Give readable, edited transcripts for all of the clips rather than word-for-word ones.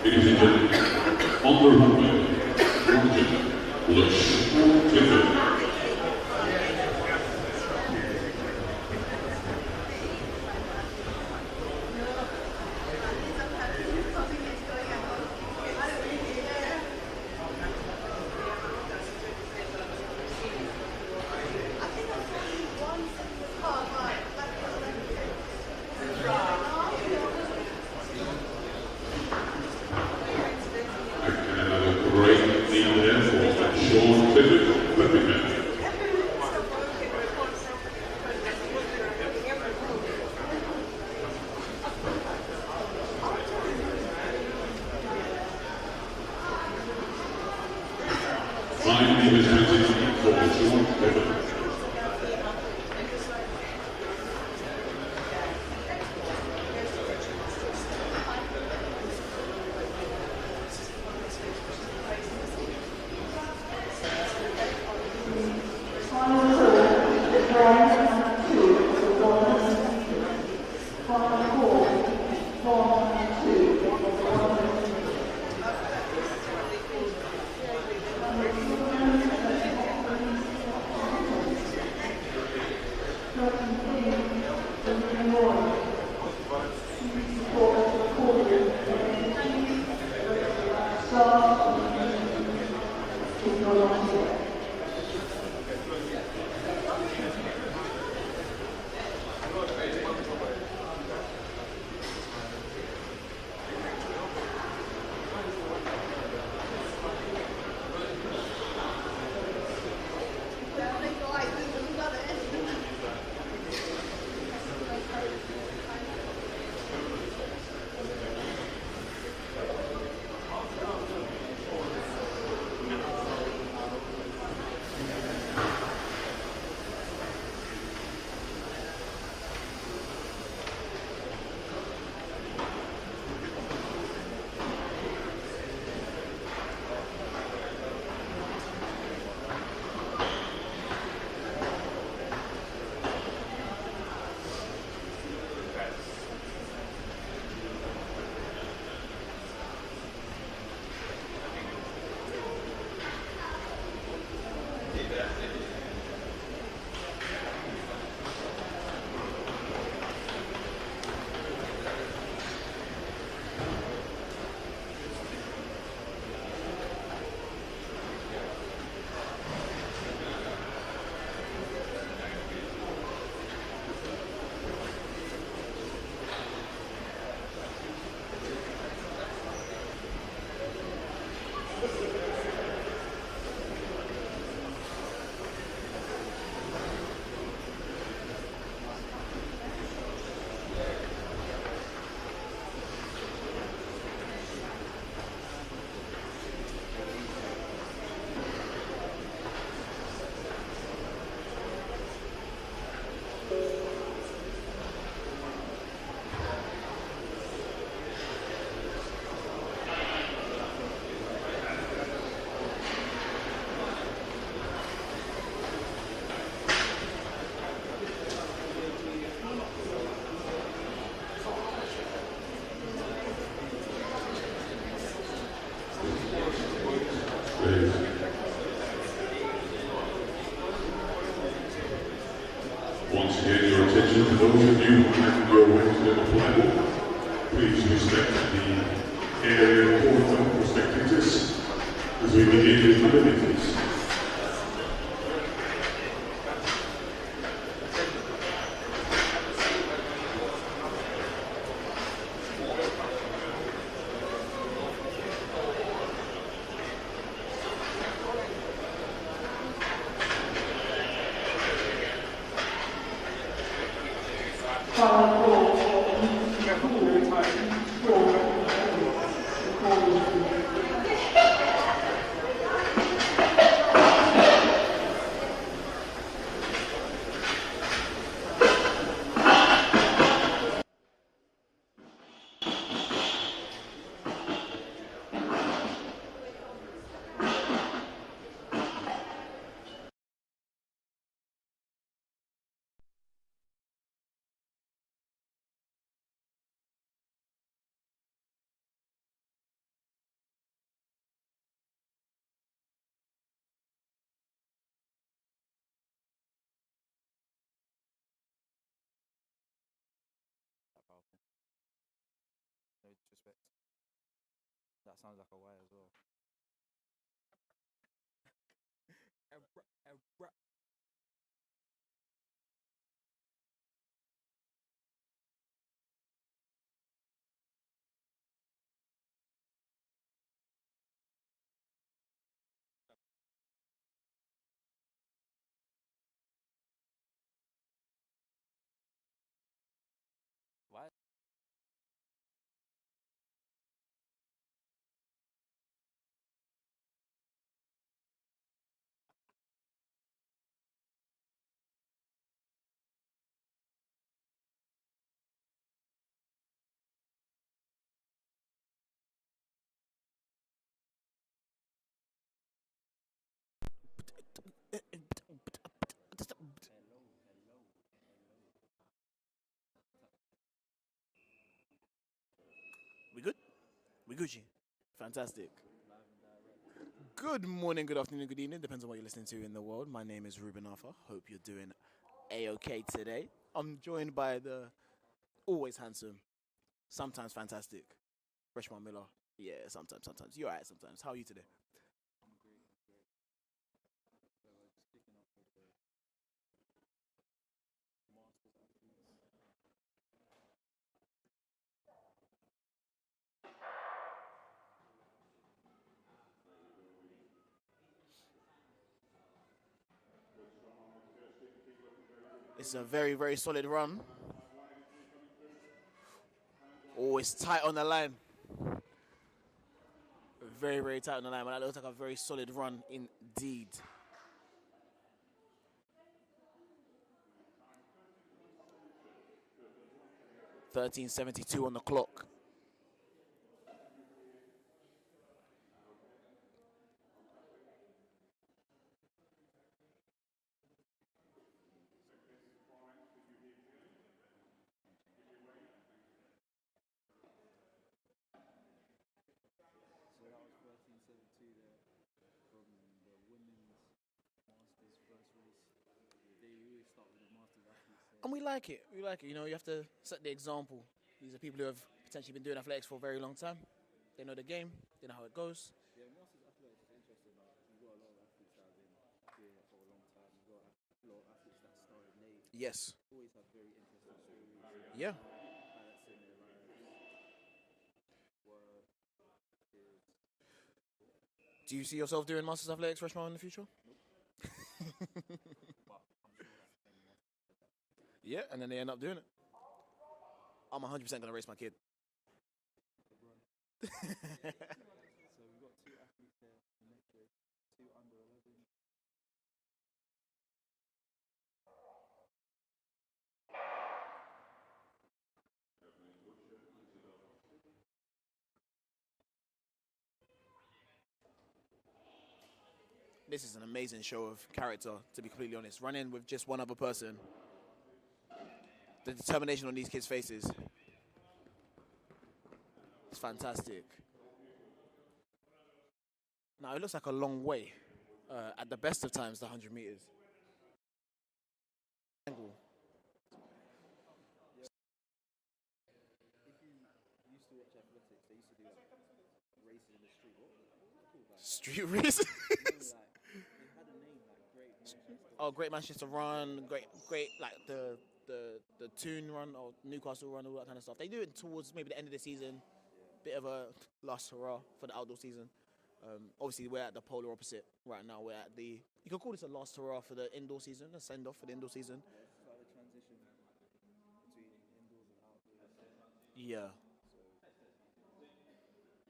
Ladies and gentlemen, on the runway, let's give it. Once again, your attention to those of you making your way to the platform. Please respect the area for spectators as we begin with the visitors. sounds like a Y as well. Why? We good? We Gucci. Fantastic. Good morning, good afternoon, good evening. Depends on what you're listening to in the world. My name is Ruben Arthur. Hope you're doing A-OK today. I'm joined by the always handsome, sometimes fantastic, Freshman Miller. Yeah, sometimes. You're alright sometimes. How are you today? I'm great. So just picking up with the Masters athletes. It's a very, very solid run. Always tight on the line. Very, very tight on the line. But that looks like a very solid run indeed. 13:72 on the clock. So that was 13:72 there from the women's Masters first race. They always start with the Masters athletes there. And we like it. We like it. You know, you have to set the example. These are people who have potentially been doing athletics for a very long time. They know the game. They know how it goes. Yeah, Masters athletics is interesting. Like, you've got a lot of athletes that have been doing it for a long time. You've got a lot of athletes that started late. Yes. Always have very interesting stories. Yeah. Highlights in their lives. Work, kids. Do you see yourself doing Masters Athletics freshman in the future? But I'm sure that Yeah, and then they end up doing it. I'm 100% going to race my kid. So we've got two athletes there in the next race, two under 11. This is an amazing show of character, to be completely honest. Running with just one other person. The determination on these kids' faces. It's fantastic. Now, it looks like a long way. At the best of times, the 100 meters. Angle. If you used to watch athletics, they used to do like races in the street. What called that? Street race. No, like, they had a name like Great Manchester. Oh, Great Manchester Run, great, like the Toon Run or Newcastle Run, all that kind of stuff. They do it towards maybe the end of the season. Bit of a last hurrah for the outdoor season. Obviously, we're at the polar opposite right now. We're at the, you can call this a last hurrah for the indoor season, a send off for the indoor season. Yeah, it's like the transition between indoors and outdoors. Yeah. So,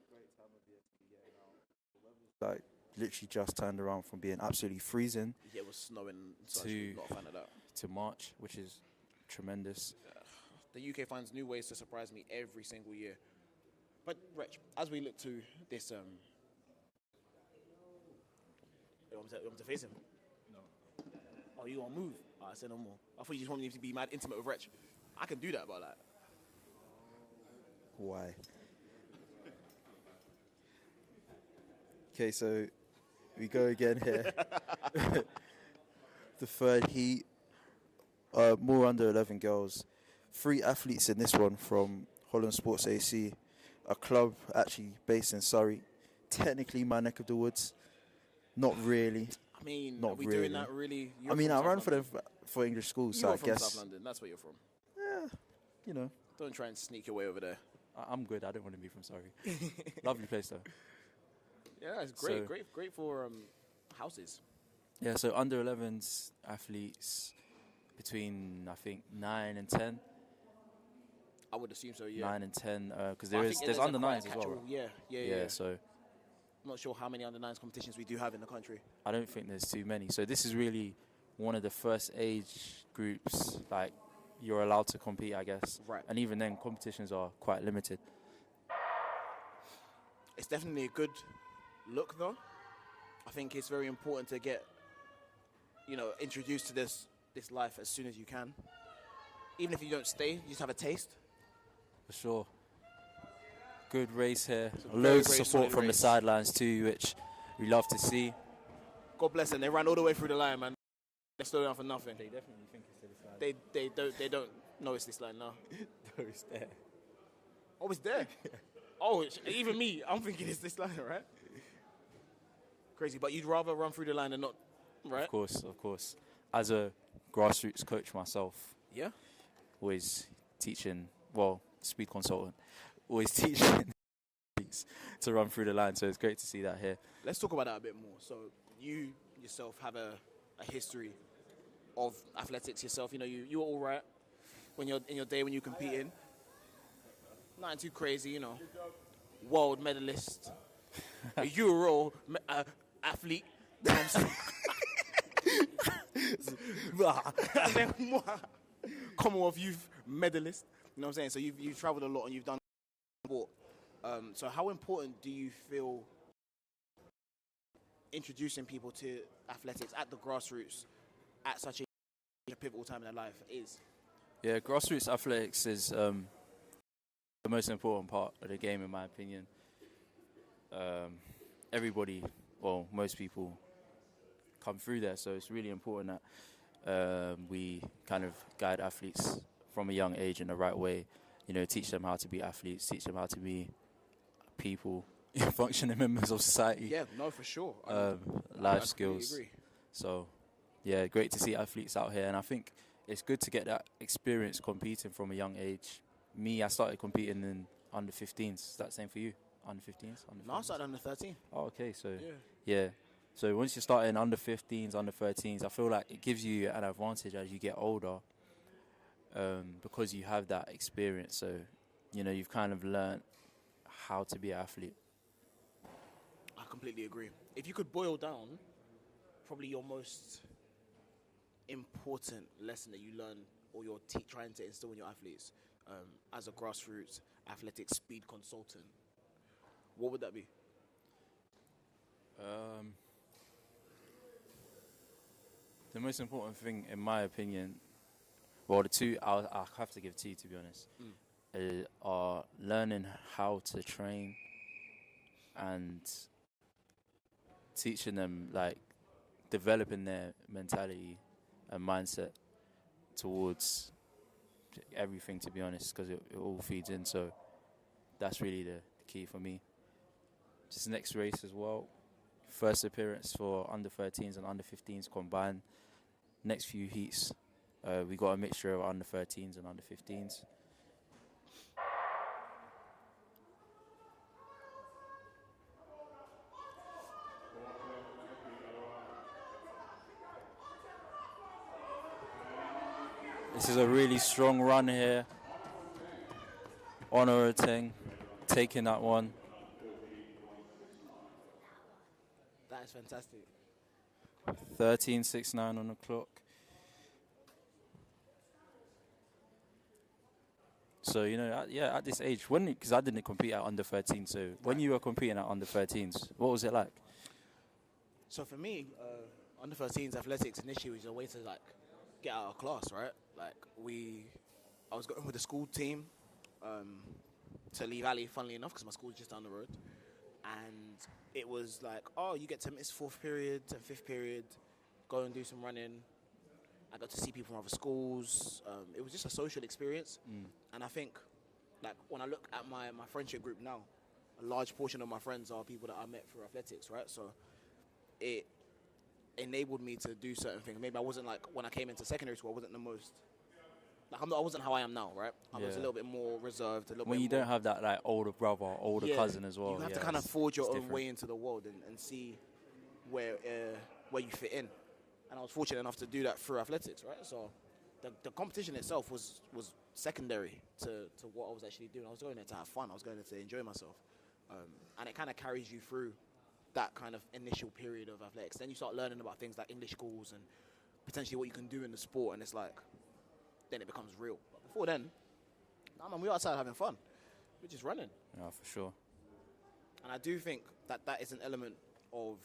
great time of year to be getting out. The weather's like literally just turned around from being absolutely freezing Yeah, it was snowing, so To- I'm not a fan of that. to March, which is tremendous. The UK finds new ways to surprise me every single year. But, Rich, as we look to this, you want me to face him? No. Oh, you want to move? Oh, I said no more. I thought you just wanted me to be mad intimate with Rich. I can do that, but like, Why? Okay, so we go again here. The third heat, more under 11 girls. 3 athletes in this one from Holland Sports AC. a club actually based in Surrey. Technically my neck of the woods. Not really. I mean, Not are we really. doing that really? You're I mean, from I South ran for London. them for English schools, so You're I from guess, South London. That's where you're from. you know. Don't try and sneak your way over there. I'm good. I don't want to be from Surrey. Lovely place though. Yeah, it's great, So- great for houses. Yeah, so under 11s athletes between I think 9 and 10. I would assume so. Yeah. 9 and 10 because But I think there's a under quite 9s as well. catch-all- Right? Yeah. So I'm not sure how many under 9s competitions we do have in the country. I don't think there's too many. So this is really one of the first age groups like you're allowed to compete, I guess. Right. And even then, competitions are quite limited. It's definitely a good look, though. I think it's very important to get, introduced to this life as soon as you can. Even if you don't stay, you just have a taste. For sure. Good race here. It's a very, Loads very of support solid from the race. sidelines too, which we love to see. God bless them. They ran all the way through the line, man. They slowed down for nothing. They definitely think it's this line. They don't know it's this line now. No, it's there. Oh, it's there. Oh, even me, I'm thinking it's this line, right? Crazy, but you'd rather run through the line than not, right? Of course. As a grassroots coach myself, Yeah. always teaching, speed consultant, always teaching to run through the line. So it's great to see that here. Let's talk about that a bit more. So you yourself have a history of athletics yourself. You were all right when you're in your day when you competing. Nothing too crazy, World medalist, a Euro athlete. You know what I'm saying? And then Commonwealth Youth medalist. You know what I'm saying? So you've traveled a lot and you've done sport. So how important do you feel introducing people to athletics at the grassroots at such a pivotal time in their life is? Yeah, grassroots athletics is the most important part of the game, in my opinion. Everybody, most people come through there, so it's really important that we kind of guide athletes from a young age in the right way. Teach them how to be athletes, teach them how to be people, functioning members of society. Yeah, no, for sure. Life I skills. completely agree. So, yeah, great to see athletes out here, and I think it's good to get that experience competing from a young age. Me, I started competing in under 15s. Is that the same for you? Under 15s? No, I started under 13. Oh, okay. So, Yeah. yeah. So once you start in under 15s, under 13s, I feel like it gives you an advantage as you get older because you have that experience. So, you've kind of learned how to be an athlete. I completely agree. If you could boil down probably your most important lesson that you learn or you're trying to instill in your athletes as a grassroots athletics speed consultant, what would that be? The most important thing, in my opinion, the two, I'll have to give two, to be honest, are learning how to train and teaching them, developing their mentality and mindset towards everything, to be honest, because it all feeds in. So that's really the key for me. This next race as well, first appearance for under 13s and under 15s combined. Next few heats, we got a mixture of under 13s and under 15s. This is a really strong run here. Honor taking that one. That is fantastic. 13.69 on the clock. So, at this age, because I didn't compete at under 13, so when you were competing at under 13s, what was it like? So for me, under 13s athletics initially was a way to get out of class, right? I was going with the school team to Lee Valley, funnily enough, because my school was just down the road. And it was you get to miss fourth period and fifth period, go and do some running. I got to see people from other schools. It was just a social experience. And I think, like when I look at my friendship group now, a large portion of my friends are people that I met through athletics, right? So it enabled me to do certain things. Maybe I wasn't like, when I came into secondary school, I wasn't the most, like I wasn't how I am now, right? I was a little bit more reserved, a little when bit you more, don't have that like older brother, older cousin as well. you have to yeah, kind of forge your it's own different. way into the world and see where you fit in. And I was fortunate enough to do that through athletics, right? So the competition itself was secondary to what I was actually doing. I was going there to have fun. I was going there to enjoy myself. And it kind of carries you through that kind of initial period of athletics. Then you start learning about things like English schools and potentially what you can do in the sport, and it's like, then it becomes real. But before then, nah, man, we're outside having fun. We're just running. Yeah, for sure. And I do think that is an element of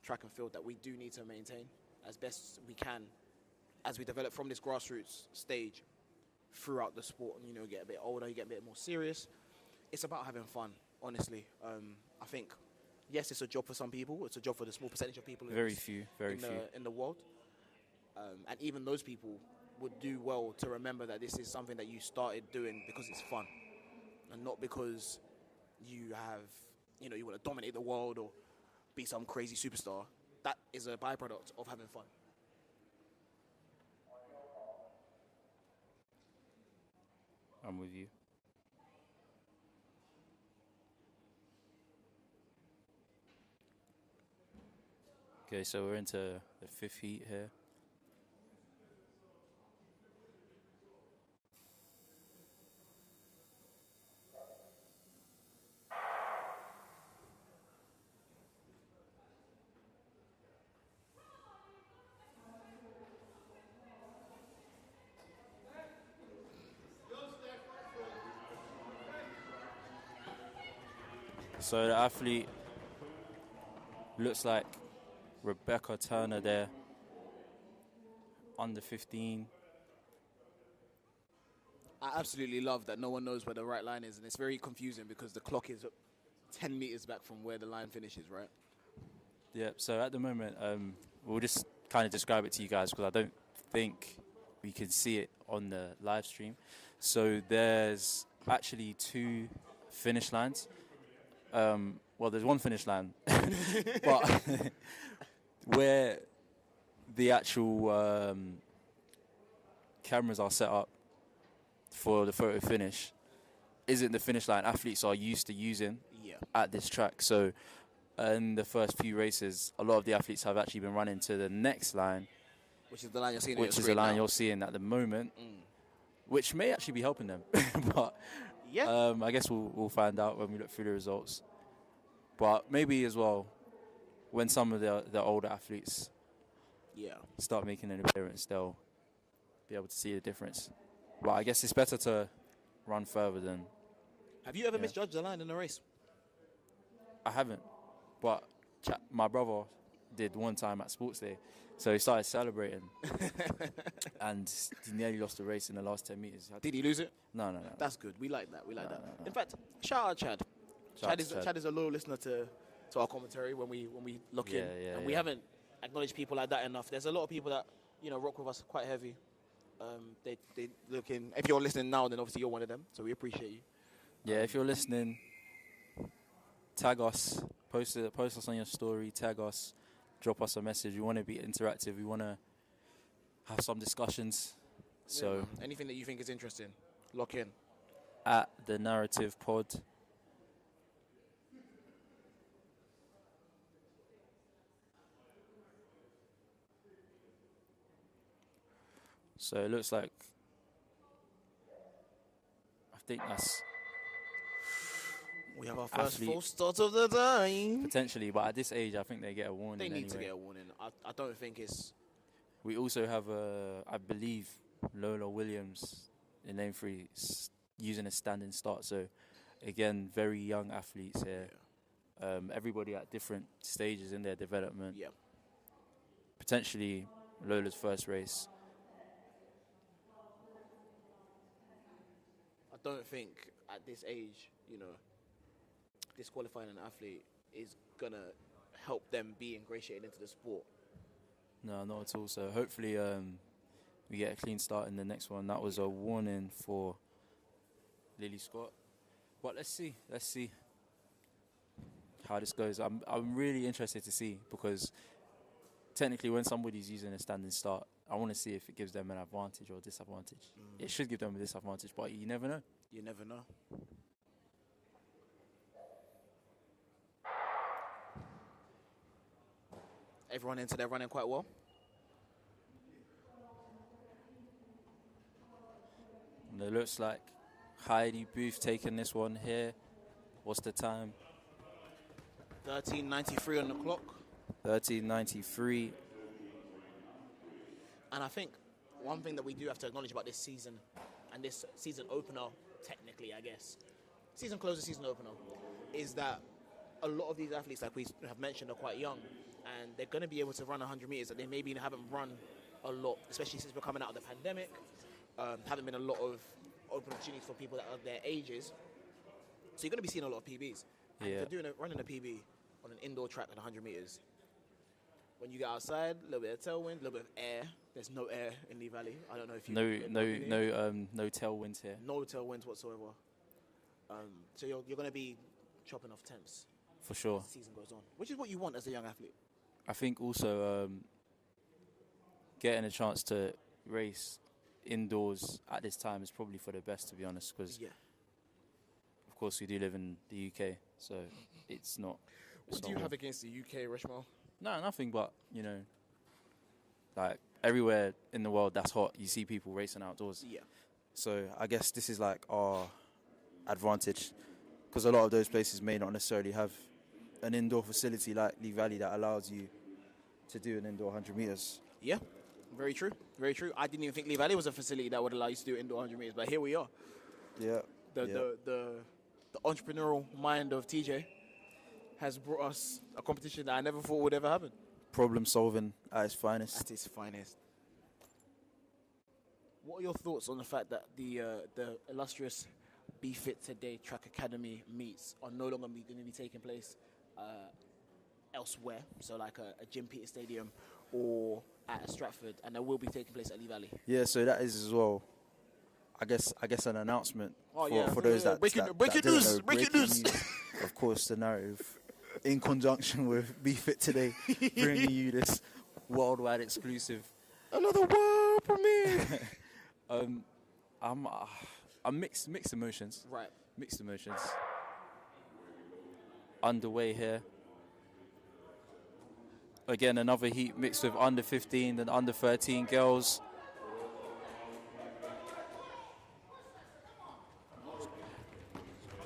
track and field that we do need to maintain as best we can as we develop from this grassroots stage throughout the sport. And, you know, get a bit older, you get a bit more serious. It's about having fun, honestly. I think, yes, it's a job for some people. It's a job for the small percentage of people Very few in the world. And even those people would do well to remember that this is something that you started doing because it's fun and not because you have, you know, you want to dominate the world or be some crazy superstar. That is a byproduct of having fun. I'm with you. Okay, so we're into the fifth heat here. So the athlete looks like Rebecca Turner there, under 15. I absolutely love that no one knows where the right line is, and it's very confusing because the clock is 10 meters back from where the line finishes, right? Yeah, so at the moment, we'll just kind of describe it to you guys because I don't think we can see it on the live stream. So there's actually two finish lines. Well, there's one finish line, but where the actual cameras are set up for the photo finish isn't the finish line athletes are used to using at this track. So in the first few races, a lot of the athletes have actually been running to the next line, which is the line you're seeing. Which is the line you're seeing at the moment, which may actually be helping them. But I guess we'll find out when we look through the results. But maybe as well, when some of the older athletes start making an appearance, they'll be able to see the difference. But I guess it's better to run further than... Have you ever misjudged the line in a race? I haven't. But my brother did one time at Sports Day. So he started celebrating. And he nearly lost the race in the last 10 meters. Did he lose it? No. That's good. We like that. No. In fact, shout out Chad. Chad is a loyal listener to our commentary when we lock in. And we haven't acknowledged people like that enough. There's a lot of people that, you know, rock with us quite heavy. They look in. If you're listening now, then obviously you're one of them. So we appreciate you. Yeah, if you're listening, tag us. Post us on your story. Tag us. Drop us a message. We want to be interactive. We want to have some discussions. So anything that you think is interesting, lock in. At The Narrative Pod. So it looks like, I think that's... We have our first full start of the day. Potentially, but at this age, I think they get a warning. They need to get a warning. I don't think it's... We also have, I believe, Lola Williams in lane 3 using a standing start. So, again, very young athletes here. Everybody at different stages in their development. Yeah. Potentially Lola's first race. I don't think at this age, you know, disqualifying an athlete is going to help them be ingratiated into the sport. No, not at all. So hopefully we get a clean start in the next one. That was a warning for Lily Scott. But let's see how this goes. I'm really interested to see, because technically when somebody's using a standing start, I want to see if it gives them an advantage or disadvantage. It should give them a disadvantage, but you never know. You never know. Everyone into their running quite well. And it looks like Heidi Booth taking this one here. What's the time? 13:93 on the clock. 13:93. And I think one thing that we do have to acknowledge about this season, and this season opener, technically, I guess, season closer, season opener, is that a lot of these athletes, like we have mentioned, are quite young, and they're going to be able to run 100 meters that they maybe haven't run a lot, especially since we're coming out of the pandemic. Haven't been a lot of open opportunities for people that are their ages. So you're going to be seeing a lot of PBs. And if you're running a PB on an indoor track at 100 meters, when you get outside, a little bit of tailwind, a little bit of air. There's no air in Lee Valley. I don't know if you no tailwinds here. No tailwinds whatsoever. So you're going to be chopping off temps For sure. as the season goes on, which is what you want as a young athlete. I think also getting a chance to race indoors at this time is probably for the best, to be honest, because of course we do live in the UK, so it's not. What do you have against the UK, Rishmal? No, nothing, but like everywhere in the world that's hot, you see people racing outdoors. Yeah. So I guess this is like our advantage, because a lot of those places may not necessarily have an indoor facility like Lee Valley that allows you to do an indoor 100 meters. Yeah, very true. Very true. I didn't even think Lee Valley was a facility that would allow you to do indoor 100 meters, but here we are. Yeah. The entrepreneurial mind of TJ has brought us a competition that I never thought would ever happen. Problem solving at its finest. At its finest. What are your thoughts on the fact that the illustrious BFTTA Track Academy meets are no longer going to be taking place elsewhere, so like a Jim Peters Stadium or at Stratford, and they will be taking place at Lee Valley? Yeah, so that is as well, I guess an announcement for those that breaking didn't news, know. breaking news. Of course, the narrative, in conjunction with BFit Today, bringing you this Worldwide exclusive. Another world premiere. I'm mixed emotions. Right. Mixed emotions. Underway here. Again, another heat mixed with under 15 and under 13 girls.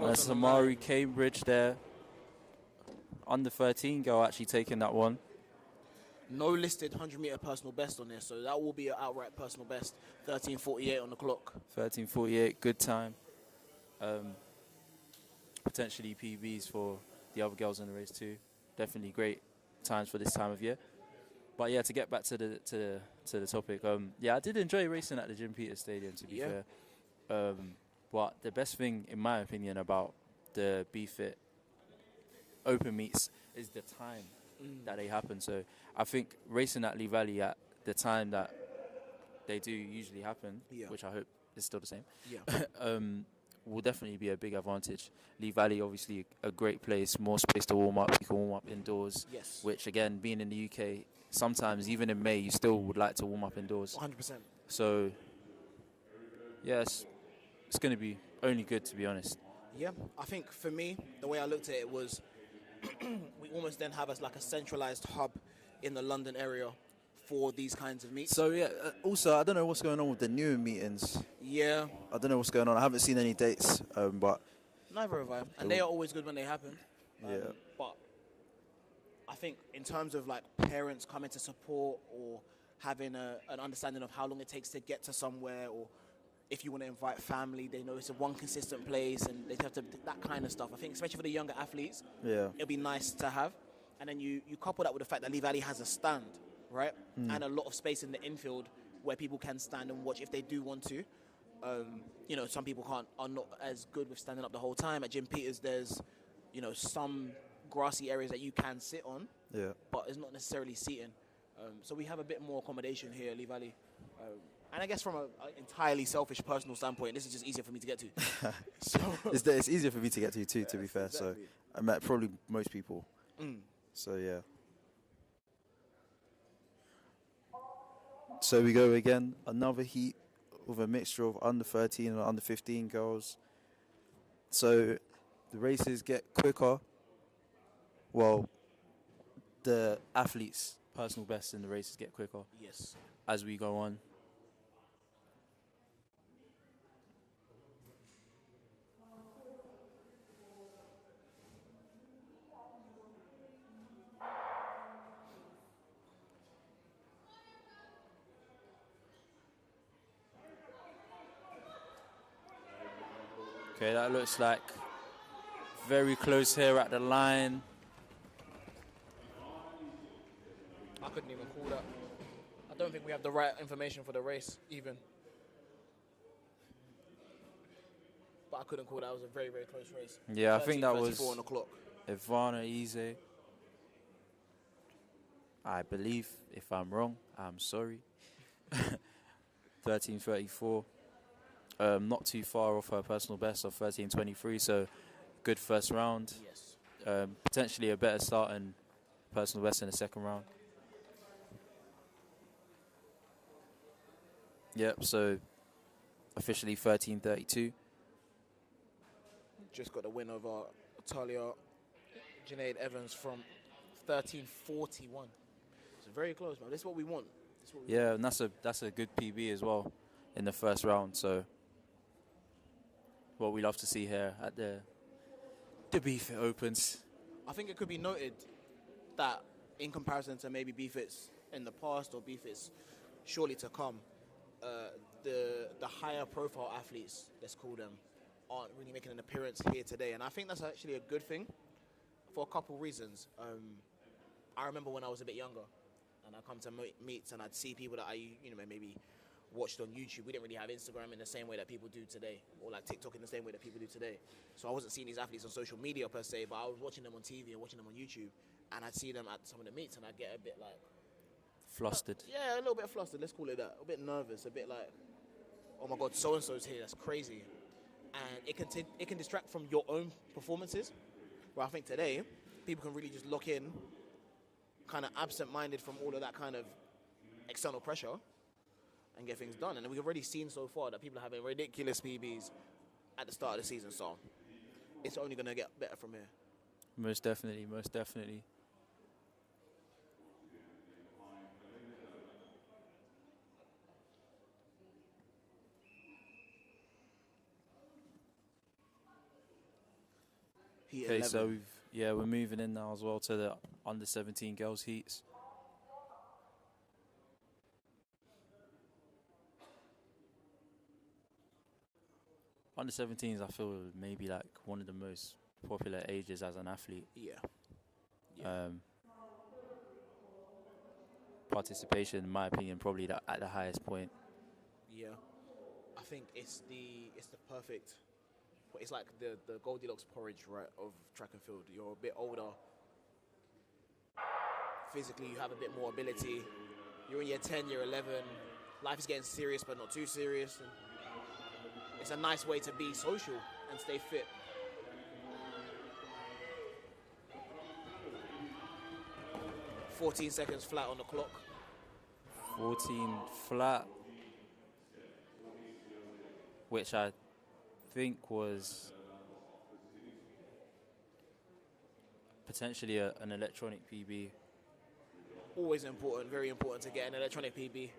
That's Samari Cambridge there. Under 13 girl actually taking that one. No listed 100-meter personal best on there, so that will be an outright personal best. 13:48 on the clock. 13:48, good time. Potentially PBs for the other girls in the race too. Definitely great times for this time of year. But yeah, to get back to the topic, I did enjoy racing at the Jim Peters Stadium, to be fair. But the best thing, in my opinion, about the BFit open meets is the time that they happen. So I think racing at Lee Valley at the time that they do usually happen, which I hope is still the same, will definitely be a big advantage. Lee Valley, obviously, a great place, more space to warm up. You can warm up indoors, which, again, being in the UK, sometimes, even in May, you still would like to warm up indoors. 100%. So, yes, it's going to be only good, to be honest. Yeah, I think for me, the way I looked at it was we almost then have like a centralized hub in the London area for these kinds of meets. So, also, I don't know what's going on with the new meetings. Yeah. I don't know what's going on. I haven't seen any dates, but... Neither have I. And they are always good when they happen. But I think in terms of, like, parents coming to support or having an understanding of how long it takes to get to somewhere, or if you want to invite family, they know it's a one consistent place and they have to, that kind of stuff. I think especially for the younger athletes, it'll be nice to have. And then you couple that with the fact that Lee Valley has a stand, right? And a lot of space in the infield where people can stand and watch if they do want to. Some people are not as good with standing up the whole time. At Jim Peters, there's, some grassy areas that you can sit on, but it's not necessarily seating. So we have a bit more accommodation here at Lee Valley. And I guess from an entirely selfish personal standpoint, this is just easier for me to get to. So It's easier for me to get to too, to be fair. exactly. So I met probably most people. Mm. So yeah. So we go again, another heat with a mixture of under 13 and under 15 girls. So the races get quicker. Well, the athletes' personal bests in the races get quicker Yes. as we go on. Okay, that looks like very close here at the line. I couldn't even call that. I don't think we have the right information for the race, even. But I couldn't call that. It was a very, very close race. Yeah, I think that was 13:34 on the clock. Ivana Ize. I believe, if I'm wrong, I'm sorry. 13:34. Not too far off her personal best of 13:23, so good first round. Yes. Potentially a better start and personal best in the second round. Yep, so officially 13:32. Just got the win over Talia Junaid Evans from 13:41. It's very close, man. This is what we want. Yeah, and that's a good PB as well in the first round. So what we love to see here at the BFIT Opens. I think it could be noted that in comparison to maybe BFITs in the past or BFITs surely to come, the higher profile athletes, let's call them, aren't really making an appearance here today. And I think that's actually a good thing for a couple reasons. I remember when I was a bit younger and I'd come to meets and I'd see people that I maybe watched on YouTube. We didn't really have Instagram in the same way that people do today, or like TikTok in the same way that people do today. So I wasn't seeing these athletes on social media per se, but I was watching them on TV and watching them on YouTube, and I'd see them at some of the meets and I'd get a bit like Flustered. yeah, a little bit flustered, let's call it that. A bit nervous, a bit like, oh my God, so-and-so's here, that's crazy. And it can distract from your own performances, where I think today, people can really just lock in, kind of absent-minded from all of that kind of external pressure, and get things done. And we've already seen so far that people are having ridiculous PBs at the start of the season, so it's only going to get better from here. Most definitely, most definitely. Heat Okay, 11. so we're moving in now as well to the under 17 girls heats. Under 17s, I feel maybe like one of the most popular ages as an athlete. Yeah. Participation, in my opinion, probably at the highest point. Yeah, I think it's the perfect. It's like the Goldilocks porridge, right, of track and field. You're a bit older. Physically, you have a bit more ability. You're in year 10, year 11. Life is getting serious, but not too serious. And it's a nice way to be social and stay fit. "14 seconds flat on the clock." 14 flat, which I think was potentially an electronic PB. Always important, very important to get an electronic PB.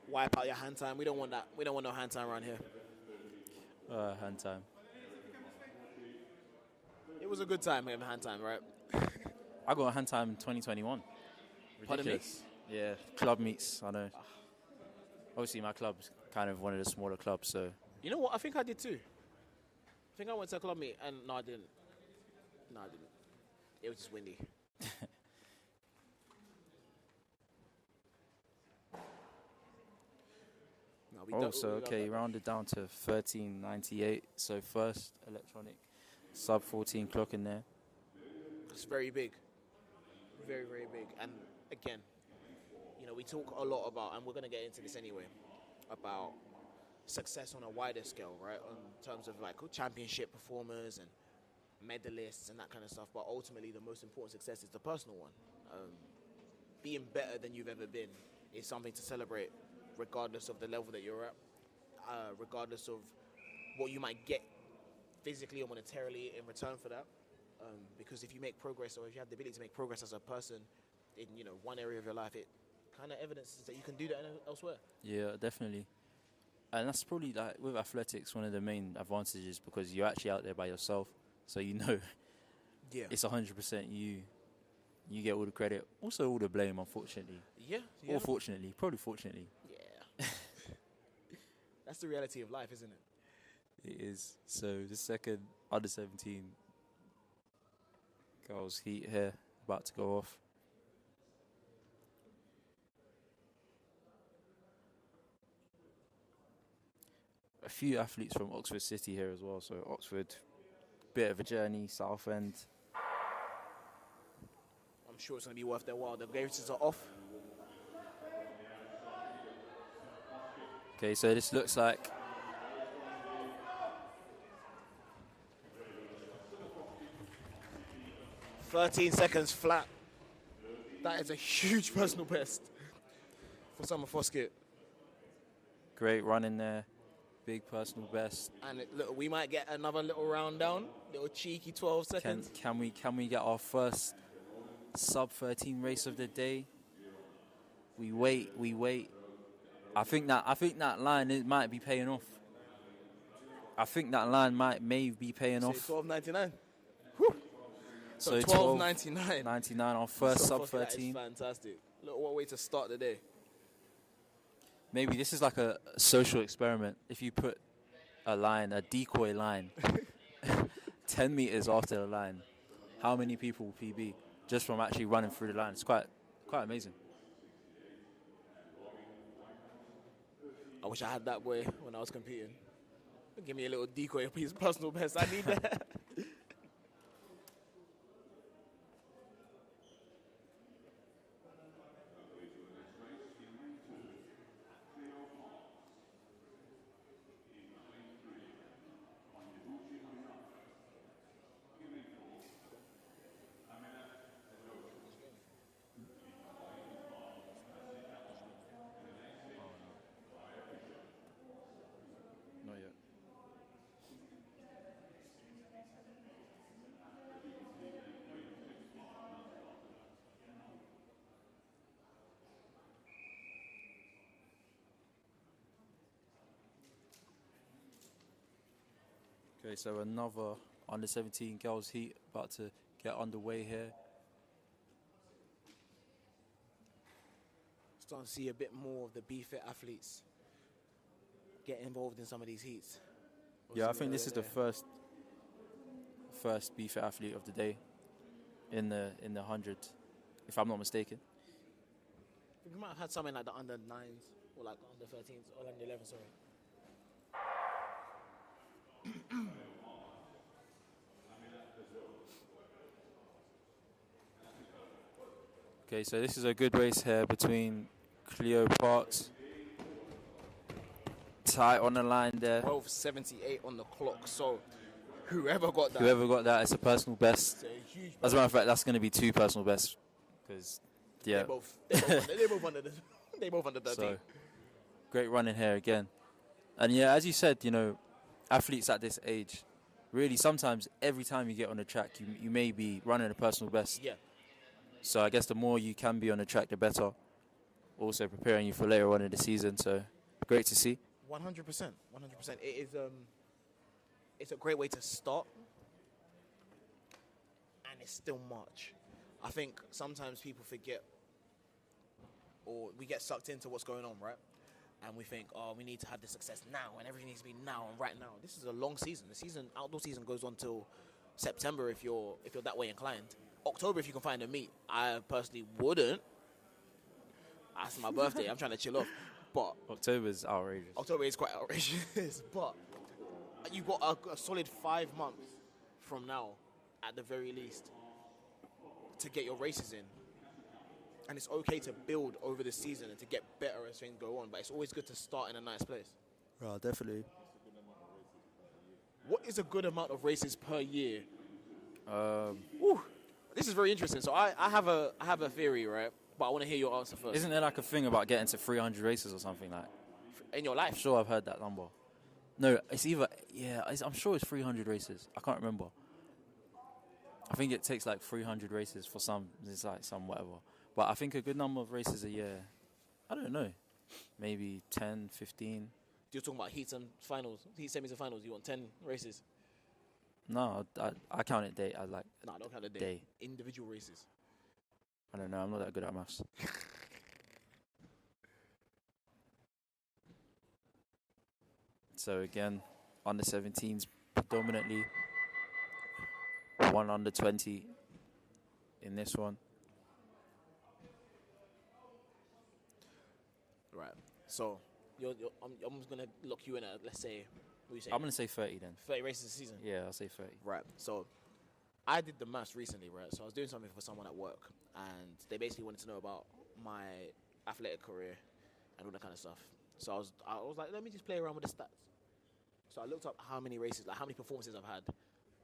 Wipe out your hand time. We don't want that. We don't want no hand time around here. Hand time. It was a good time having hand time, right? I got a hand time in 2021. Pardon me? Ridiculous. Yeah, club meets, I know. Obviously, my club's kind of one of the smaller clubs, so. You know what? I think I did too. I think I went to a club meet, and no, I didn't. No, I didn't. It was just windy. No, we don't- we Okay, don't- rounded down to 13.98. So first electronic sub 14 clock in there. It's very big. Very, very big. And again, we talk a lot about, and we're going to get into this anyway, about success on a wider scale, right? In terms of like championship performers and medalists and that kind of stuff. But ultimately, the most important success is the personal one. Being better than you've ever been is something to celebrate, regardless of the level that you're at, regardless of what you might get physically or monetarily in return for that. Because if you make progress, or if you have the ability to make progress as a person in one area of your life, it kind of evidences that you can do that elsewhere. Yeah, definitely. And that's probably, like, with athletics, one of the main advantages, because you're actually out there by yourself, so it's 100% you. You get all the credit, also all the blame, unfortunately. Yeah. Or fortunately, probably fortunately. Yeah. That's the reality of life, isn't it? It is. So the second under 17 girls heat here, about to go off. A few athletes from Oxford City here as well. So Oxford, bit of a journey, Southend. I'm sure it's going to be worth their while. The races are off. Okay, so this looks like 13 seconds flat. That is a huge personal best for Summer Foskett. great run in there, big personal best. And look, we might get another little round down, little cheeky 12 seconds. Can we get our first sub 13 race of the day? We wait. I think that line might be paying off. I think that line may be paying off. $12.99. So $12.99. 99, our first sub 13. That is fantastic. Look, what a way to start the day. Maybe this is like a social experiment. If you put a decoy line, 10 meters after the line, how many people will PB just from actually running through the line? It's quite amazing. I wish I had that boy when I was competing. Give me a little decoy, please. Personal best. I need that. Not yet. Okay, so another under 17 girls heat about to get underway here. Starting to see a bit more of the BFit athletes get involved in some of these heats. Yeah, I think this is the first BFit athlete of the day in the 100, if I'm not mistaken. We might have had something like the under 9s or like under 13s or under 11, sorry. Okay, so this is a good race here between Cleo Parks. Tight on the line there. 12:78 on the clock, so whoever got that. Whoever got that, it's a personal best. It's a huge As a matter of fact, that's going to be two personal bests. Because, yeah. They're both under 13. So, great running here again. And yeah, as you said, athletes at this age, really sometimes every time you get on the track, you may be running a personal best. Yeah. So I guess the more you can be on the track, the better. Also preparing you for later on in the season. So great to see. 100%. It is. It's a great way to start, and it's still March. I think sometimes people forget, or we get sucked into what's going on, right? And we think, we need to have the success now, and everything needs to be now and right now. This is a long season. The outdoor season goes on till September if you're that way inclined. October if you can find a meet. I personally wouldn't. That's my birthday. I'm trying to chill off. But October's outrageous. October is quite outrageous. But you've got a solid 5 months from now, at the very least, to get your races in. And it's okay to build over the season and to get better as things go on, but it's always good to start in a nice place. Right, definitely. What is a good amount of races per year? Um, This is very interesting. So I have a theory, right? But I want to hear your answer first. Isn't there like a thing about getting to 300 races or something like? In your I'm life? sure I've heard that number. No, it's either I'm sure it's 300 races. I can't remember. I think it takes like 300 races for some. It's like some whatever. But I think a good number of races a year. I don't know. Maybe 10, 15. You're talking about heats and finals, heat semis and finals. You want 10 races? No, I count it day. I like No, don't count the day. day. Individual races. I don't know. I'm not that good at maths. So again, under 17s predominantly. 1 under 20 in this one. Right. So I'm just gonna lock you in at, let's say, what you say? I'm going to say 30 then. 30 races a season. Yeah, I'll say 30. Right. So I did the maths recently, right? So I was doing something for someone at work, and they basically wanted to know about my athletic career and all that kind of stuff. So I was like, let me just play around with the stats. So I looked up how many races, like how many performances I've had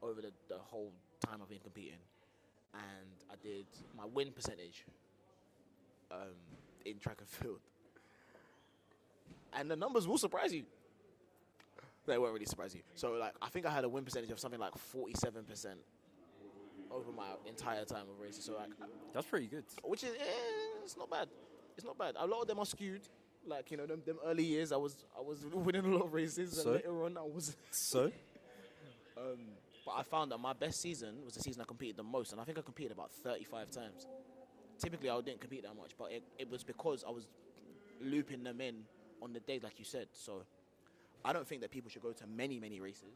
over the whole time I've been competing, and I did my win percentage in track and field. And the numbers will surprise you. They won't really surprise you. So, like, I think I had a win percentage of something like 47% over my entire time of racing. So, like, That's pretty good. which is, it's not bad. It's not bad. A lot of them are skewed. Like, you know, them early years, I was winning a lot of races, So? and later on, I was. So? But I found that my best season was the season I competed the most, and I think I competed about 35 times. Typically, I didn't compete that much, but it was because I was looping them in on the day, like you said. So I don't think that people should go to many, many races,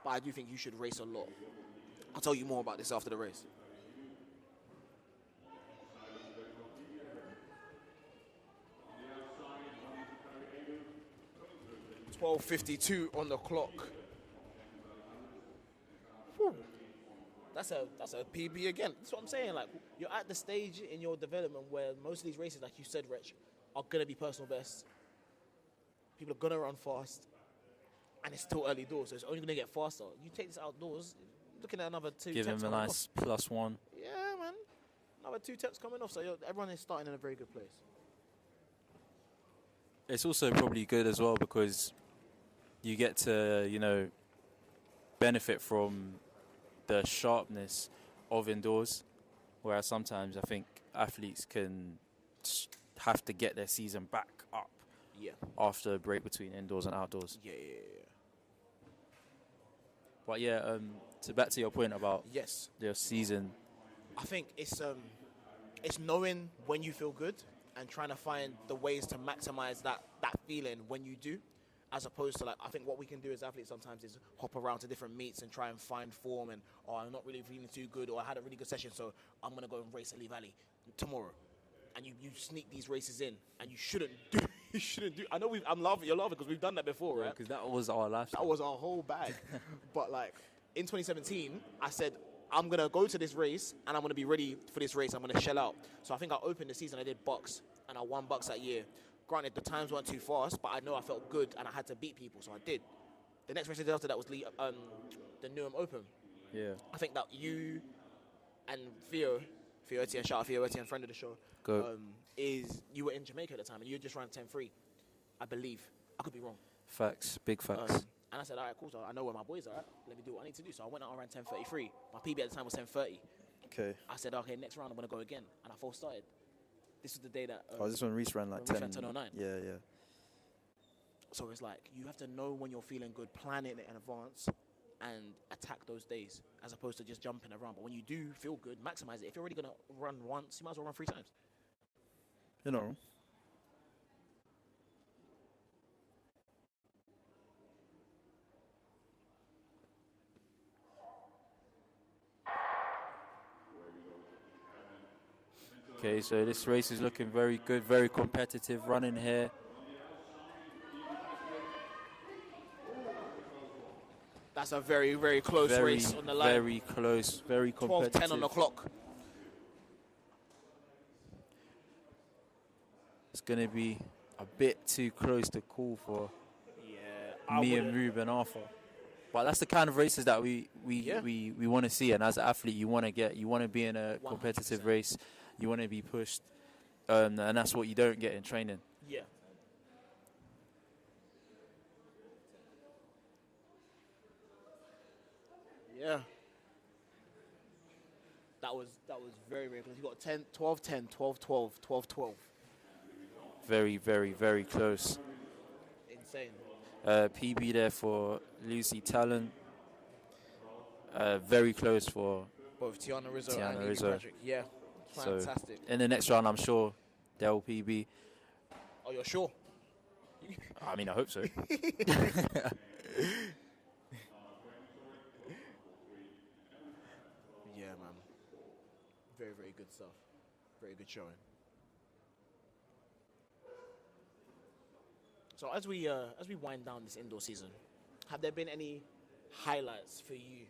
but I do think you should race a lot. I'll tell you more about this after the race. $12:52 on the clock. Whew. That's a PB again. That's what I'm saying. Like, you're at the stage in your development where most of these races, like you said, Rich, are gonna be personal best. People are gonna run fast, and it's still early doors, so it's only gonna get faster. You take this outdoors, you're looking at another 2 Give temps him a coming nice off. +1. Yeah, man. Another 2 temps coming off, so everyone is starting in a very good place. It's also probably good as well because you get to, you know, benefit from the sharpness of indoors, whereas sometimes I think athletes can have to get their season back up Yeah. after a break between indoors and outdoors. Yeah. But yeah, so back to your point about Yes. your season. I think it's knowing when you feel good and trying to find the ways to maximize that feeling when you do, as opposed to, like, I think what we can do as athletes sometimes is hop around to different meets and try and find form, and I'm not really feeling too good, or I had a really good session, so I'm gonna go and race at Lee Valley tomorrow, and you sneak these races in, and you shouldn't do. You shouldn't do. I know I'm laughing. You're laughing because we've done that before, right? Because that was our lifestyle. That was our whole bag. But, like, in 2017, I said, I'm going to go to this race, and I'm going to be ready for this race. I'm going to shell out. So I think I opened the season, I did bucks, and I won bucks that year. Granted, the times weren't too fast, but I know I felt good, and I had to beat people, so I did. The next race I did after that was the Newham Open. Yeah. I think that you and Theo Etienne, shout out Theo Etienne, friend of the show, you were in Jamaica at the time, and you just ran 10.3, I believe. I could be wrong. Facts, big facts. And I said, all right, cool, so I know where my boys are at. Let me do what I need to do. So I went out and ran 10.33. My PB at the time was 10.30. Okay. I said, okay, next round I'm going to go again. And I full started. This was the day that... This one Reese ran like when 10. Reese ran 10:09. Yeah. So it's like, you have to know when you're feeling good, plan it in advance, and attack those days, as opposed to just jumping around. But when you do feel good, maximize it. If you're already going to run once, you might as well run 3 times. You're not wrong. Okay, so this race is looking very good, very competitive running here. That's a very, very close race on the line. Very close, very competitive. 12:10 on the clock. it's going to be a bit too close to call for me and Ruben Arthur. But that's the kind of races that we want to see. And as an athlete, you want to be in a competitive 100%. race. You want to be pushed. And that's what you don't get in training. Yeah. Yeah. That was very, very close. You got 10, 12, 10, 12, 12, 12, 12. Very, very, very close. Insane. PB there for Lucy Talon. Very close for Both Tiana Rizzo Tiana and Evie Rizzo. Patrick. Yeah. So Fantastic. in the next round, I'm sure they'll PB. Oh, you're sure? I mean, I hope so. Yeah, man. Very, very good stuff. Very good showing. So as we wind down this indoor season, have there been any highlights for you,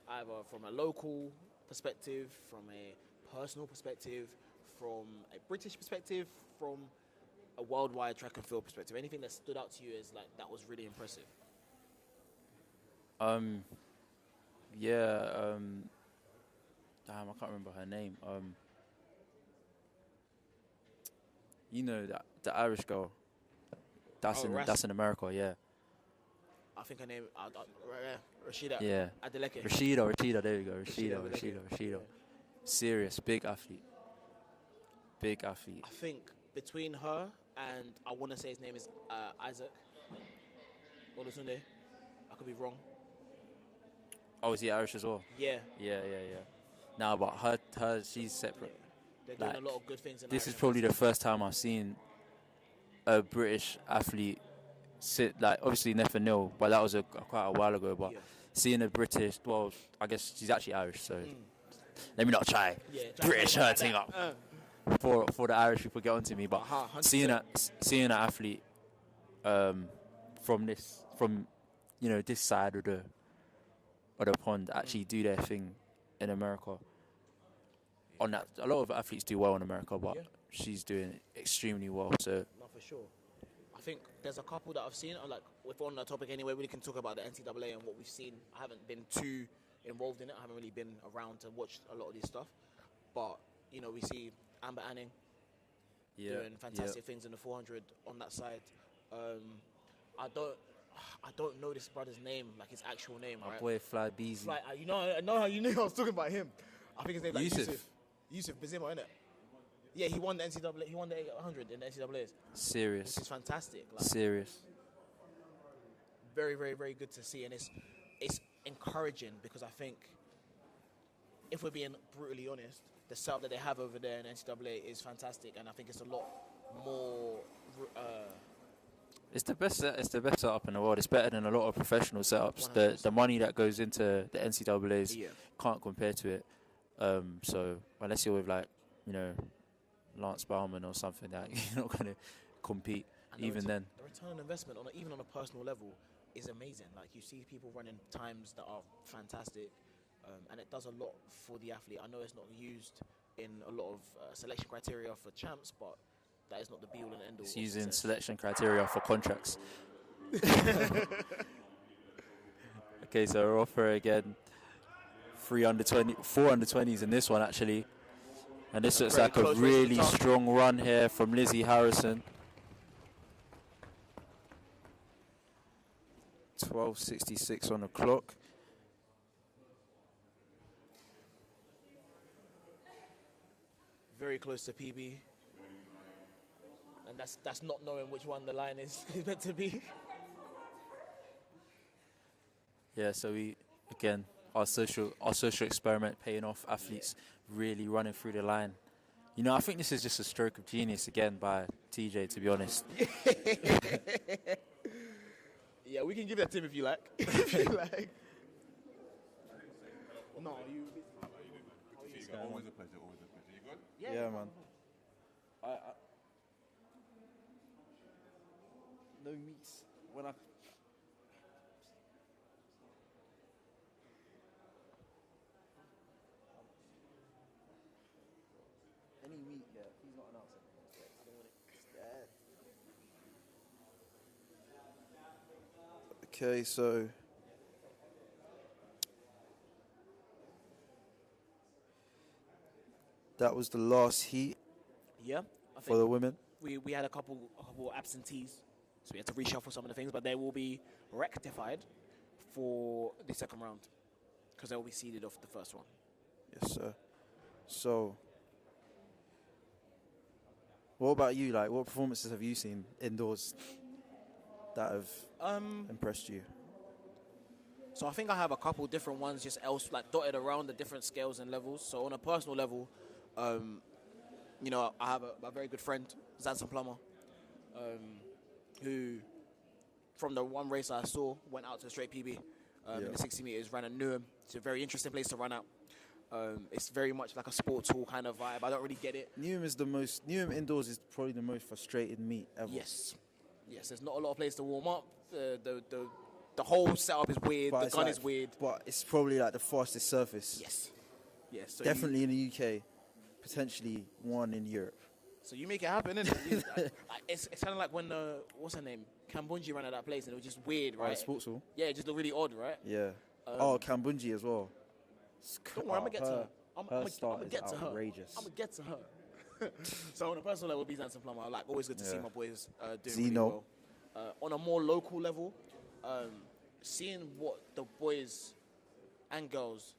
either from a local perspective, from a personal perspective, from a British perspective, from a worldwide track and field perspective? Anything that stood out to you as like that was really impressive? Damn, I can't remember her name. You know that the Irish girl. That's in America, yeah. I think her name, Rashida. Yeah. Adeleke. Rashida, there you go. Rashida. Yeah. Serious, big athlete. Big athlete. I think between her and I want to say his name is Isaac Olutunde. I could be wrong. Oh, is he Irish as well? Yeah. Yeah. Nah, but her, she's separate. They're doing Like, a lot of good things in This Irish is probably the first time I've seen a British athlete sit, like, obviously Nefa Nil, but that was quite a while ago. But Yeah. seeing a British, well, I guess she's actually Irish, so let me not try Yeah, British try to hurting like up that. for the Irish people get onto me. But 100%. seeing an athlete from this side of the pond actually do their thing in America. On that, a lot of athletes do well in America, but she's doing extremely well. So No, for sure. I think there's a couple that I've seen. Like, if we're on that topic anyway, we can talk about the NCAA and what we've seen. I haven't been too involved in it. I haven't really been around to watch a lot of this stuff. But, we see Amber Anning doing fantastic things in the 400 on that side. I don't know this brother's name, like his actual name. my right? boy Fly Beezy. Like, I know how you knew I was talking about him. I think his name's like Yusuf. Yusuf Bizima, innit? Yeah, he won the NCAA. He won the 800 in the NCAAs, Serious. which is fantastic. Like, Serious. very, very, very good to see, and it's encouraging because I think, if we're being brutally honest, the setup that they have over there in NCAA is fantastic, and I think it's a lot more. It's the best setup in the world. It's better than a lot of professional setups. 100%. The money that goes into the NCAAs Yeah. can't compare to it. So unless you're with Lance Bauman or something, that you're not going to compete. And the Even then, the return on investment even on a personal level is amazing. Like, you see people running times that are fantastic, and it does a lot for the athlete. I know it's not used in a lot of selection criteria for champs, but that is not the be all and end all. it's using selection criteria for contracts. Okay, so we're off her again. 4 under 20s in this one actually, and this looks very like a close race to the really top. strong run here from Lizzie Harrison. 12:66 on the clock. Very close to PB, and that's not knowing which one the line is meant to be. Yeah, so our social experiment paying off. Athletes really running through the line. I think this is just a stroke of genius again by TJ, to be honest. Yeah, we can give that to him if you like. If you like. No, you. Always a pleasure, always a pleasure. You good? Yeah, man. No meats when I. Any meat, yeah. He's not an outside. Okay, so that was the last heat Yeah, I for the think women. we had a couple absentees, so we had to reshuffle some of the things, but they will be rectified for the second round because they will be seeded off the first one. Yes, sir. So, what about you? Like, what performances have you seen indoors that have impressed you? So I think I have a couple different ones just like dotted around the different scales and levels. So on a personal level, you know, I have a very good friend, Zanson Plummer, who from the one race I saw went out to a straight PB in the 60 meters, ran at Newham. It's a very interesting place to run out. It's very much like a sports hall kind of vibe. I don't really get it. Newham indoors is probably the most frustrating meet ever. Yes, there's not a lot of place to warm up. The whole setup is weird. But The gun is weird. But it's probably like the fastest surface. Yes. So Definitely in the UK, potentially one in Europe. So you make it happen, innit? It's kind of like when what's her name, Kambunji ran at that place, and it was just weird, right? Sports hall. Yeah, it just looked really odd, right? Yeah. Kambunji as well. Don't worry, I'm gonna get to her. I'm Her gonna start is get to her. outrageous. I'm gonna get to her. So on a personal level, Bees and Plumber, like always good to see my boys doing really Zeno. well. On a more local level, seeing what the boys and girls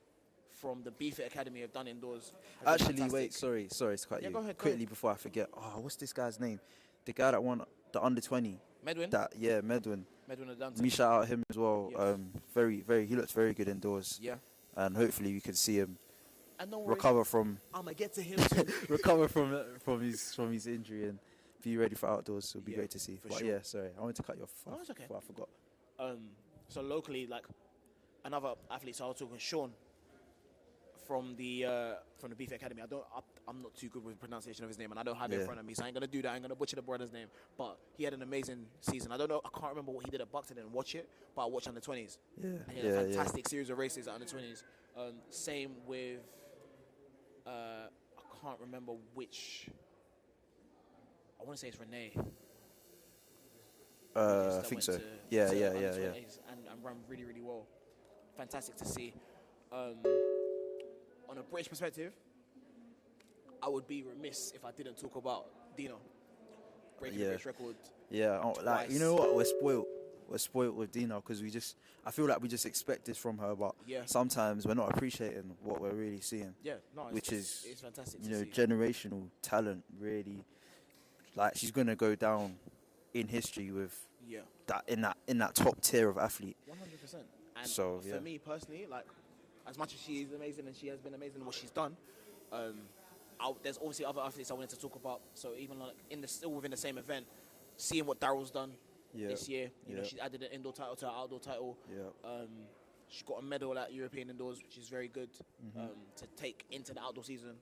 from the BFTTA Academy have done indoors. has been Actually, wait, fantastic. sorry to cut Yeah, you. go ahead, go Quickly ahead. before I forget. Oh, what's this guy's name? The guy that won the under 20. Medwin, Medwin. Medwin Adante. Me shout out him as well. Yes. He looked very good indoors. Yeah. And hopefully we can see him And don't worry, recover from I'm gonna get to him too. from his injury and be ready for outdoors. It'll be Yeah, great to see. for But sure. yeah, sorry, I wanted to cut you off. No, it's okay. Before I forgot. So locally, like another athlete, so I was talking Sean from the BFTTA Academy. I'm not too good with pronunciation of his name, and I don't have it in front of me, so I ain't gonna do that. I ain't gonna butcher the brother's name. But he had an amazing season. I can't remember what he did at Bucks. I didn't watch it, but I watched under 20s. Yeah, And he had a fantastic series of races at under 20s. Same with I can't remember which. I want to say it's Renee. I think so. Yeah. And ran really, really well. Fantastic to see. On a British perspective, I would be remiss if I didn't talk about Dino breaking the British record. Yeah, like, you know what? We're spoiled. We're spoiled with Dino because I feel like we just expect this from her, but sometimes we're not appreciating what we're really seeing. Yeah, no, it's fantastic. You know, to see. generational talent. Really, like she's gonna go down in history with that in that top tier of athlete. 100%. And So, for me personally, like as much as she is amazing and she has been amazing in what she's done, there's obviously other athletes I wanted to talk about. So even like still within the same event, seeing what Daryl's done this year, you know, she's added an indoor title to her outdoor title. She got a medal at European indoors, which is very good to take into the outdoor season.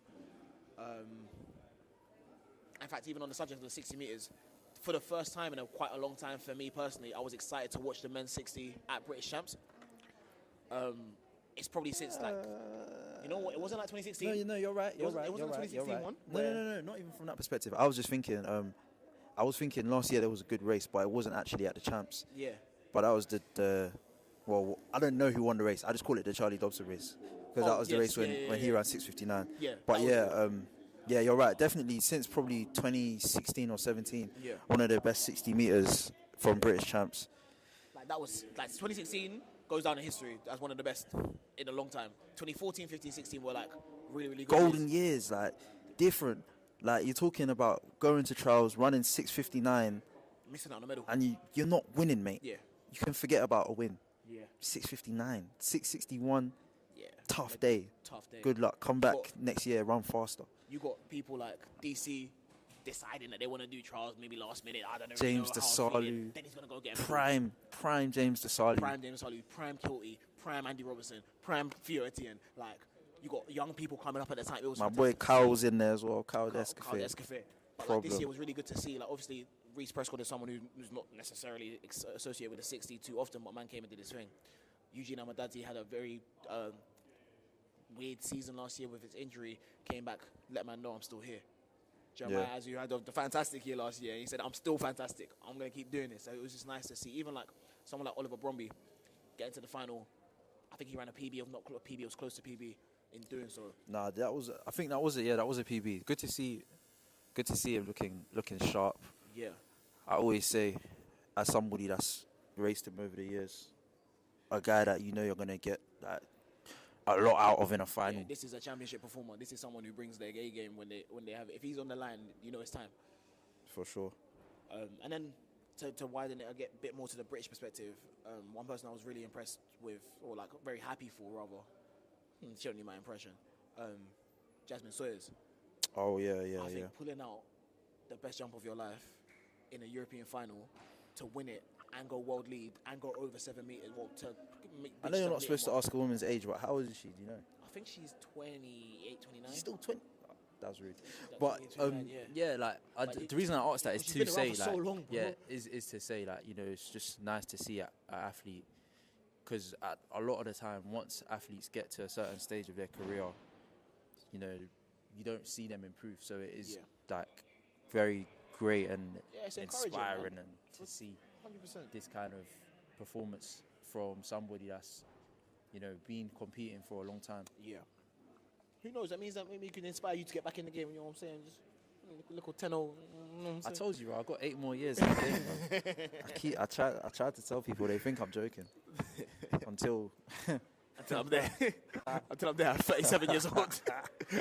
In fact, even on the subject of the 60 meters, for the first time in quite a long time for me personally, I was excited to watch the men's 60 at British Champs. It's probably since like, you know what, it wasn't like 2016. No, you're right. It wasn't like 2016 one. No, not even from that perspective. I was just thinking. I was thinking last year there was a good race, but it wasn't actually at the Champs. Yeah. But that was well, I don't know who won the race. I just call it the Charlie Dobson race because that was the race when he ran 6:59. Yeah. But yeah, you're right. Definitely since probably 2016 or 17, one of the best 60 meters from British Champs. Like that was like 2016 goes down in history as one of the best in a long time. 2014, 15, 16 were like really, really good. Golden years, like different. Like you're talking about going to trials, running 6:59, missing out on the medal, and you're not winning, mate. Yeah. You can forget about a win. Yeah. 6:59, 6:61. Yeah. Tough day. Good luck. Come back next year, run faster. You got people like DC deciding that they want to do trials maybe last minute. I don't know. James Desalu. Then he's gonna go get prime James Desalu. Prime Kilty, prime Andy Robertson, prime Theo Etienne. Like you got young people coming up at the time. It was my boy Kyle's in there as well. Kyle Descafé. But like, this year was really good to see. Like obviously Reece Prescott is someone who's not necessarily associated with the 60 too often, but man came and did his thing. Eugene Amadadi had a very weird season last year with his injury. Came back, let man know I'm still here. Jeremiah Azu had the fantastic year last year. And he said, I'm still fantastic. I'm going to keep doing this. So it was just nice to see. Even like someone like Oliver Bromby getting to the final. I think he ran a PB of not PB, it was close to PB in doing so. Nah, I think that was it. Yeah, that was a PB. Good to see him looking sharp. Yeah. I always say, as somebody that's raced him over the years, a guy that you know you're gonna get a lot out of in a final. Yeah, this is a championship performer. This is someone who brings their A game when they have it. If he's on the line, you know it's time. For sure. And then to widen it a bit more to the British perspective, one person I was really impressed with, or like very happy for rather, she don't need my impression, Jasmine Sawyers. Oh yeah. I think pulling out the best jump of your life in a European final to win it and go world lead and go over 7 meters. Well, I know you're not supposed to ask a woman's age, but how old is she? Do you know? I think she's 28, 29. She's still 20. That was rude. That's But 29, yeah. the reason I asked that is She's to been around say for so like, long, bro. is to say like, you know, it's just nice to see an athlete, because a lot of the time, once athletes get to a certain stage of their career, you know, you don't see them improve. So it is like very great and it's encouraging, inspiring, man. and to see 100%. this kind of performance from somebody that's, you know, been competing for a long time. Yeah. Who knows? That means that maybe it can inspire you to get back in the game. You know what I'm saying? Just a little 10-0. You know what I'm I saying? told you, bro, I've got 8 more years in the game, bro. I try to tell people, they think I'm joking. Until I'm there. Until I'm there at 37 years old.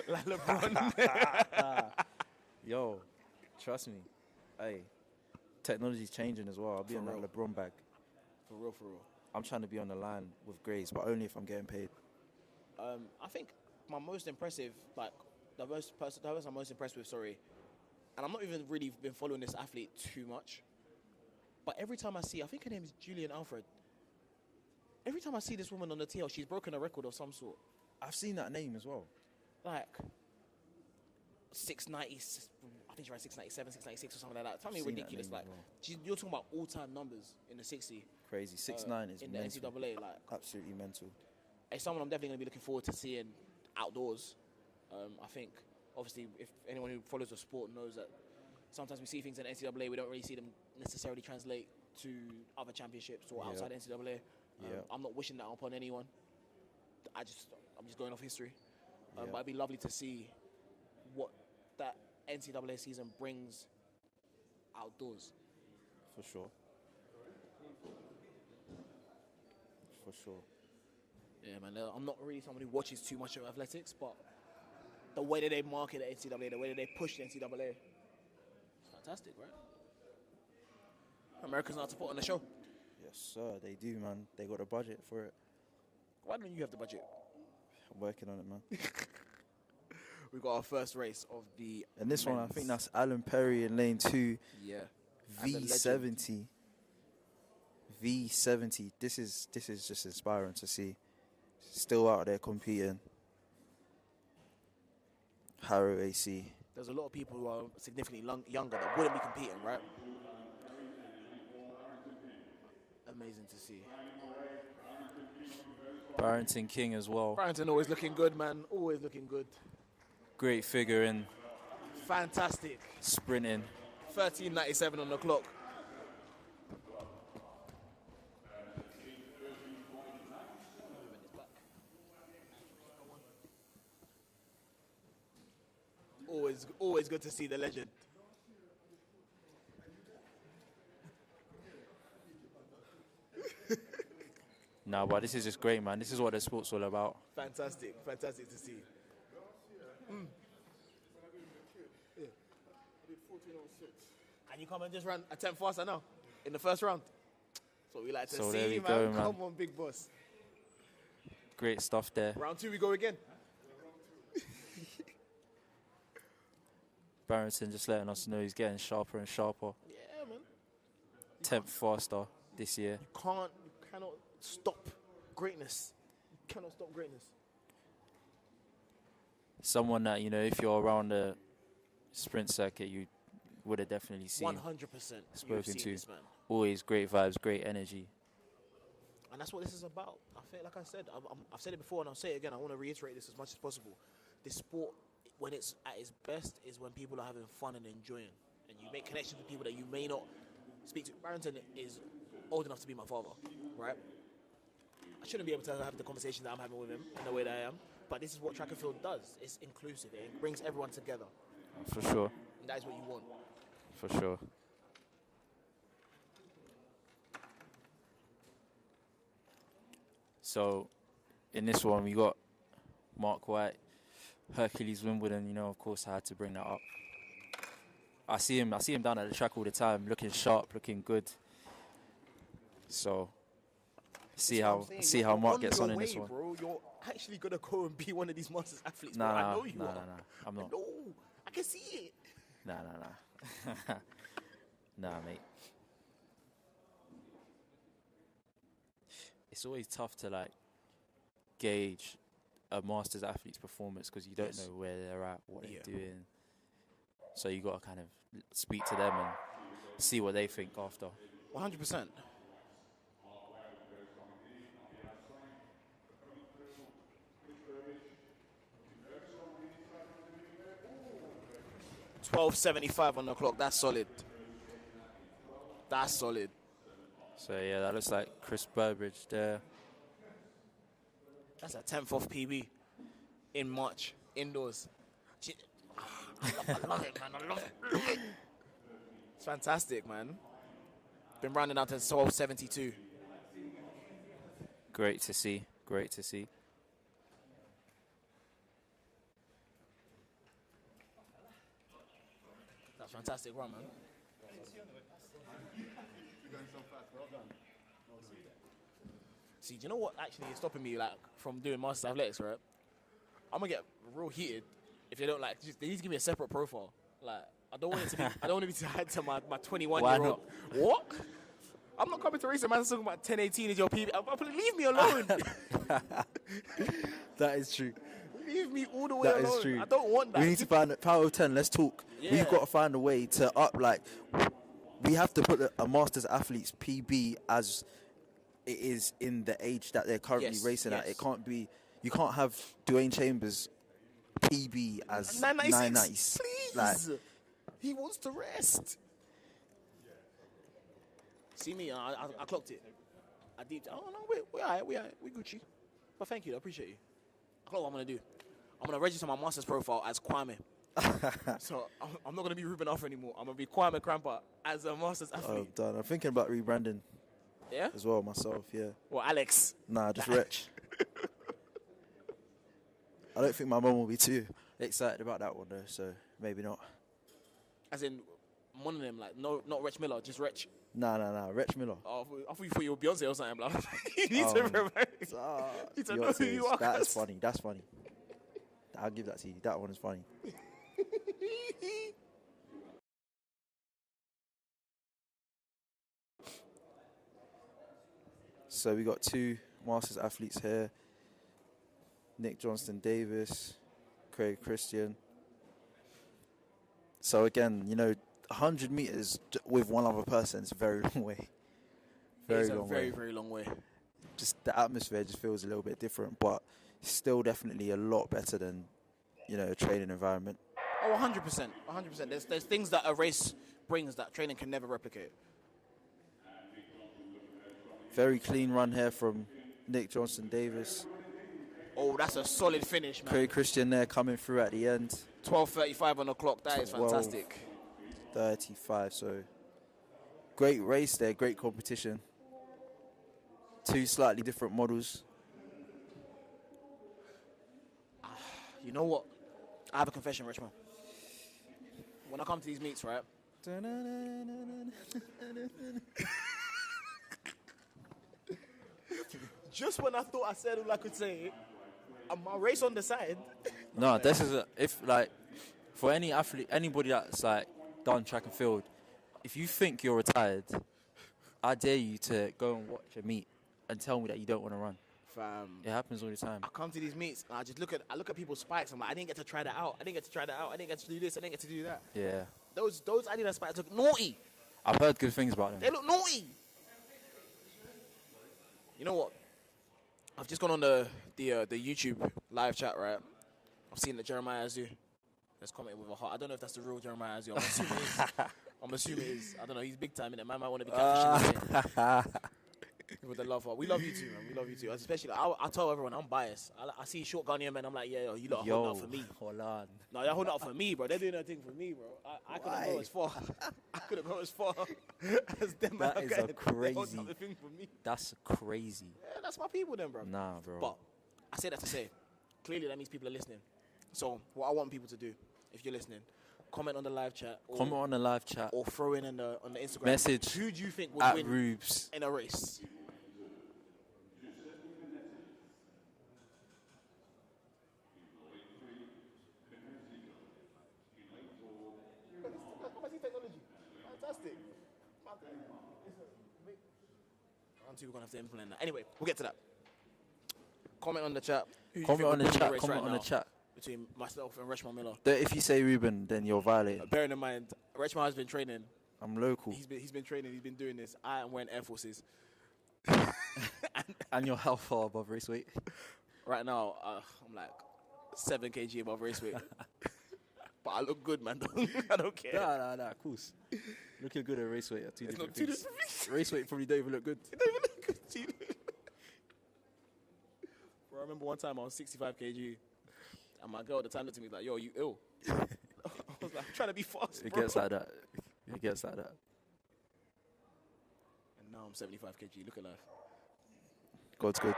Like LeBron. Yo, trust me. Hey, technology's changing as well. I'll be For on that real. LeBron bag. For real, for real. I'm trying to be on the line with Grace, but only if I'm getting paid. I think my most impressive, like the person I'm most impressed with, and I'm not even really been following this athlete too much, but every time I think her name is Julian Alfred. Every time I see this woman on the TL, she's broken a record of some sort. I've seen that name as well. Like 690, I think she ran 697, 696 or something like that. Something I've seen that ridiculous. name Like as well. you're talking about all-time numbers in the 60. Crazy. 6'9" is in the mental. NCAA. Like Absolutely mental. it's someone I'm definitely going to be looking forward to seeing outdoors. I think, obviously, if anyone who follows the sport knows that sometimes we see things in NCAA, we don't really see them necessarily translate to other championships or outside NCAA. I'm not wishing that upon anyone. I'm just going off history. But it'd be lovely to see what that NCAA season brings outdoors. For sure. For sure. Yeah, man. I'm not really someone who watches too much of athletics, but the way that they market the NCAA, the way that they push the NCAA, it's fantastic, right? Americans know how to put on the show. Yes, sir. They do, man. They got a budget for it. Why don't you have the budget? I'm working on it, man. We got our first race of the. And this one, I men's. think that's Alan Perry in lane 2. Yeah. And the V70. V70. This is just inspiring to see. Still out there competing. Harrow AC. There's a lot of people who are significantly younger that wouldn't be competing, right? Amazing to see. Barrington King as well. Barrington always looking good, man. Always looking good. Great figure in Fantastic. sprinting. 13.97 on the clock. Always good to see the legend. Nah, but this is just great, man. This is what the sport's all about. Fantastic to see. And you come and just run a 10 faster now in the first round. That's what we like to So see, there we man. go, man. Come on, big boss. Great stuff there. Round 2, we go again. Barrington just letting us know he's getting sharper and sharper. Yeah, man. 10th faster this year. You cannot stop greatness. You cannot stop greatness. Someone that, you know, if you're around the sprint circuit, you would have definitely seen. 100%. Spoken to. This, man. Always great vibes, great energy. And that's what this is about. I feel like I said, I've said it before and I'll say it again. I want to reiterate this as much as possible. This sport, when it's at its best, is when people are having fun and enjoying. And you make connections with people that you may not speak to. Barrington is old enough to be my father, right? I shouldn't be able to have the conversation that I'm having with him in the way that I am. But this is what track and field does. It's inclusive. It brings everyone together. For sure. And that is what you want. For sure. So, in this one, we got Mark White, Hercules Wimbledon. You know, of course, I had to bring that up. I see him down at the track all the time, looking sharp, looking good. So, see how Mark gets on in this one. Bro. You're actually gonna go and be one of these Masters athletes. Bro. I know you are. Nah, I'm not. No, I can see it. Nah. Nah, mate. It's always tough to like gauge a Masters athlete's performance because you don't know where they're at, what they're doing. So you got to kind of speak to them and see what they think after. 100%. $12.75 on the clock. That's solid. That's solid. So yeah, that looks like Chris Burbridge there. That's a 10th off PB in March indoors. I love it, man. I love it. It's fantastic, man. Been rounding out to 12.72. Great to see. Great to see. That's fantastic run, man. See, do you know what actually is stopping me like from doing Masters Athletics, right? I'm gonna get real heated if they don't like. They need to give me a separate profile. Like, I don't want it to be. I don't want it to be tied to my 21-year-old. What? I'm not coming to race a man talking about 10-18 is your PB. Leave me alone. That is true. Leave me all the way That alone. is true. I don't want that. We need to find Power of 10. Let's talk. Yeah. We've got to find a way to up. Like, we have to put a Masters athlete's PB as it is in the age that they're currently racing at. It can't be. You can't have Dwayne Chambers' PB as 996. Please. Like, he wants to rest. See me, I clocked it. I deeped. Oh no, we all right, we Gucci. But thank you, I appreciate you. I clocked what I'm gonna do. I'm gonna register my Masters profile as Kwame. So I'm not gonna be Ruben Arthur anymore. I'm gonna be Kwame Cramper as a Masters athlete. done. I'm thinking about rebranding. Yeah. As well myself. Yeah. Well, Alex. Nah, just Wretch. I don't think my mum will be too excited about that one though. So maybe not. As in one of them, like not Wretch Miller, just Wretch. Nah. Wretch Miller. Oh, I thought you were Beyonce or something. Like, you need to remember. You need to know who you are. That's funny. That's funny. I'll give that to you. That one is funny. So we got two Masters athletes here. Nick Johnston Davis, Craig Christian. So again, 100 meters with one other person is a very long way. Very long way. Just the atmosphere just feels a little bit different, but still definitely a lot better than, a training environment. Oh, 100%. 100%. There's things that a race brings that training can never replicate. Very clean run here from Nick Johnston Davis. Oh, that's a solid finish, man. Craig Christian there coming through at the end. 12:35 on the clock. That is fantastic. 35. So great race there. Great competition. Two slightly different models. You know what? I have a confession, Richmond. When I come to these meets, right? Just when I thought I said all I could say, my race on the side. No, this is for any athlete, anybody that's done track and field. If you think you're retired, I dare you to go and watch a meet and tell me that you don't want to run. Fam. It happens all the time. I come to these meets and I look at people's spikes. I'm like, I didn't get to try that out. I didn't get to do this. I didn't get to do that. Yeah. Those Adidas spikes look naughty. I've heard good things about them. They look naughty. You know what? I've just gone on the YouTube live chat, right? I've seen that Jeremiah Azu has commented with a heart. I don't know if that's the real Jeremiah Azu. I'm assuming it is. I'm assuming it is. I don't know. He's big time in it. Man might want to be catfishing with the love heart. We love you too, man. We love you too. Especially, I tell everyone I'm biased. I see short Ghanaian men. I'm like, yeah, yo, you lot are holding out for me. Hold on. No, they're holding out for me, bro. They're doing their thing for me, bro. I couldn't go as far. I couldn't go as far as them. That is a They're holding crazy. out the thing for me. That's crazy. Yeah, that's my people, then, bro. Nah, bro. But I say that to say, clearly that means people are listening. So what I want people to do, if you're listening, comment on the live chat. Or, Comment on the live chat. or throw in on the Instagram. Message Who do you think would at win Rubes. in a race? Fantastic. We're gonna have to implement that. Anyway, we'll get to that. Comment on the chat. Who do you think Comment on would the win chat. race Comment right on now the chat. between myself and Reshma Miller. If you say Ruben, then you're violating. Bearing in mind, Reshma has been training. I'm local. He's been training. He's been doing this. I am wearing Air Forces. And you're how far above race weight? Right now, I'm like 7 kg above race weight. But I look good, man. I don't care. Nah, of course. Looking good at race weight are two It's different not too things. different. Race weight probably don't even look good. It don't even look good to you. Bro, I remember one time I was 65 kg. And my girl at the time looked at me like, yo, you ill? I was like, I'm trying to be fast, It bro. gets like that. It gets like that. And now I'm 75 kg. Look at life. God's good.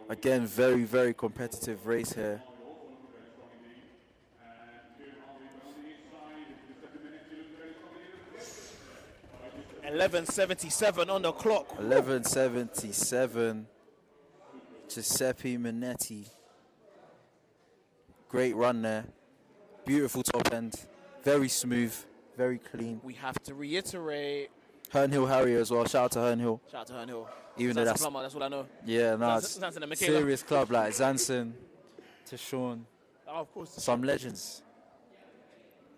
Again, very, very competitive race here. 11:77 on the clock. 11:77. Giuseppe Minetti. Great run there. Beautiful top end. Very smooth. Very clean. We have to reiterate. Hernhill Harrier as well. Shout out to Hernhill. Shout out to Hernhill. Even though that's Plumber, that's all I know. yeah, no, it's Zanson and Michaela. serious club like Zanson, to Sean, Oh, of course. some legends.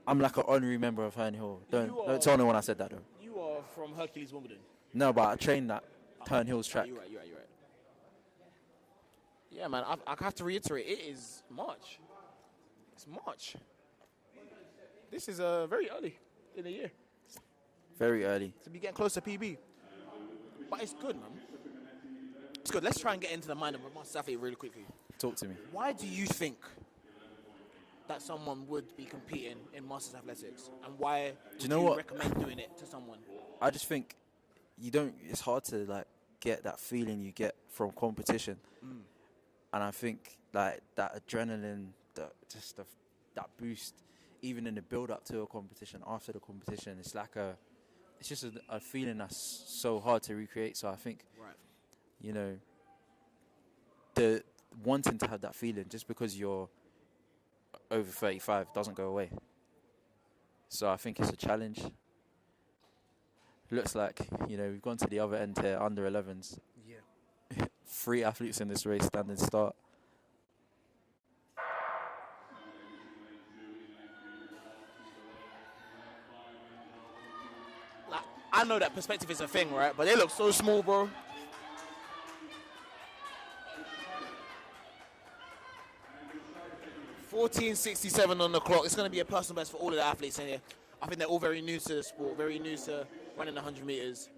I'm like an honorary member of Hernhill. You are- Don't tell no one I said that though. You are from Hercules Wimbledon. No, but I trained that Hernhill's track. You're right. Yeah, man, I have to reiterate, it is March. It's March. This is very early in the year Very early. to be getting close to PB. But it's good, man. It's good. Let's try and get into the mind of Master Athlete really quickly. Talk to me. Why do you think that someone would be competing in Masters Athletics? And why would you know what? recommend doing it to someone? I just think you don't. It's hard to like get that feeling you get from competition, and I think like that adrenaline, that boost, even in the build up to a competition, after the competition, it's like it's just a feeling that's so hard to recreate. So I think, Right. you know, the wanting to have that feeling just because you're over 35 doesn't go away. So I think it's a challenge. Looks like, you know, we've gone to the other end here, under 11s. Yeah. 3 athletes in this race, standing start. Like, I know that perspective is a thing, right? But they look so small, bro. $14.67 on the clock. It's going to be a personal best for all of the athletes in here. I think they're all very new to the sport, very new to running 100 meters.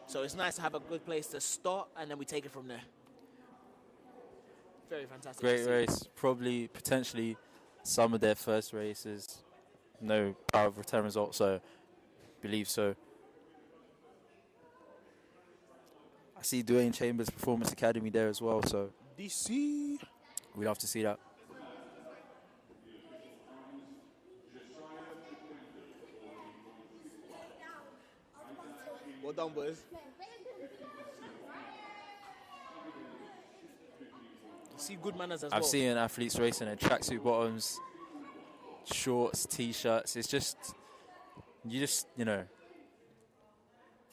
So it's nice to have a good place to start, and then we take it from there. Very fantastic. to Great see. race. Probably, potentially, some of their first races. No power of return result, so believe so. I see Dwayne Chambers Performance Academy there as well, so DC. we'd love to see that. Well done, boys. See good manners as well. I've seen athletes racing in tracksuit bottoms, shorts, t-shirts. It's just, you know,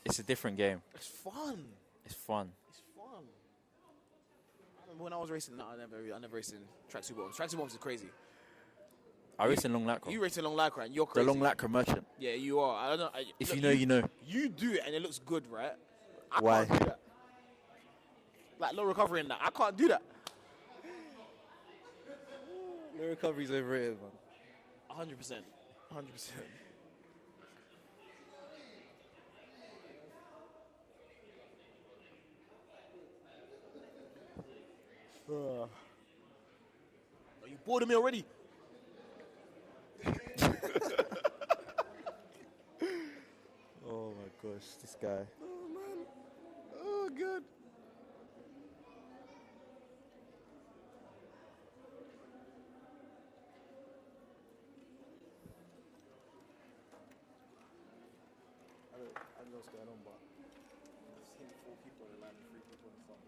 it's a different game. It's fun. It's fun. It's fun. I remember when I was racing. No, I never raced in tracksuit bottoms. Tracksuit bottoms is crazy. I race in long lacrosse. You race in long lycra and you're The crazy. long lacrosse merchant. Yeah, you are. I don't know. If look, you know, you know. You do it and it looks good, right? I Why? can't do that. Like low recovery in that. I can't do that. The recovery's overrated, man. 100%. 100%. Are you bored of me already? Oh my gosh, this guy. Oh, man. Oh, good. I don't know what's going on, but I've seen 4 people on the line and 3 people in the front.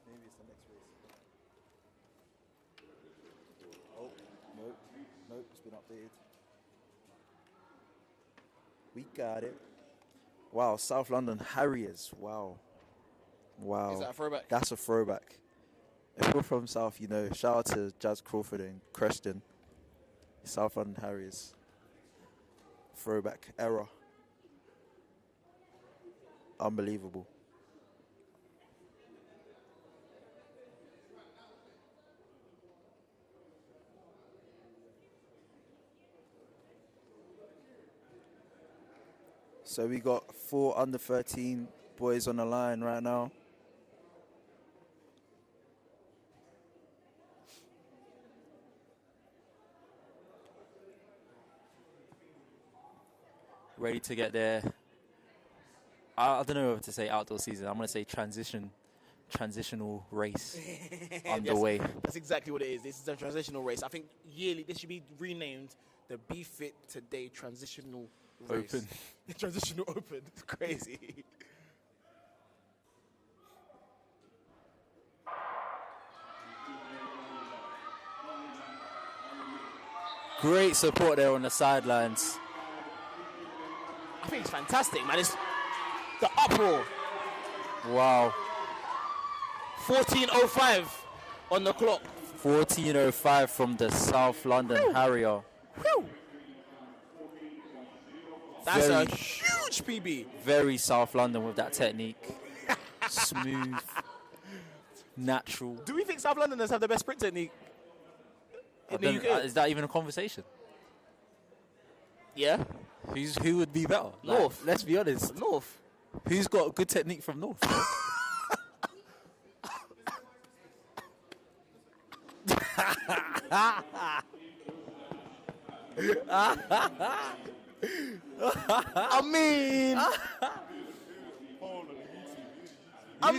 Maybe it's the next race. Oh, nope, it's been updated. We got it. Wow, South London Harriers. Wow. Is that a throwback? That's a throwback. If you're from South, you know, shout out to Jazz Crawford and Creston. South London Harriers. Throwback era. Unbelievable. So we got 4 under 13 boys on the line right now. Ready to get there. I don't know what to say outdoor season. I'm going to say transitional race underway. That's exactly what it is. This is a transitional race. I think yearly this should be renamed the BFTTA Transitional Race. Open. The Transitional Open. It's crazy. Great support there on the sidelines. I think it's fantastic, man. It's the uproar. Wow. 14:05 on the clock. 14:05 from the South London Harrier. Whew. That's Very- a huge PB. Very South London with that technique. Smooth. Natural. Do we think South Londoners have the best sprint technique I in the don't- UK? Is that even a conversation? Yeah. Who would be better? Like, North. let's be honest. North. Who's got good technique from North? I mean, I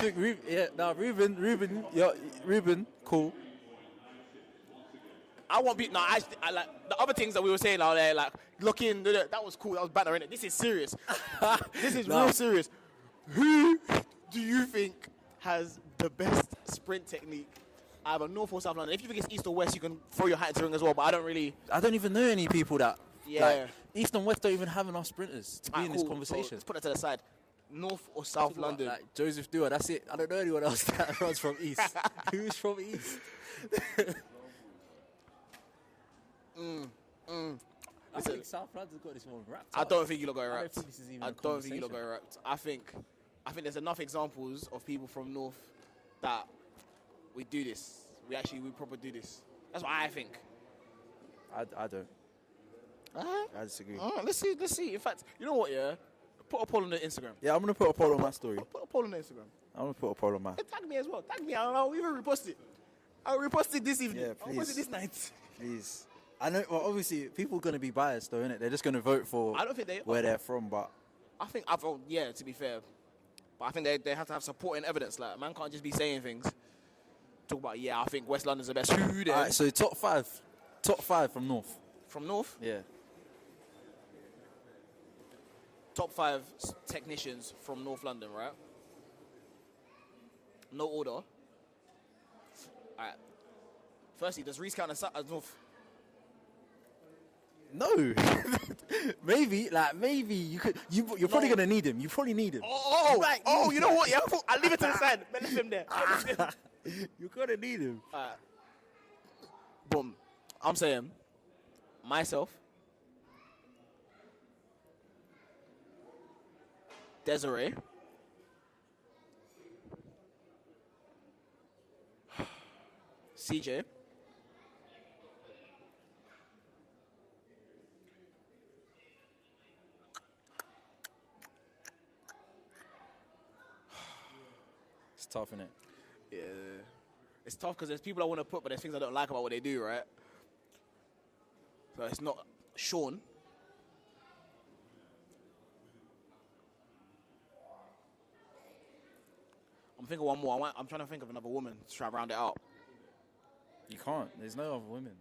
think Ruben, cool. I won't be. No, I like the other things that we were saying out there, like looking. That was cool. That was banner, innit? This is serious. This is real serious. Who do you think has the best sprint technique? Either North or South London. If you think it's East or West, you can throw your hat into the ring as well. But I don't really. I don't even know any people that. Yeah. Like, East and West don't even have enough sprinters to be Alright, in this cool. conversation. So let's put that to the side. North or South London? Like Joseph Dewar, that's it. I don't know anyone else that runs from East. Who's from East? I think South London's got this one wrapped I up. don't think you look got it I don't wrapped. think this is even I a don't think you look got conversation. it wrapped. I think there's enough examples of people from North that we do this. We proper do this. That's what I think. I don't. Alright. I disagree. Alright, let's see. In fact, you know what, yeah? Put a poll on the Instagram. Yeah, I'm going to put a poll on my story. Put a poll on the Instagram. I'm going to put a poll on my... And tag me as well. Tag me. I'll even repost it. I'll repost it this evening. Yeah, I'll repost it please. this night. Please. I know, well, obviously, people are going to be biased, though, innit? They're just going to vote for I don't think they where they're from, but... I think to be fair. But I think they have to have supporting evidence. Like, man can't just be saying things. Talk about, I think West London's the best. Who then? All right, so top five from North. From North? Yeah. Top 5 technicians from North London, right? No order. All right. Firstly, does Reese count as North? No. maybe you could. You're probably No. going to need him. You probably need him. You know what? Yeah, I'll leave it to the side. Let him there. You're going to need him. Boom. I'm saying myself, Desiree, CJ. It's tough, innit? Yeah. It's tough because there's people I want to put, but there's things I don't like about what they do, right? So it's not Sean. I'm thinking one more. I'm trying to think of another woman to try and round it out. You can't. There's no other women.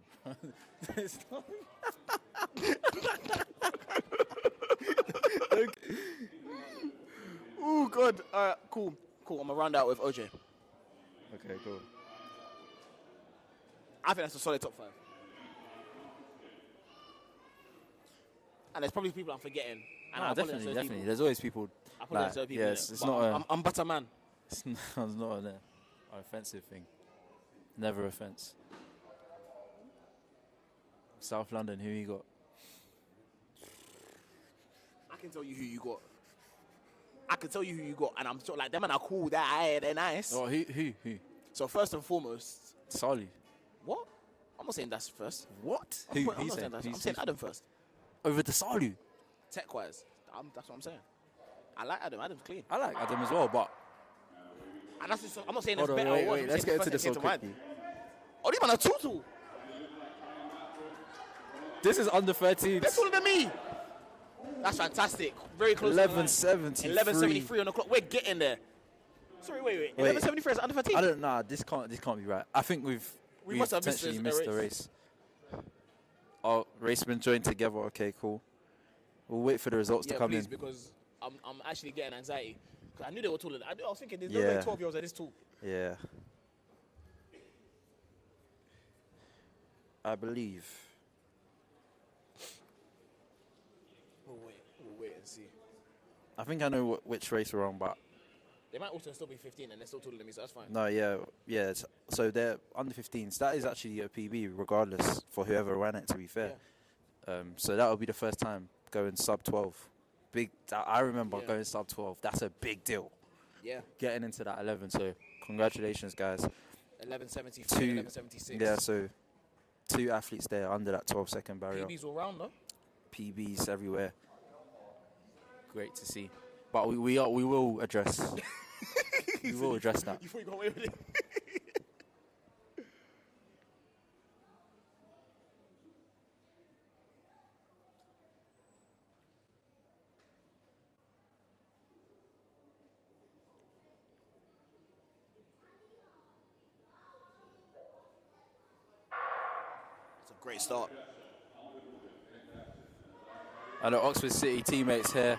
There's no... Ooh, good. Cool. I'm going to round out with OJ. Okay, cool. I think that's a solid top 5. And there's probably people I'm forgetting. And I apologize to those Definitely. people. There's always people. I apologize to those people. Yes, innit? it's But not a. I'm butter man. It's not an offensive thing. Never offense. South London, who you got? I can tell you who you got. And I'm sort of like, them and are cool, they're nice. Oh, who? So first and foremost, Sali. what? I'm not saying that's first. What? I'm not saying that's. I'm saying Adam first. Over the Salu. Tech-wise, that's what I'm saying. I like Adam. Adam's clean. I like Adam as well, but And that's just, I'm not saying hold it's on, better or worse. wait. I'm Let's saying get into the this first one thing that came to quickly. mind. Oh, these man are tutu. This is under 13. They're taller than me. That's fantastic. Very close. 11.73. 11.73 on the clock. We're getting there. Sorry, wait. 11.73 is under 13. I don't know. This can't be right. I think we've must have missed potentially a missed the race. Oh, race been joined together. Okay, cool. We'll wait for the results to come please, in. because I'm actually getting anxiety. Because I knew they were taller. I was thinking, there's no way 12-year-olds are this tall. Yeah. I believe. We'll wait and see. I think I know which race we're on, but They might also still be 15 and they're still taller than me, so that's fine. no, yeah. So they're under 15s. That is actually a PB, regardless, for whoever ran it. To be fair, so that will be the first time going sub 12. Big. I remember going sub 12. That's a big deal. Yeah. Getting into that 11. So congratulations, guys. 11.73, 11.76. Yeah. So 2 athletes there under that 12-second barrier. PBs all round, though. PBs everywhere. Great to see. But we will address. We will address that. You thought you got away with it? It's a great start. And our Oxford City teammates here.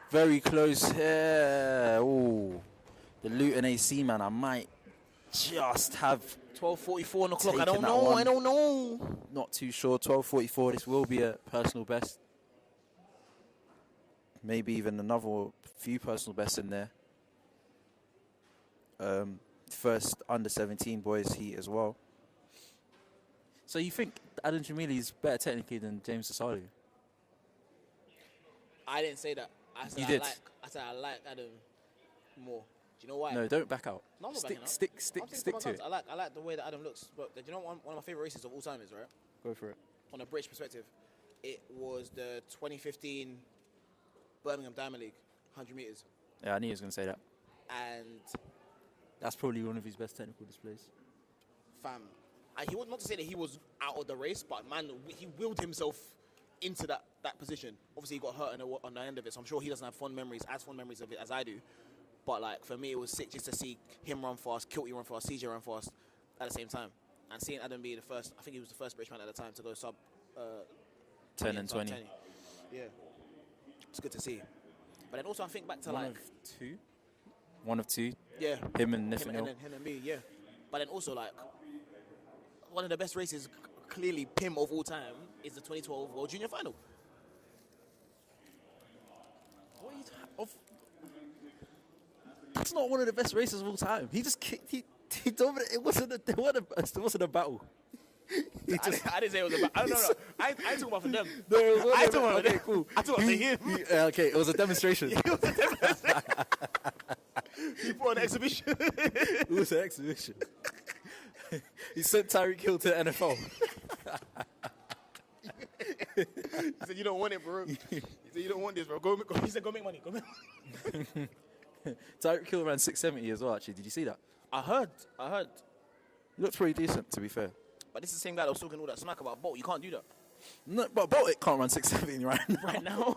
Very close here. Ooh. The Luton AC, man. I might just have 12.44 on the clock. taken I don't that know. one. I don't know. Not too sure. 12.44. This will be a personal best. Maybe even another few personal bests in there. First under 17 boys heat as well. So you think Adam Jamili is better technically than James Asali? I didn't say that. I said You I did. I like Adam more. Do you know why? No, don't back out. No, I'm not stick, backing out. stick, I'm stick, sticking stick my to it. guns. I like the way that Adam looks. But do you know one of my favorite races of all time is, right? Go for it. On a British perspective, it was the 2015 Birmingham Diamond League, 100 meters, Yeah, I knew he was going to say that. and That's probably one of his best technical displays. fam, he was not to say that he was out of the race, but man, he willed himself into that position. Obviously, he got hurt on the end of it, so I'm sure he doesn't have fond memories of it as I do. But like for me, it was sick just to see him run fast, Kilty run fast, CJ run fast at the same time, and seeing Adam be the first. I think he was the first British man at the time to go sub 10 and 20. Yeah, it's good to see. But then also I think back to One of two. yeah, Him and Nathan him and me, yeah. But then also like one of the best races, clearly Pim of all time, is the 2012 World Junior Final. What are you That's not one of the best races of all time. He just kicked. He dominated. It wasn't a battle. I didn't say it was about. I don't know. I talk about for them. No, it wasn't I talk about okay, them. cool. I talk about him. Okay, it was a demonstration. It was a demonstration. He put on an exhibition. It was an exhibition. He sent Tyreek Hill to the NFL. He said, "You don't want it, bro." He said, "You don't want this, bro. Go." He said, "Go make money. Go make money." Tyreek Hill ran 670 as well, actually. Did you see that? I heard. He looked pretty decent, to be fair. But this is the same guy that was talking all that smack about Bolt. You can't do that No, but Bolt can't run 670 right now. right now.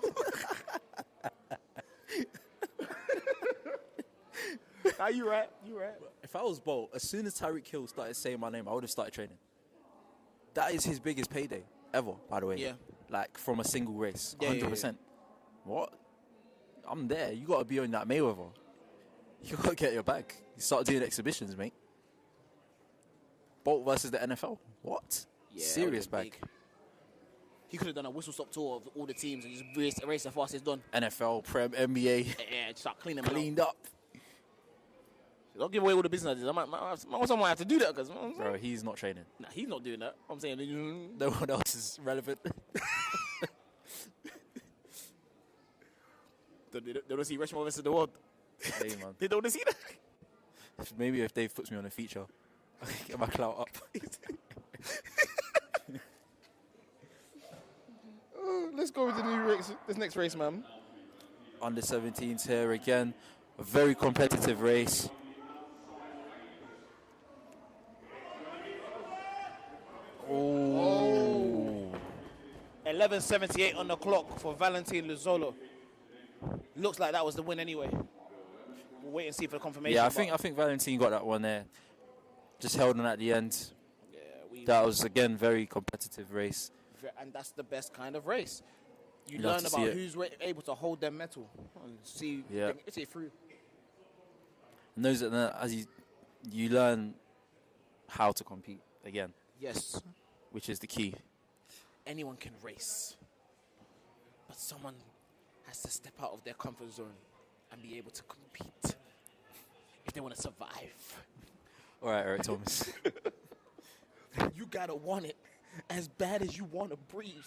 Nah, you right. If I was Bolt, as soon as Tyreek Hill started saying my name, I would have started training. That is his biggest payday ever, by the way. Yeah. Like, from a single race. Yeah, 100%. yeah. What? I'm there. You got to be on that Mayweather. You got to get your bag. You start doing exhibitions, mate. Bolt versus the NFL. What? Yeah, Serious that would've bag. been big. He could have done a whistle-stop tour of all the teams and just race the fastest done. NFL, Prem, NBA. Yeah, just start cleaning them Cleaned up. Don't give away all the business ideas. Someone have to do that because Bro, he's not training. nah, he's not doing that. I'm saying No one else is relevant. they don't see Rushmore versus the world. Hey, man. They don't see that. Maybe if Dave puts me on a feature, I can get my clout up. Let's go with the new race. This next race, man. Under 17s here again. A very competitive race. Oh. 11:78 on the clock for Valentin Luzolo. Looks like that was the win anyway. We'll wait and see for the confirmation. Yeah, I think Valentin got that one there. Just held on at the end. Yeah, That was again very competitive race. and that's the best kind of race. You You'd have learn to see about it. who's able to hold their metal and see it through. And those are as you learn how to compete again, Yes, which is the key. anyone can race, but someone has to step out of their comfort zone and be able to compete if they want to survive. All right, Eric Thomas. You gotta want it as bad as you want to breathe.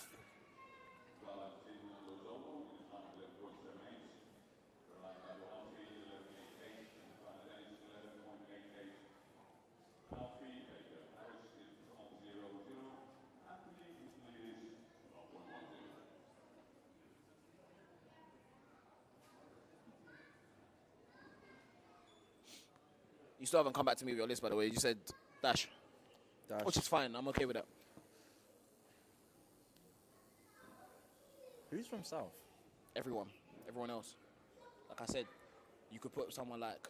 You still haven't come back to me with your list, by the way. You said dash, which is fine. I'm okay with that. Who's from South? Everyone else. Like I said, you could put someone like,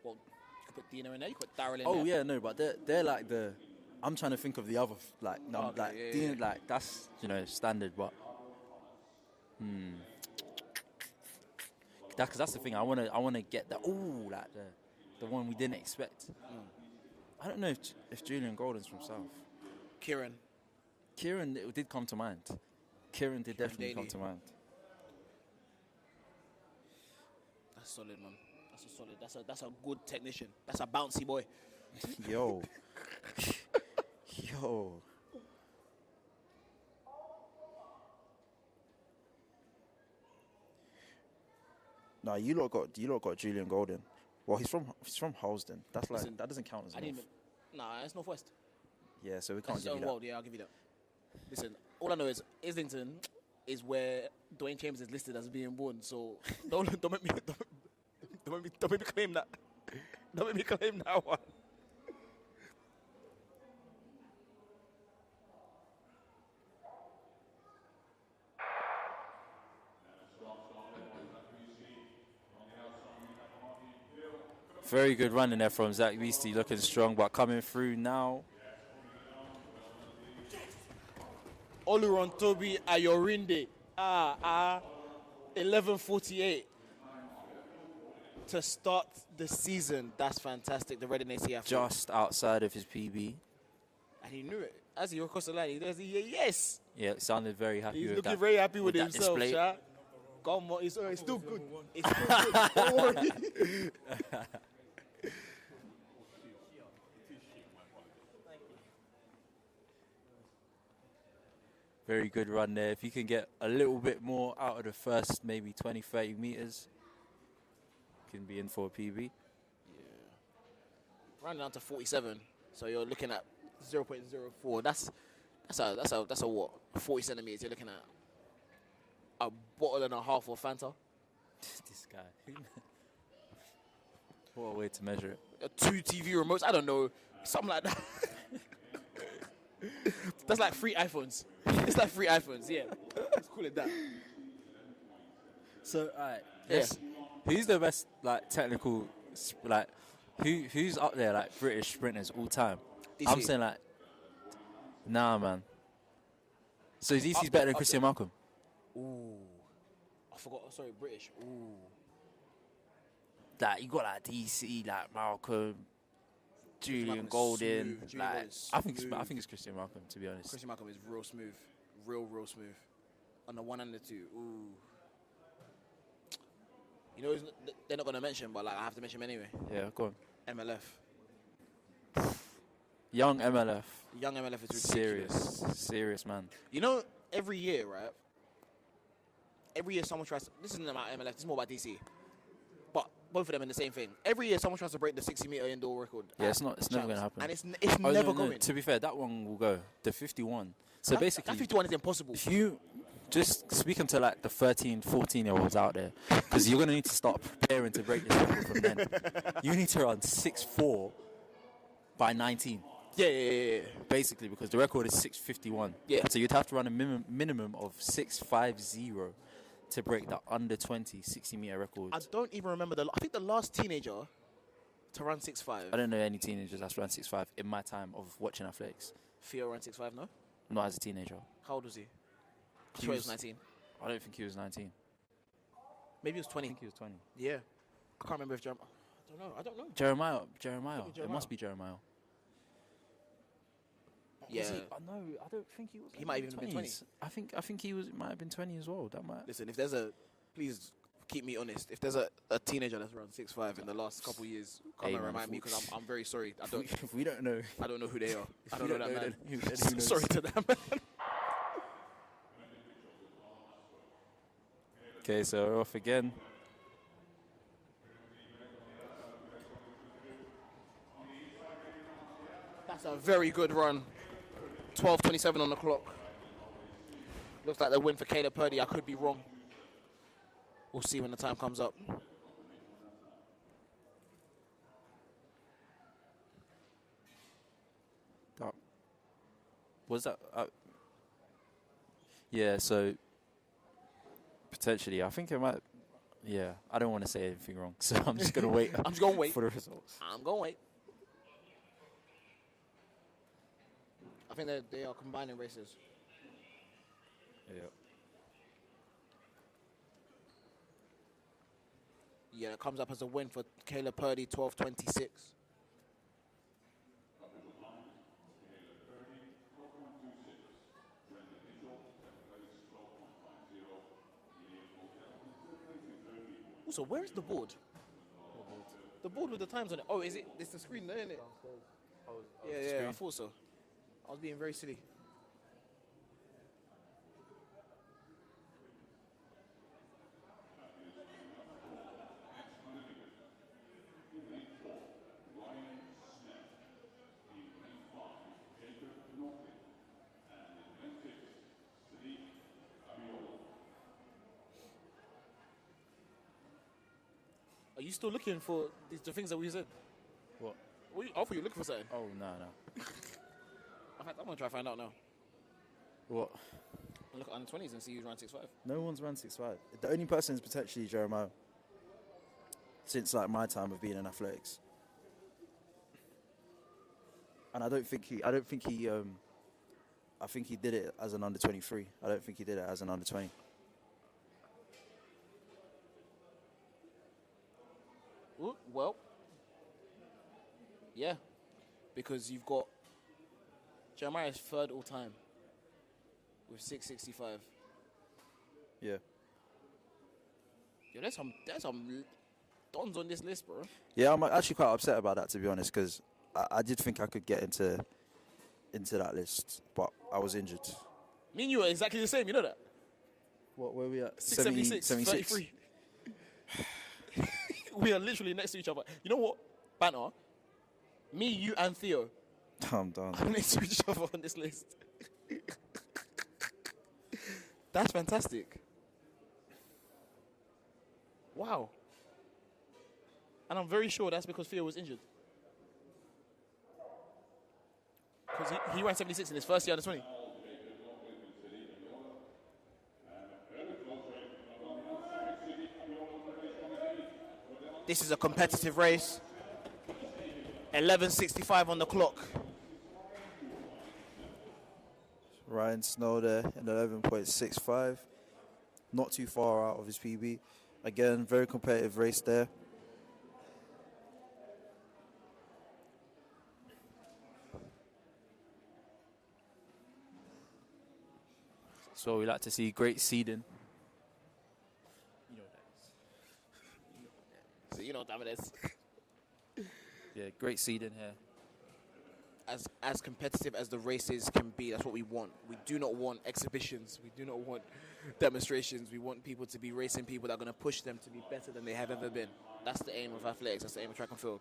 well, you could put Dina in there. You could put Daryl in there. Oh yeah, no, but they're like the. I'm trying to think of the other like no, Okay, like yeah, Dean, yeah. like that's standard, but because that's the thing. I wanna get that. Ooh, like the one we didn't expect. I don't know if Julian Golden's from South. Kieran. It did come to mind. Kieran did definitely come Daly. to mind. That's solid, man. That's a good technician. That's a bouncy boy. Yo. Yo. Nah, you lot got Julian Golden. Well, he's from Halsden. That's like Listen, that doesn't count as I North. didn't. Nah, it's Northwest. Yeah, so we can't That's give his you own that. world. Yeah, I'll give you that. Listen, all I know is Islington is where Dwayne Chambers is listed as being born. So don't make me claim that. Don't make me claim that one. Very good run in there from Zach Beastie, looking strong, but coming through now. Olurontobi Ayorinde. 11:48 to start the season. That's fantastic. The Red and AC athlete. Just outside of his PB. And he knew it. As he across the line, he does. Yes. Yeah, sounded very happy He's with looking that. very happy with that himself, display. Sha. Come on, it's still good. It's still good. Don't worry. Very good run there. If you can get a little bit more out of the first maybe 20, 30 meters. can be in for a PB. Yeah. Rounding down to 47. So you're looking at 0.04. That's a what? 40 centimeters. You're looking at a bottle and a half of Fanta. This guy. What a way to measure it. 2 TV remotes. I don't know. Something like that. That's like 3 iPhones. It's like 3 iPhones. Yeah. Let's call it that. So, alright. Yeah. Who's the best, like, technical, like, who's up there, like, British sprinters all time? DC. I'm saying, like, nah, man. So DC's better than Christian Malcolm? Ooh. I forgot. Sorry, British. Ooh. Like, you got, like, DC, like, Malcolm, Julian Malcolm is Golden. smooth. Julian Like, is I think smooth. it's Christian Malcolm, to be honest. Christian Malcolm is real smooth. Real smooth. On the 1 and the 2. Ooh. You know, they're not going to mention, but like I have to mention him anyway. Yeah, go on. MLF. Young MLF. Young MLF is ridiculous. Serious, man. You know, every year, right? Every year someone tries to... This isn't about MLF, this is more about DC. But both of them in the same thing. Every year someone tries to break the 60-meter indoor record. Yeah, it's never going to happen. And it's Oh, never no, going. To be fair, that one will go. The 51. So basically... That 51 is impossible. If you... Just speaking to like the 13, 14-year-olds out there, because you're going to need to start preparing to break this record from then. You need to run 6'4" by 19. Yeah. Basically, because the record is 6:51. Yeah. So you'd have to run a minimum of 6:50 to break the under 20 60-meter record. I don't even remember I think the last teenager to run 6'5". I don't know any teenagers that's run 6'5" in my time of watching athletics. Theo ran 6'5", no? Not as a teenager. How old was he? I'm sure he was 19. I don't think he was 19. Maybe he was 20. I think he was 20. Yeah. I can't remember if Jeremiah... I don't know. Jeremiah. Jeremiah. It must be Jeremiah. Yeah. No, I don't think he was. He might even have been 20. I think he might have been 20 as well. That might. Listen, if there's please keep me honest. If there's a teenager that's around 6'5" in the last couple of years, come and remind me because I'm very sorry. If we don't know. I don't know who they are. I don't know that man. Who knows? Sorry to that man. Okay, so we're off again. That's a very good run. 12:27 on the clock. Looks like the win for Caleb Purdy. I could be wrong. We'll see when the time comes up. Was that? Yeah, so potentially, I think it might. Yeah, I don't want to say anything wrong, so I'm just gonna wait. I'm just gonna wait for the results. I'm gonna wait. I think they are combining races. Yeah. Yeah, it comes up as a win for Caleb Purdy, 12:26. Also, where is the board? The board with the times on it. Oh, is it? It's the screen there, isn't it? Yeah, I thought so. I was being very silly. Are you still looking for the things that we said? What? I thought you were looking for something. Oh no. In fact, I'm going to try to find out now. What? I'll look at under 20s and see who's around 6'5". No one's run 6'5". The only person is potentially Jeremiah. Since like my time of being in athletics, and I think he did it as an under 23. I don't think he did it as an under 20. Ooh, well, yeah, because you've got Jeremiah's third all time with 665. Yeah. Yo, there's some dons on this list, bro. Yeah, I'm actually quite upset about that, to be honest, because I did think I could get into that list, but I was injured. Me and you are exactly the same, you know that? What, where are we at? 676, 33. We are literally next to each other. You know what? Banter. Me, you, and Theo. I'm done. I'm next to each other on this list. That's fantastic. Wow. And I'm very sure that's because Theo was injured. Because he ran 76 in his first year under 20. This is a competitive race. 11:65 on the clock. Ryan Snow there in 11.65. Not too far out of his PB. Again, very competitive race there. So we like to see great seeding. So you know what time it is. Yeah, great seeding here. As competitive as the races can be, that's what we want. We do not want exhibitions. We do not want demonstrations. We want people to be racing people that are going to push them to be better than they have ever been. That's the aim of athletics. That's the aim of track and field.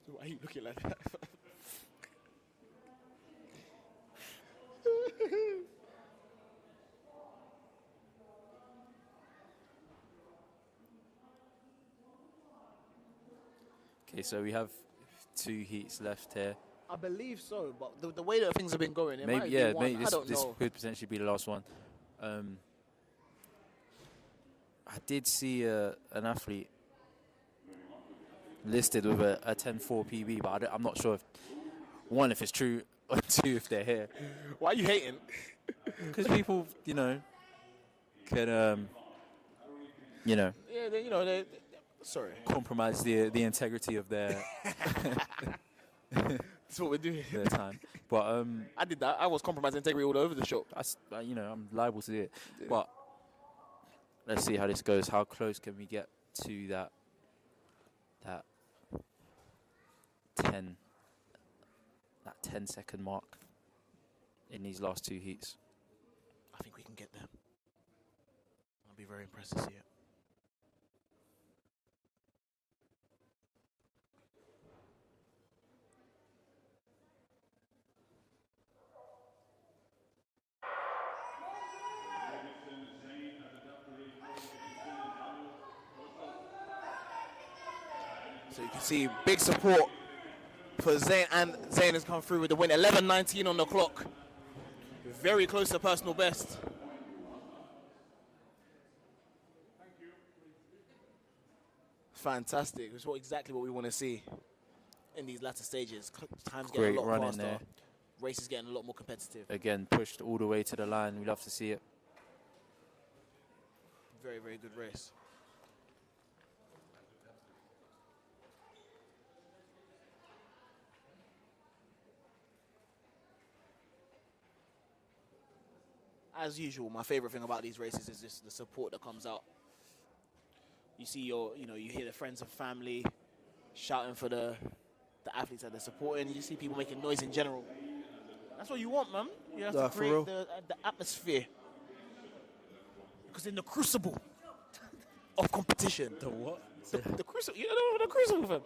So why are you looking like that? Okay, so we have 2 heats left here. I believe so, but the way that things have been going, it Maybe, might yeah, be one. maybe I don't this know. could potentially be the last one. I did see an athlete listed with a 10.4 PB, but I'm not sure if, one, if it's true, or 2, if they're here. Why are you hating? Because people, can, Yeah, they sorry. compromise the integrity of their That's what we're doing. their time. But I did that. I was compromising integrity all over the show. I'm liable to do it. But let's see how this goes. How close can we get to that 10-second mark in these last 2 heats? I think we can get there. I'll be very impressed to see it. So you can see big support for Zayn, and Zayn has come through with the win. 11:19 on the clock. Very close to personal best. Fantastic. It's exactly what we want to see in these latter stages. Time's getting Great a lot run in faster. there. Race is getting a lot more competitive. Again, pushed all the way to the line. We love to see it. Very, very good race. As usual, my favorite thing about these races is just the support that comes out. You see you hear the friends and family shouting for the athletes that they're supporting. You see people making noise in general. That's what you want, man. You have to For create real. the atmosphere. Because in the crucible of competition. The what? The crucible. You don't know what the crucible, fam?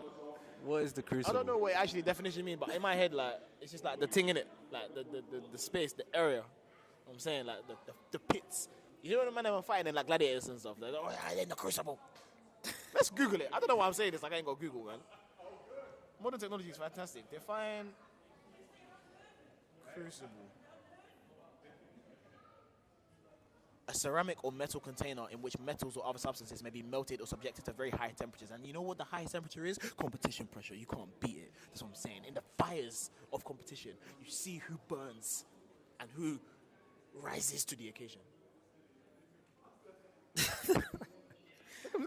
What is the crucible? I don't know what actually definition means, but in my head, like, it's just like the thing in it, like the space, the area. You know what I'm saying, like the pits. You hear when the man are fighting in like gladiators and stuff. Like, oh yeah, in the crucible. Let's Google it. I don't know why I'm saying this. Like I ain't got Google, man. Modern technology is fantastic. Define crucible. A ceramic or metal container in which metals or other substances may be melted or subjected to very high temperatures. And you know what the highest temperature is? Competition pressure. You can't beat it. That's what I'm saying. In the fires of competition, you see who burns and who rises to the occasion.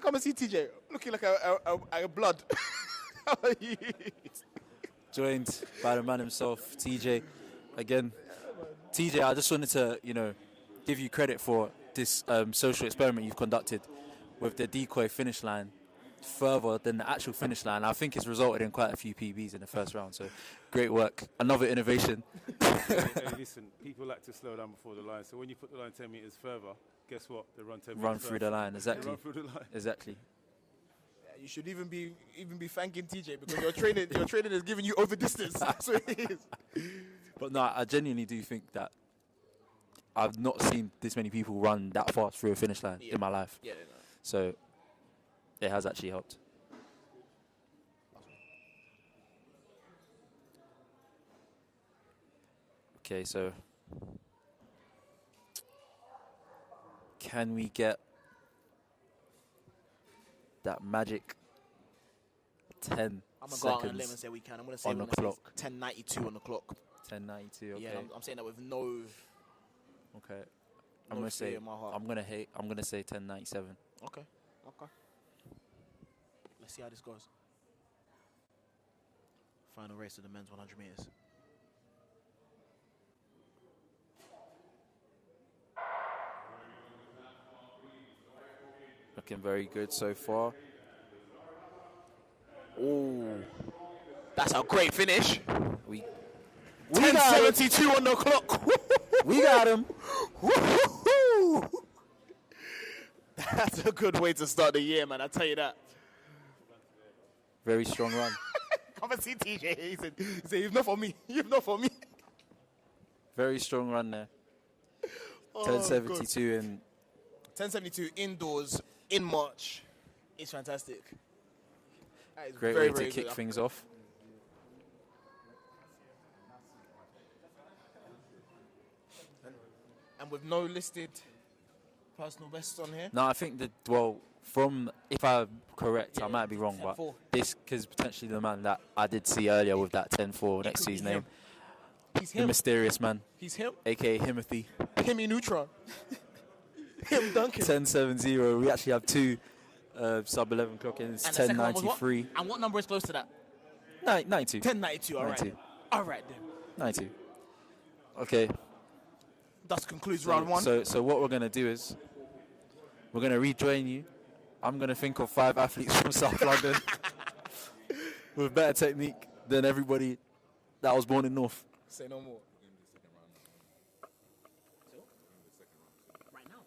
Come and see TJ looking like a blood. How are you? Joined by the man himself, TJ. Again, TJ, I just wanted to, give you credit for this social experiment you've conducted with the decoy finish line. further than the actual finish line. I think it's resulted in quite a few PBs in the first round. So great work. Another innovation. Hey, listen, people like to slow down before the line. So when you put the line 10 meters further, guess what? They run 10 meters Run through the line. They Exactly. run through the line. Exactly. Yeah, you should even be thanking TJ because your training is giving you over distance. That's what it is. But no, I genuinely do think that I've not seen this many people run that fast through a finish line in my life. Yeah, no. So it has actually helped. Okay, so can we get that magic 10 I'm gonna go out on a limb and seconds say we can. I'm gonna say on we're the gonna say clock? 10:92 on the clock. 10:92? Okay. Yeah, I'm saying that with no. Okay. No I'm gonna fear say in my heart. I'm gonna say 10:97. Okay. Let's see how this goes. Final race of the men's 100 meters. Looking very good so far. Oh, that's a great finish. We 10:72 on the clock. we got him. Woo-hoo-hoo. That's a good way to start the year, man. I tell you that. Very strong run. Come and see TJ. He said, "You've not for me. You've not for me." Very strong run there. Oh, 10:72 and 10:72 indoors in March. It's fantastic. That is great very, way to very kick good. things off. And with no listed personal bests on here. No, I think that, well, from, if I'm correct, I might be wrong, but 10-4. this is potentially the man that I did see earlier with that 10-4 next to his name. He's The him. mysterious man, He's him. a.k.a. Himothy. Himmy Neutron. Him Duncan. 10:70. We actually have two sub-11 clock ins. And the second one was what? 10:93. And what number is close to that? 92. 10:92. All right. 92. All right then. 92. Okay. Thus concludes round one. So what we're going to do is we're going to rejoin you. I'm going to think of 5 athletes from South London with better technique than everybody that was born in North. Say no more. Right now.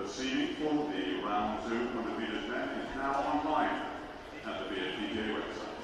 The seeding for the round 2 undefeated men is now online at the BFTTA website.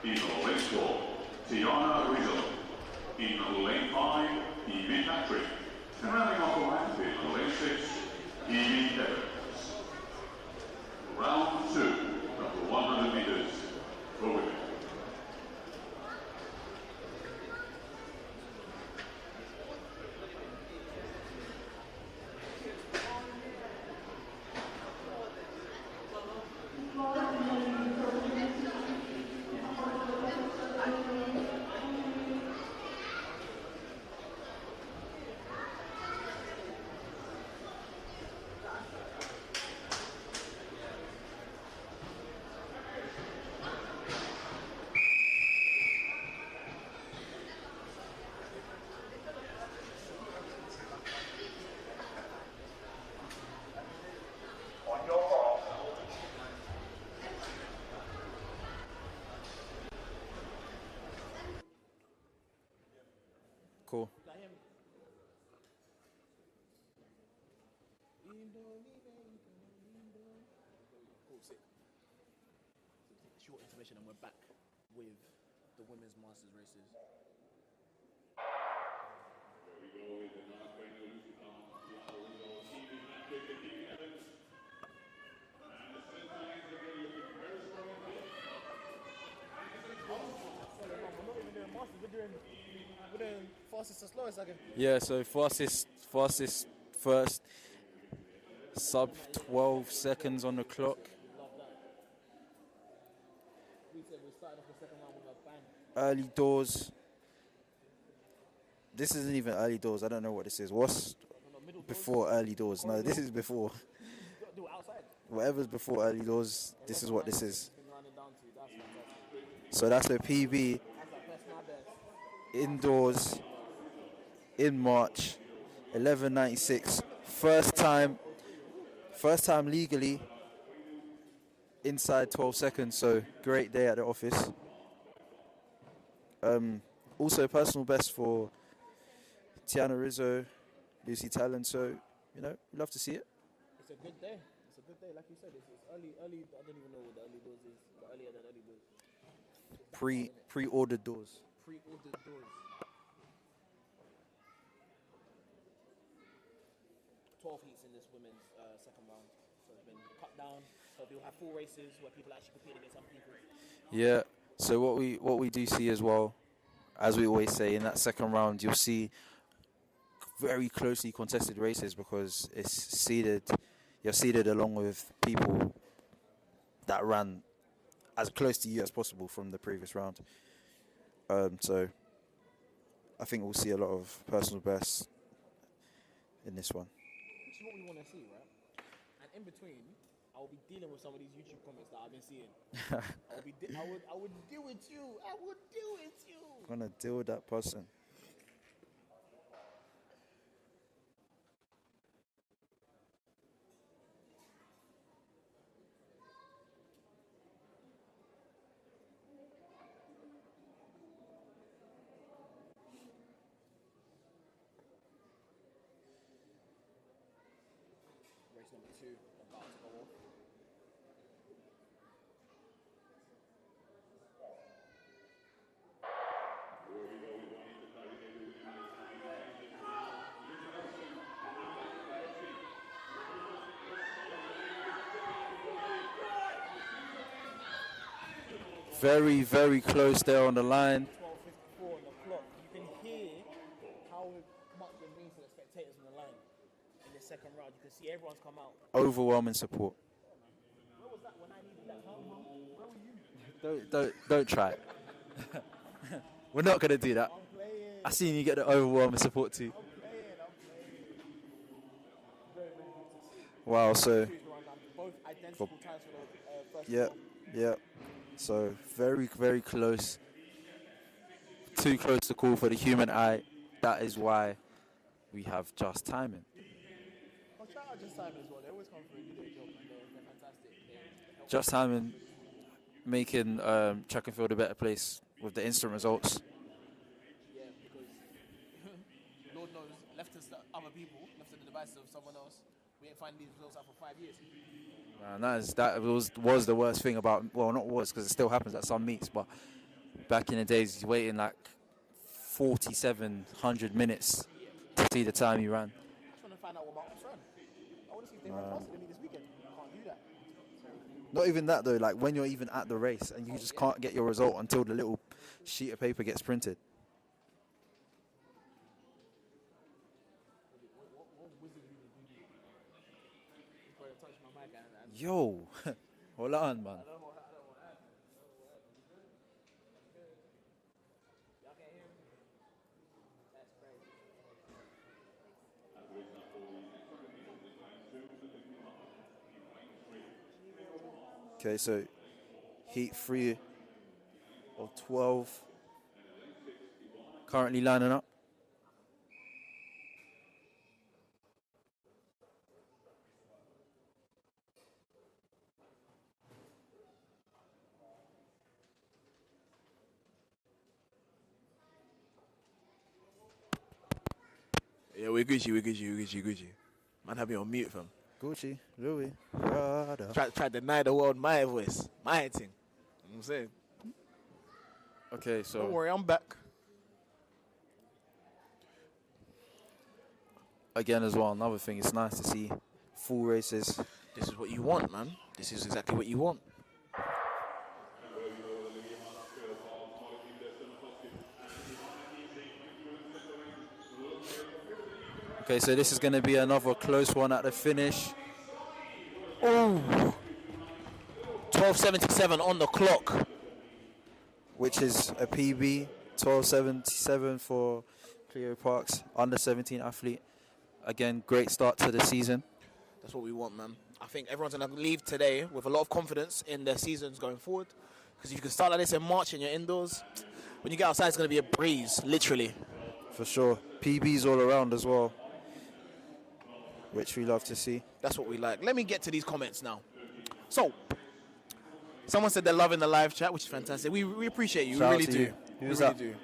In lane 4, Tiana Rizzo. In lane 5, Evie Patrick. And rounding off the lap in lane 6, Evie Evans. Round 2 of the 100 meters for women. Cool. Cool, sick. Short intermission and we're back with the women's masters races. We're doing fastest and slowest again. Yeah, so fastest first, sub 12 seconds on the clock. Love that. We said we started off the second round with a bang. Early doors. This isn't even early doors. I don't know what this is. What's before early doors? No, this is before. Do it outside. Whatever's before early doors, this is what this is. Been running down to. That's fantastic. So that's a PB That's like best my best. indoors in March, 11:96. First time legally inside 12 seconds. So great day at the office. Also personal best for Tiana Rizzo, Lucy Talon. So we love to see it. It's a good day. It's a good day. Like you said, it's early. I don't even know what the early doors is. But earlier than early doors. Pre-ordered doors. Pre-ordered doors. 12 heats in this women's second round. So it's been cut down. So we'll have 4 races where people actually compete against other people. Yeah. So what we do see as well, as we always say, in that second round, you'll see very closely contested races because it's seeded. You're seeded along with people that ran as close to you as possible from the previous round. So I think we'll see a lot of personal bests in this one. Which is what we want to see, right? And in between, I will be dealing with some of these YouTube comments that I've been seeing. I would deal with you. I would deal with you. I'm gonna deal with that person. Race number 2 about to go off. Very, very close there on the line. 12:54 on the clock. You can hear how much it means to the spectators on the line in the second round. You can see everyone's come out. Overwhelming support. Where was that when I needed that? Where were you? Don't try it. We're not gonna do that. I'm playing. I seen you get the overwhelming support too. I'm playing. Very, very good to see. Wow. So Both identical times for the first yeah, round. yeah. So very, very close. Too close to call for the human eye. That is why we have just timing. Well, shout out just Simon as well. They always come through and do their job, and they're fantastic. Just timing, making track and field a better place with the instant results. Yeah, because Lord knows, left to other people, left to the devices of someone else, we ain't finding these results out for 5 years. And that was the worst thing about, well, not worst because it still happens at some meets, but back in the days, he's waiting like 4,700 minutes to see the time he ran. I'm trying to find out what my ops ran. I want to see if they run faster than me this weekend. Can't do that. Not even that though, like when you're even at the race and you just can't get your result until the little sheet of paper gets printed. Yo, hold on, man. Okay, so heat 3 of 12 currently lining up. Yeah, we're Gucci. Man, have me on mute, fam. Gucci, Louis, Prada. Try to deny the world my voice, my thing. You know what I'm saying? Okay, so Don't worry, I'm back. again as well, another thing, it's nice to see full races. This is what you want, man. This is exactly what you want. Okay, so this is going to be another close one at the finish. Oh, 12:77 on the clock. Which is a PB, 12:77 for Cleo Parks, under 17 athlete. Again, great start to the season. That's what we want, man. I think everyone's going to leave today with a lot of confidence in their seasons going forward. Because if you can start like this in March and you're indoors, when you get outside, it's going to be a breeze, literally. For sure. PBs all around as well, which we love to see. That's what we like. Let me get to these comments now. So, someone said they're loving the live chat, which is fantastic. We appreciate you. Shout We out really to do. you. We Who's really that? do.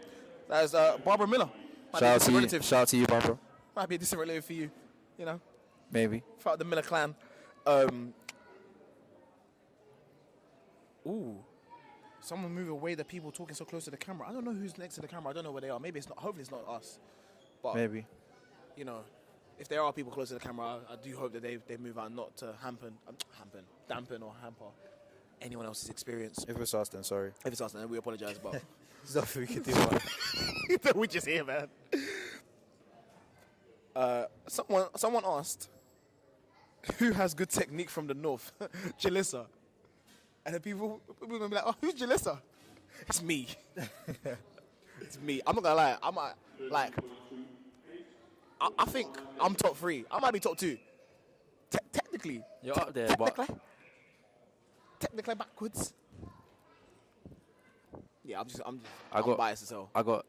That is Barbara Miller. Might be a Shout out to distant you. relative. Shout out to you, Barbara. Might be a distant relative for you. You know, Maybe. throughout the Miller clan. Ooh. Someone move away the people talking so close to the camera. I don't know who's next to the camera. I don't know where they are. Maybe it's not. Hopefully it's not us. But Maybe. you know, if there are people close to the camera, I do hope that they move out, not to dampen or hamper anyone else's experience. If it's us, then sorry. If it's us, then we apologize. But There's nothing we can do about it. we just here, man. Someone asked, who has good technique from the north? Jalissa. And then people will be like, oh, who's Jalissa? It's me. It's me. I'm not gonna lie. I think I'm top 3. I might be top 2. Technically. You're up there, Technically backwards. Yeah, I'm I got- biased as hell. I got...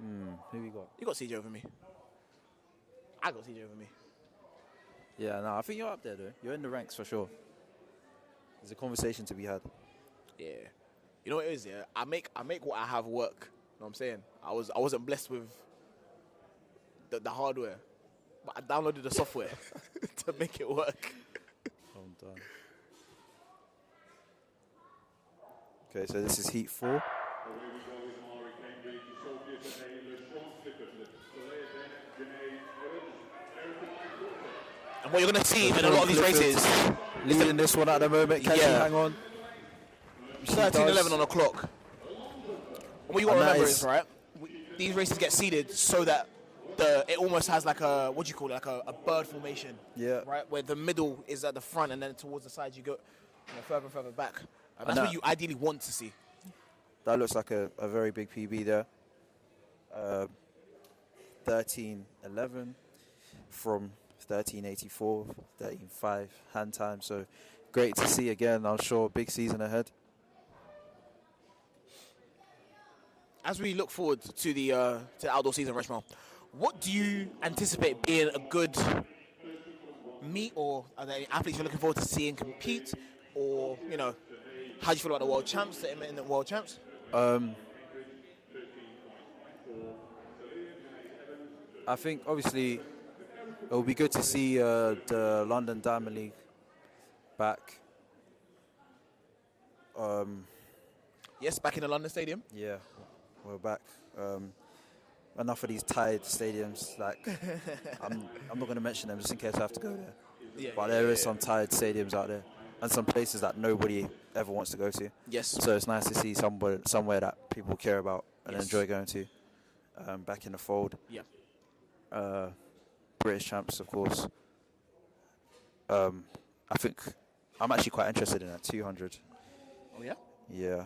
who we got? You got CJ over me. I got CJ over me. Yeah, no, I think you're up there, though. You're in the ranks, for sure. There's a conversation to be had. Yeah. You know what it is, yeah? I make what I have work. You know what I'm saying? I wasn't blessed with the hardware, but I downloaded the software to make it work. I'm done. Okay, so this is heat 4. And what you're going to see in a lot of these races, Leading this one at the moment. Can Yeah. she hang on? She 13-11 does. on the clock. And what you got to And that remember is- is, right, these races get seeded so that it almost has like a, what do you call it, like a bird formation. Yeah. Right, where the middle is at the front and then towards the sides you go further and further back. And that's that- what you ideally want to see. That looks like a very big PB there. 13:11 from 13:84, 13:05 hand time. So great to see again. I'm sure big season ahead. As we look forward to the outdoor season, Reshma, what do you anticipate being a good meet, or are there any athletes you're looking forward to seeing compete, or how do you feel about the world champs, the world champs? I think obviously it will be good to see the London Diamond League back. Yes, back in the London Stadium. Yeah, we're back. Enough of these tired stadiums. Like, I'm not going to mention them just in case I have to go there. Yeah, But there is some tired stadiums out there, and some places that nobody ever wants to go to. Yes. So it's nice to see somewhere that people care about and Yes. enjoy going to. Back in the fold. Yeah. British champs, of course. I think I'm actually quite interested in that 200. Oh yeah. Yeah.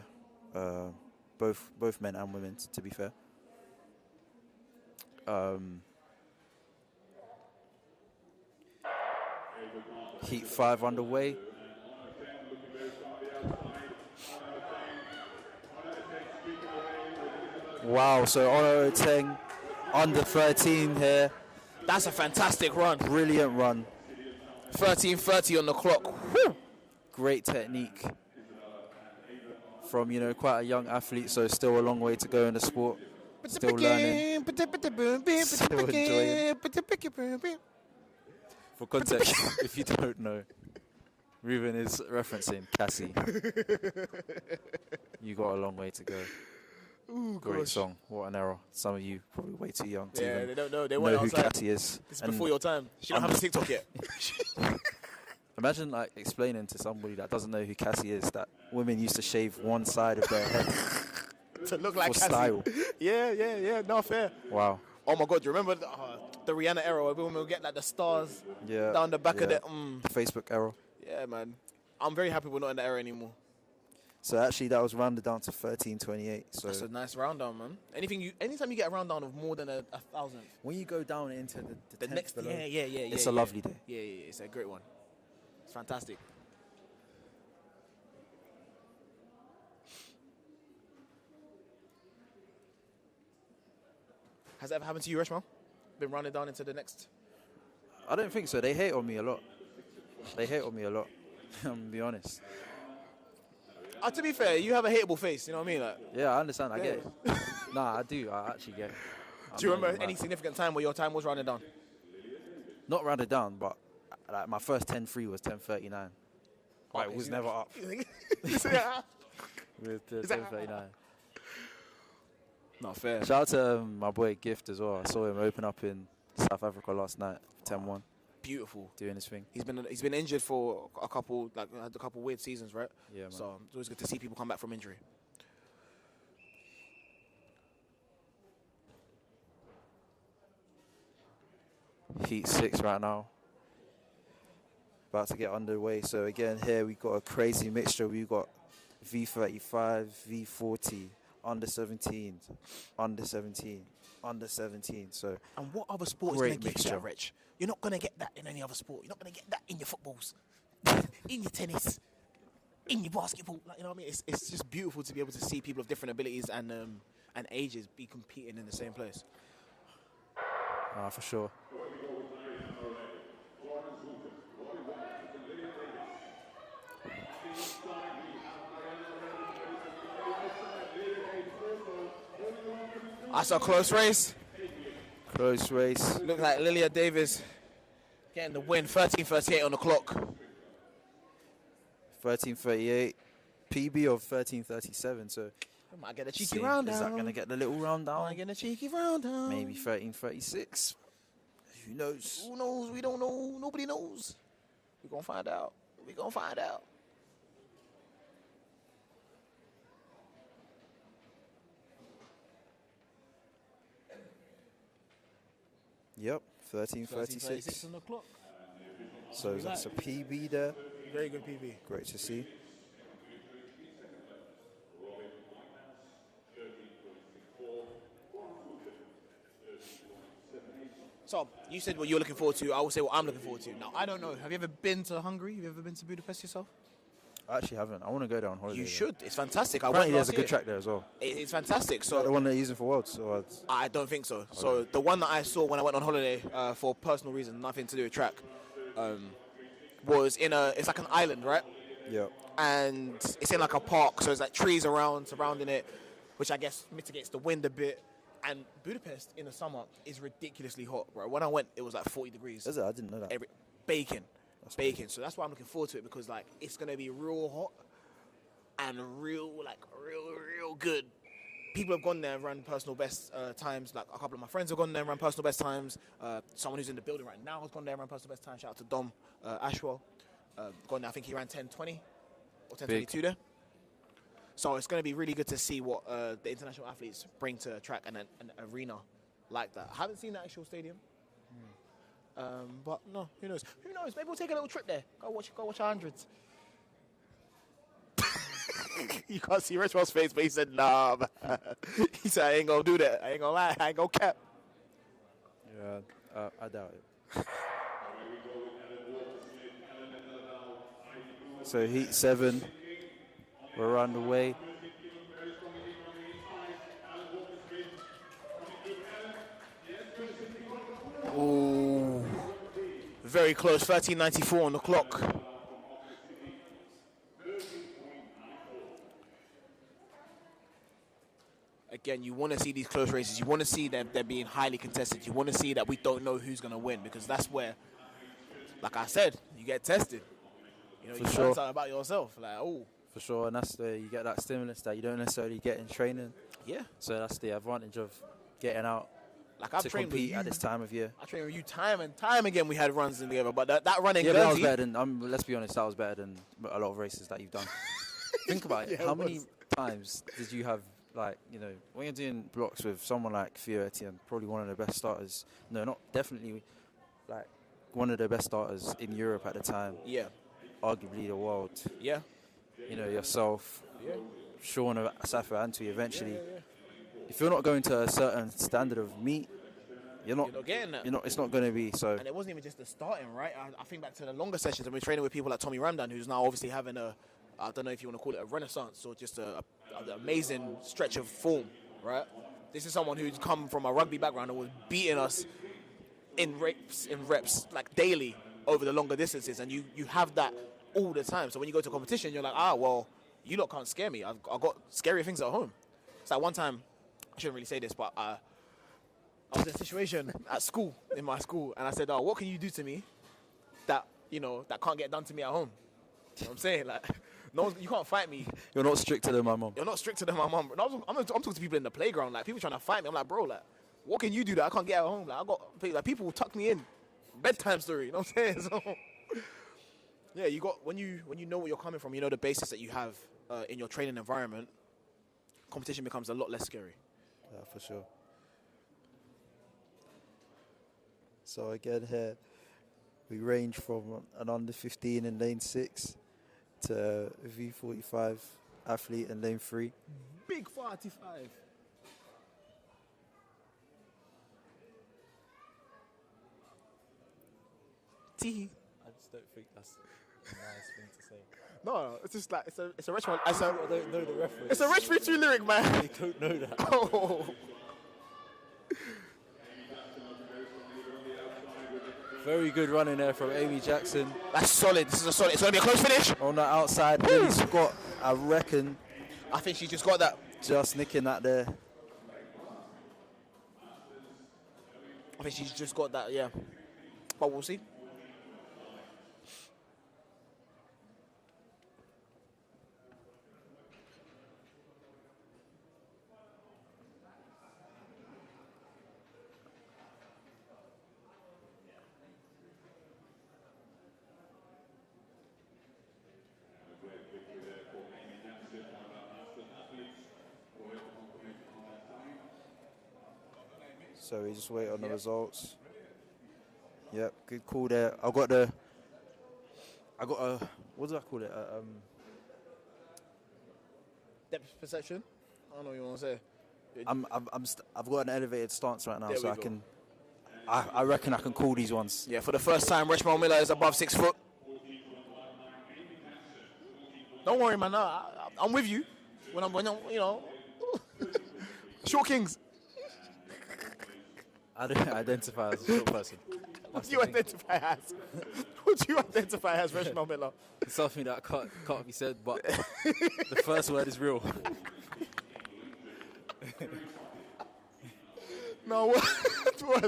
Both men and women, to be fair. Heat 5 underway. Wow, so Ono Teng under 13 here. That's a fantastic run. Brilliant run. 13:30 on the clock. Whew. Great technique from, quite a young athlete, so still a long way to go in the sport. Still learning. Still enjoying. For context, if you don't know, Ruben is referencing Cassie. You got a long way to go. Ooh, Great gosh. song. What an error. Some of you probably way too young to Yeah, even they don't know. They know weren't who outside. Cassie is. This is And before your time. She don't have a TikTok yet. imagine explaining to somebody that doesn't know who Cassie is that women used to shave one side of their head To look like for Cassie. style. Yeah. No fair. Wow. Oh my God! Do you remember the Rihanna era where women would get like the stars Yeah. down the back of yeah. the? Facebook era. Yeah, man. I'm very happy we're not in that era anymore. So actually, that was rounded down to 1328. So That's a nice round down, man. Anytime you get a round down of more than a thousand, when you go down into the tenth next, below, yeah, it's a lovely day. Yeah, it's a great one. It's fantastic. Has that ever happened to you, Reshma? Been rounded down into the next? I don't think so. They hate on me a lot. I'm gonna be honest. To be fair, you have a hateable face. You know what I mean? Like, Yeah, I understand. I get it. Nah, I do. I actually get it. do you I'm not remember gonna any lie. significant time where your time was rounded down? Not rounded down, but my first 10-3 was 10:39. It was never up. Yeah. With Is that- 10:39. Not fair. Shout out to my boy Gift as well. I saw him open up in South Africa last night, 10-1, Beautiful. doing his thing. He's been injured for a couple had a couple weird seasons, right? Yeah, man. So it's always good to see people come back from injury. Heat 6 right now. About to get underway. So again, here we've got a crazy mixture. We've got V35, V40, under 17, under 17, under 17. So And what other sport is Great going to give you that, mixture. Rich? You're not going to get that in any other sport. You're not going to get that in your footballs, in your tennis, in your basketball. Like, you know what I mean? It's just beautiful to be able to see people of different abilities and ages be competing in the same place. for sure. That's a close race. Close race. Look like Lilia Davis getting the win. 13:38 on the clock. 13:38. PB of 13:37. So I might get a cheeky see, round is down. that going to get the little round down? Might get a cheeky round down. Maybe 13:36. Who knows? Who knows? We don't know. Nobody knows. We're going to find out. We're going to find out. Yep, 13:36. on the clock. So that's a PB there. Very good PB. Great to see. So, you said what you're looking forward to. I will say what I'm looking forward to. Now, I don't know. Have you ever been to Hungary? Have you ever been to Budapest yourself? I actually haven't. I want to go there on holiday. You though. should. It's fantastic. Apparently, there's last a good year. track there as well. It's fantastic. Is that the So, one they're using for Worlds? Or I don't think so. So, the one that I saw when I went on holiday for personal reasons, nothing to do with track, was it's like an island, right? yeah. And it's in like a park, so there's like trees surrounding it, which I guess mitigates the wind a bit. And Budapest in the summer is ridiculously hot, bro. When I went, it was like 40 degrees. Is it? I didn't know that. Bacon. So that's why I'm looking forward to it, because like it's gonna be real hot and real look good. People have gone there and run personal best times. Like a couple of my friends have gone there and run personal best times. Someone who's in the building right now has gone there and run personal best times. Shout out to Dom Ashwell. Gone there, I think he ran 10:20 or 10:22 there. So it's going to be really good to see what the international athletes bring to a track and an arena like that. I haven't seen the actual stadium. But no, who knows? Who knows? Maybe we'll take a little trip there. Go watch 100s. You can't see Richwell's face, but he said, nah, man. He said, I ain't gonna do that. I ain't gonna lie. I ain't gonna cap. Yeah, I doubt it. So heat 7, we're underway. Ooh, very close. 13:94 on the clock. Again, you want to see these close races. You want to see them they're being highly contested. You want to see that we don't know who's going to win, because that's where, like I said, you get tested. You know, you learn something about yourself. Like, oh, for sure, and that's where you get that stimulus that you don't necessarily get in training. Yeah. So that's the advantage of getting out. Like I've to trained compete with you at this time of year. I trained with you time and time again. We had runs in together, but that running. Yeah, that was better than. Let's be honest, that was better than a lot of races that you've done. Think about it. Yeah, How many times did you have, like, you know, when you're doing blocks with someone like Theo Etienne, probably one of the best starters. No, not definitely, like one of the best starters in Europe at the time. Yeah. Arguably the world. Yeah. You know, yourself, Yeah. Sean of Safa Antwi eventually. Yeah. If you're not going to a certain standard of meat, you're not getting that. It's not going to be so. And it wasn't even just the starting, right? I think back to the longer sessions, and we're training with people like Tommy Ramdan, who's now obviously having I don't know if you want to call it a renaissance or just an amazing stretch of form, right? This is someone who's come from a rugby background and was beating us in reps like daily over the longer distances, and you have that all the time. So when you go to competition, you're like, well, you lot can't scare me. I've got scarier things at home. It's like one time, I shouldn't really say this, but I was in a situation at school, in my school, and I said, what can you do to me that can't get done to me at home? You know what I'm saying? Like, you can't fight me. You're not stricter than my mom. You're not stricter than my mom. I'm talking to people in the playground, like people trying to fight me. I'm like, bro, like, what can you do that I can't get at home? Like, people will tuck me in. Bedtime story, you know what I'm saying? So, yeah, when you know where you're coming from, you know the basis that you have in your training environment, competition becomes a lot less scary. Yeah, for sure. So again here, we range from an under 15 in lane 6 to a V45 athlete in lane 3. Big 45. Tee. I just don't think that's a nice thing to say. No, it's just like it's a rich one. I don't know the reference. It's a Rich 3-2 lyric, man. I don't know that. Oh. Very good running there from Amy Jackson. That's solid. This is a solid. It's going to be a close finish. On the outside, Lily Scott, I reckon. I think she just got that. Just nicking that there. I think she's just got that, yeah. But we'll see. So we just wait on the results. Yep, good call there. I got a, what do I call it? Depth perception? I don't know what you want to say. I've got an elevated stance right now, There so we I go. can. I reckon I can call these ones. Yeah, for the first time, Richmond Miller is above 6 foot. Don't worry, man. I'm with you. When I'm you know, short kings. I don't identify as a short person. What do you identify as? What do you identify as, Richmond Miller? It's something that can't be said, but the first word is real. No, what? I'm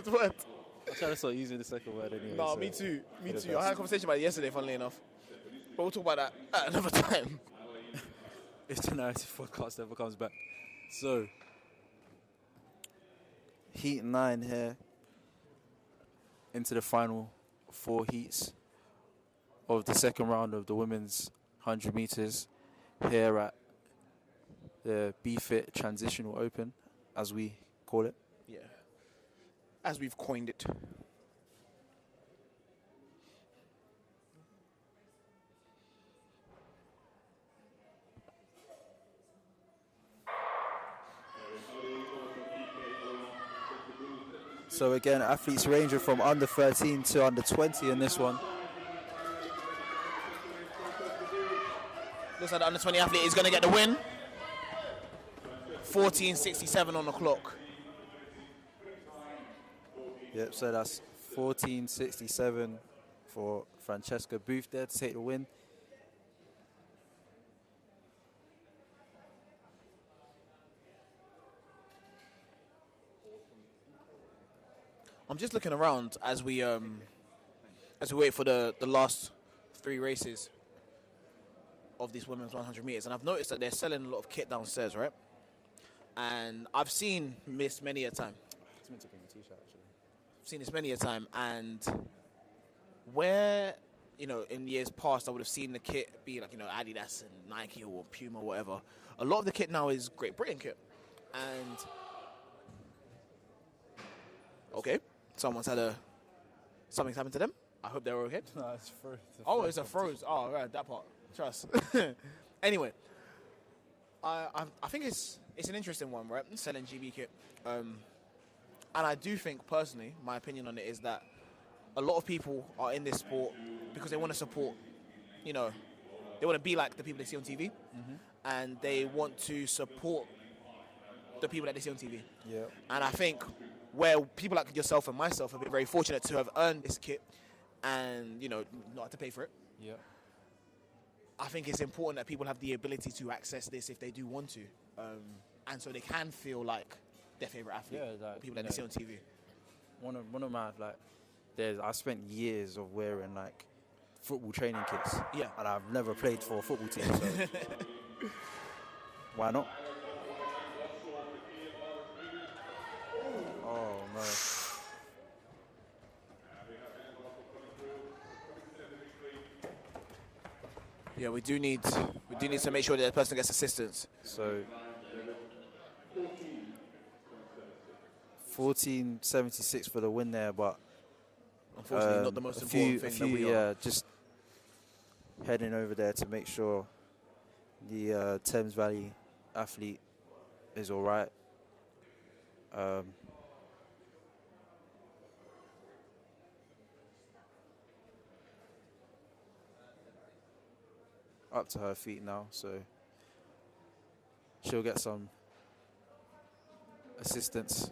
trying to start using the second word anyway. No, so me too. Me for the too. I had a best. conversation about it yesterday, funnily enough. But we'll talk about that at another time. if the narrative podcast ever comes back. So, Heat 9 here, into the final 4 heats of the second round of the women's 100 meters here at the BFIT Transitional Open, as we call it. Yeah. As we've coined it. So again, athletes ranging from under 13 to under 20 in this one. Looks like the under 20 athlete is going to get the win. 14:67 on the clock. Yep, so that's 14:67 for Francesca Booth there to take the win. I'm just looking around as we wait for the last 3 races of this women's 100 meters, and I've noticed that they're selling a lot of kit downstairs, right? And I've seen this many a time. It's meant to bring a t-shirt, actually. I've seen this many a time, and where, you know, in years past I would have seen the kit be like, you know, Adidas and Nike or Puma or whatever. A lot of the kit now is Great Britain kit, and okay, something's happened to them. I hope they're okay. No, it's froze. Oh, it's a froze. Oh, right, that part. Trust. Anyway, I think it's an interesting one, right? Selling GB kit, and I do think personally, my opinion on it is that a lot of people are in this sport because they want to support. You know, they want to be like the people they see on TV, and they want to support the people that they see on TV. Yeah. And I think where people like yourself and myself have been very fortunate to have earned this kit and, you know, not have to pay for it. Yeah. I think it's important that people have the ability to access this if they do want to. And so they can feel like their favourite athlete, Yeah, like, people that they see on TV. One of my, like, I spent years of wearing, like, football training kits. Yeah. And I've never played for a football team, so why not? Oh, no. Yeah, we do need to make sure that the person gets assistance. So 14:76 for the win there, but Unfortunately, not the most important thing that we are. just heading over there to make sure the Thames Valley athlete is all right. Up to her feet now, so she'll get some assistance.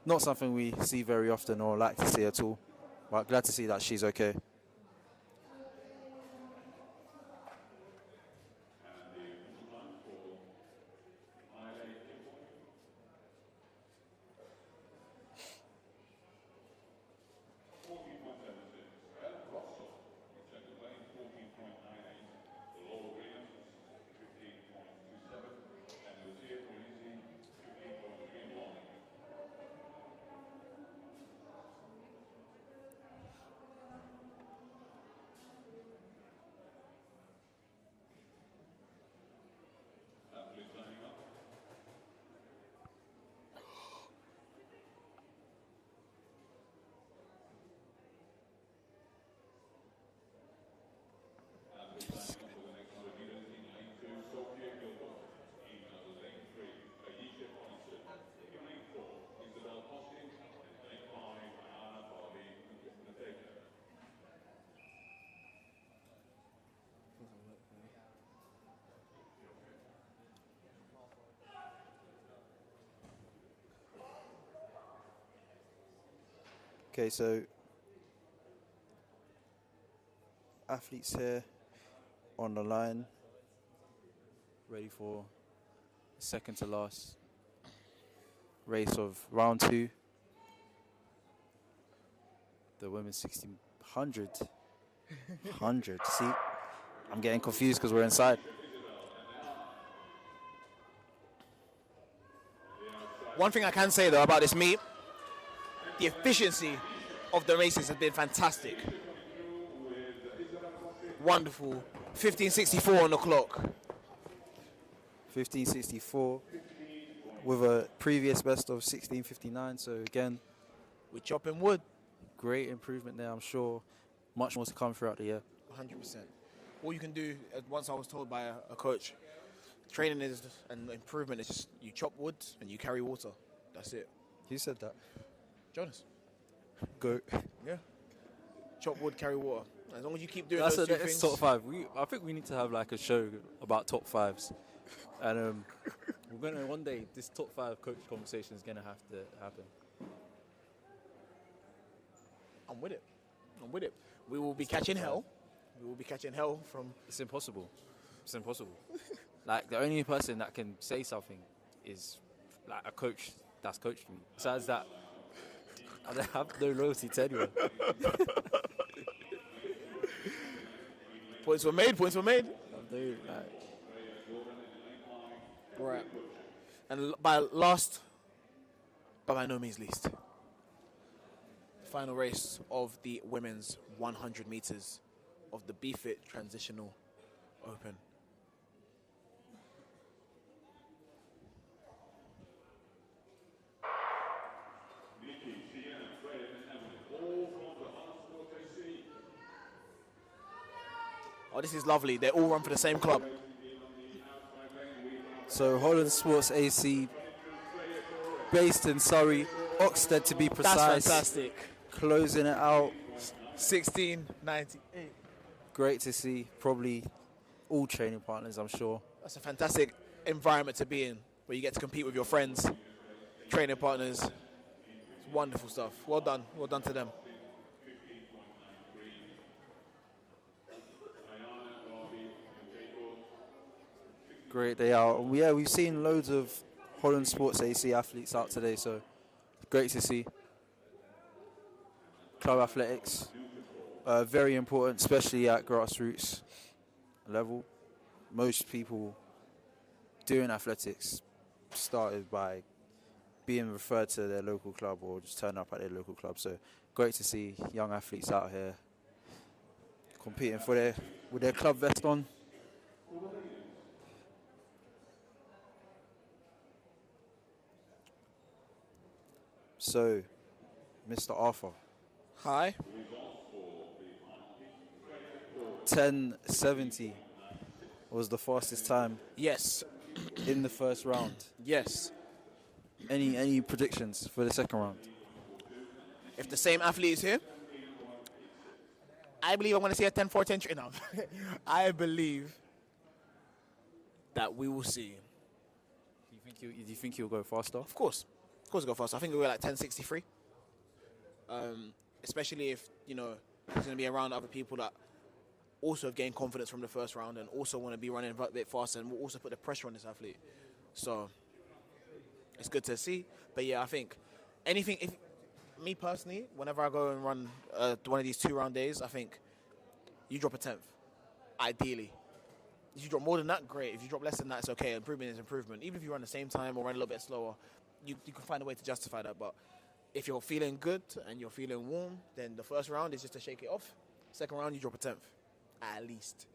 Not something we see very often or like to see at all, but glad to see that she's okay. Okay, so athletes here on the line, ready for second to last race of round 2. The women's 1600. 100. See, I'm getting confused because we're inside. One thing I can say though about this meet, the efficiency of the races has been fantastic. Wonderful. 15:64 on the clock. 15:64 with a previous best of 16:59. So again, We're chopping wood. great improvement there. I'm sure much more to come throughout the year. 100%. All you can do, once I was told by a coach, training is and improvement is just you chop wood and you carry water. That's it. Who said that? Jonas. Go. Yeah. Chop wood, carry water. As long as you keep doing That's those the two next things. top five. I think we need to have like a show about top fives, and we're gonna one day this top five coach conversation is gonna have to happen. I'm with it. I'm with it. We will be catching hell. We will be catching hell from. It's impossible. It's impossible. Like the only person that can say something is like a coach that's coached me. Besides that, I don't have no loyalty to anyone. Points were made. Points were made. Dude, like, Right. And by last, but by no means least, final race of the women's 100 meters of the BFIT Transitional Open. Oh, this is lovely. They all run for the same club. so Holland Sports AC, based in Surrey, Oxted to be precise. That's fantastic. Closing it out. 1698. Great to see. Probably all training partners, I'm sure. That's a fantastic environment to be in, where you get to compete with your friends, training partners. It's wonderful stuff. Well done. Well done to them. Great day out. Yeah, we've seen loads of Holland Sports AC athletes out today, so great to see. Club athletics, very important, especially at grassroots level. Most people doing athletics started by being referred to their local club or just turn up at their local club. So great to see young athletes out here competing with their club vest on. So, Mr. Arthur, Hi. 10:70 was the fastest time Yes. in the first round. Yes. Any predictions for the second round? If the same athlete is here, I believe I'm going to see a 10-4, 10-3. No. I believe that we will see. Do you think he'll go faster? Of course. Of course, go fast. I think we'll go like 10:63. Especially if, he's going to be around other people that also have gained confidence from the first round and also want to be running a bit faster and will also put the pressure on this athlete. So, it's good to see. But yeah, I think me personally, whenever I go and run one of these 2-round days, I think you drop a 10th, ideally. If you drop more than that, great. If you drop less than that, it's okay. Improvement is improvement. Even if you run the same time or run a little bit slower, you can find a way to justify that. But if you're feeling good and you're feeling warm, then the first round is just to shake it off. Second round, you drop a 10th. At least.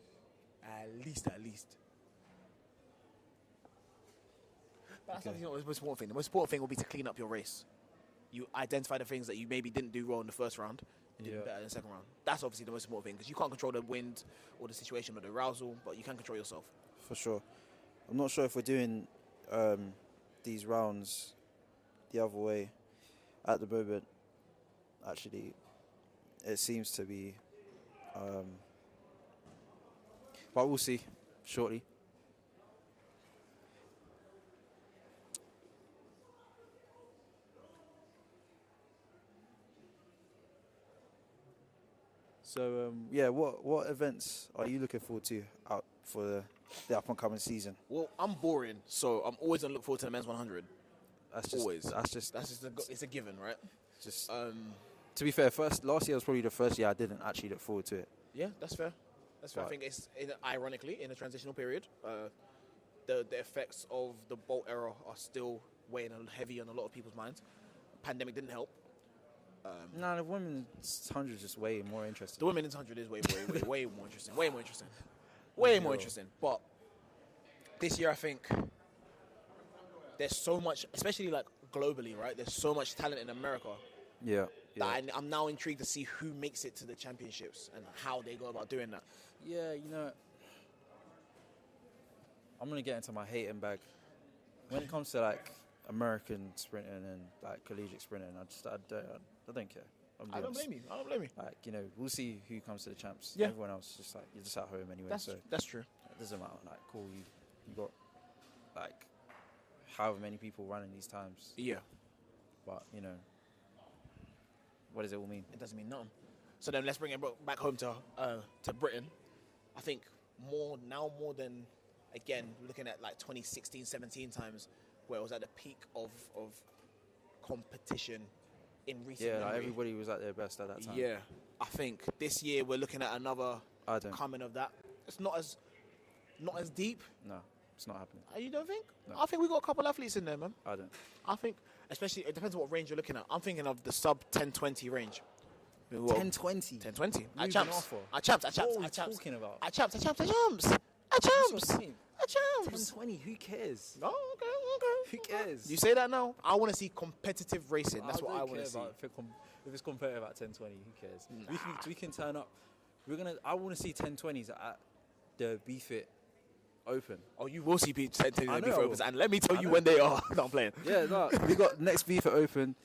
But that's not the most important thing. The most important thing will be to clean up your race. You identify the things that you maybe didn't do well in the first round and did better in the second round. That's obviously the most important thing because you can't control the wind or the situation or the arousal, but you can control yourself. For sure. I'm not sure if we're doing these rounds the other way at the moment. Actually, it seems to be. But we'll see shortly. So, what events are you looking forward to out for the up-and-coming season? Well, I'm boring, so I'm always going to look forward to the men's 100. That's It's a given, right? Just to be fair, last year was probably the first year I didn't actually look forward to it. Yeah, that's fair. That's fair. I think it's ironically in a transitional period. The effects of the Bolt era are still weighing heavy on a lot of people's minds. Pandemic didn't help. No, the women's 100 is just way more interesting. The women's 100 is way more interesting. Way more interesting. Way more interesting. But this year, I think there's so much, especially like globally, right? There's so much talent in America. Yeah. That I'm now intrigued to see who makes it to the championships and how they go about doing that. Yeah, you know, I'm going to get into my hating bag. When it comes to, like, American sprinting and, like, collegiate sprinting, I don't care. I don't blame you. Like, you know, we'll see who comes to the champs. Yeah. Everyone else, just like, you're just at home anyway. That's true. It doesn't matter. Like, cool, you got, like, however many people running these times. Yeah. But, you know, what does it all mean? It doesn't mean nothing. So then let's bring it back home to Britain. I think more than, again, looking at like 2016, 17 times where it was at the peak of competition in recent like memory. everybody was at their best at that time. Yeah. I think this year we're looking at another I don't. coming of that. It's not as deep. No, it's not happening. You don't think? No. I think we got a couple athletes in there, man. I don't. I think, especially, it depends on what range you're looking at. I'm thinking of the sub 10-20 range. 10-20. 10-20. At Moving champs. off of. At champs. What are we talking about? At champs. That's what I mean. At champs. 10-20, who cares? Oh, okay. Who cares? You say that now? I want to see competitive racing. That's what I don't want care to see. about if it's competitive at 10-20, who cares? Nah. We can turn up. I want to see 10-20s at the BFIT Open. Oh, you will see people say I know before I opens, will. and let me tell I you know. when they are. No, I'm playing. Yeah, no, we got next BFIT Open,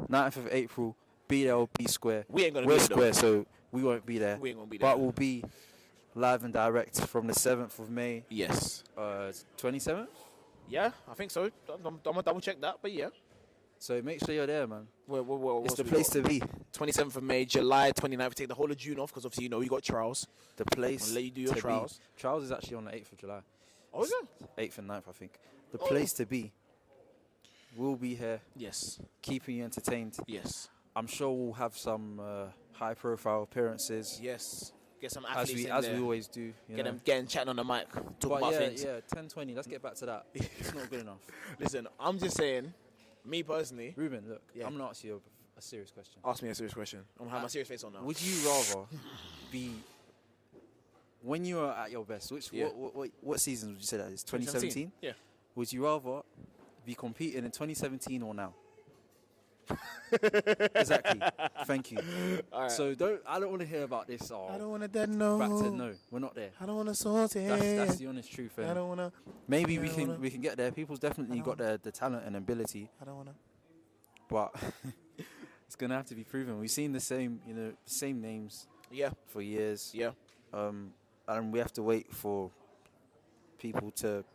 9th of April, BLB Square. We ain't gonna We're be there, square, so we won't be there. We ain't gonna be there. But we'll be live and direct from the 7th of May, Yes. 27th. Yeah, I think so. I'm gonna double check that, but yeah. So make sure you're there, man. What's It's the place to be. 27th of May, July 29th. Take the whole of June off because obviously you got trials. The place I'll let you do your to trials. be. Trials is actually on the 8th of July. Oh, is it? 8th and 9th, I think. The place to be. We'll be here, Yes. keeping you entertained. Yes. I'm sure we'll have some high-profile appearances, Yes. Get some as athletes we in there. always do. You Get know. them getting chatting on the mic, talking But about yeah, things. 10-20. Let's get back to that. It's not good enough. Listen, I'm just saying, me personally, Ruben, look, Yeah. I'm gonna ask you a serious question. ask me a serious question. I'm gonna have my serious face on now. Would you rather be when you are at your best? Yeah. What season would you say that is? 2017. Yeah. Would you rather be competing in 2017 or now? Exactly. Thank you. All right. So I don't want to hear about this. I don't want to dead no. Back to no, we're not there. I don't want to sort it. That's the honest truth. I And don't want to. maybe I we don't can wanna- we can get there. People's definitely got the talent and ability, I don't want to. but it's gonna have to be proven. We've seen the same names Yeah. for years. Yeah. And we have to wait for people to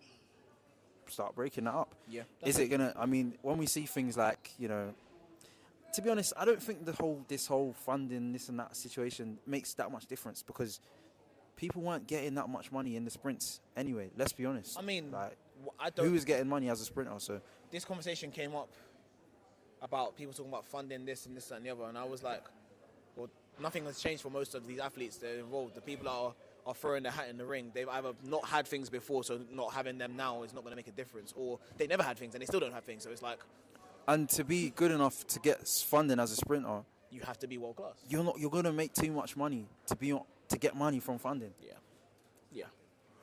start breaking that up. Yeah. Is it gonna? I mean, when we see things like, to be honest, I don't think this whole funding, this and that situation makes that much difference because people weren't getting that much money in the sprints anyway. Let's be honest. I mean, like, I don't. who was getting money as a sprinter? So This conversation came up about people talking about funding this and this and the other, and I was like, well, nothing has changed for most of these athletes that are involved. The people that are throwing their hat in the ring, they've either not had things before, so not having them now is not going to make a difference, or they never had things and they still don't have things. So it's like, and to be good enough to get funding as a sprinter, you have to be world class. you're gonna make too much money to get money from funding. Yeah. Yeah. And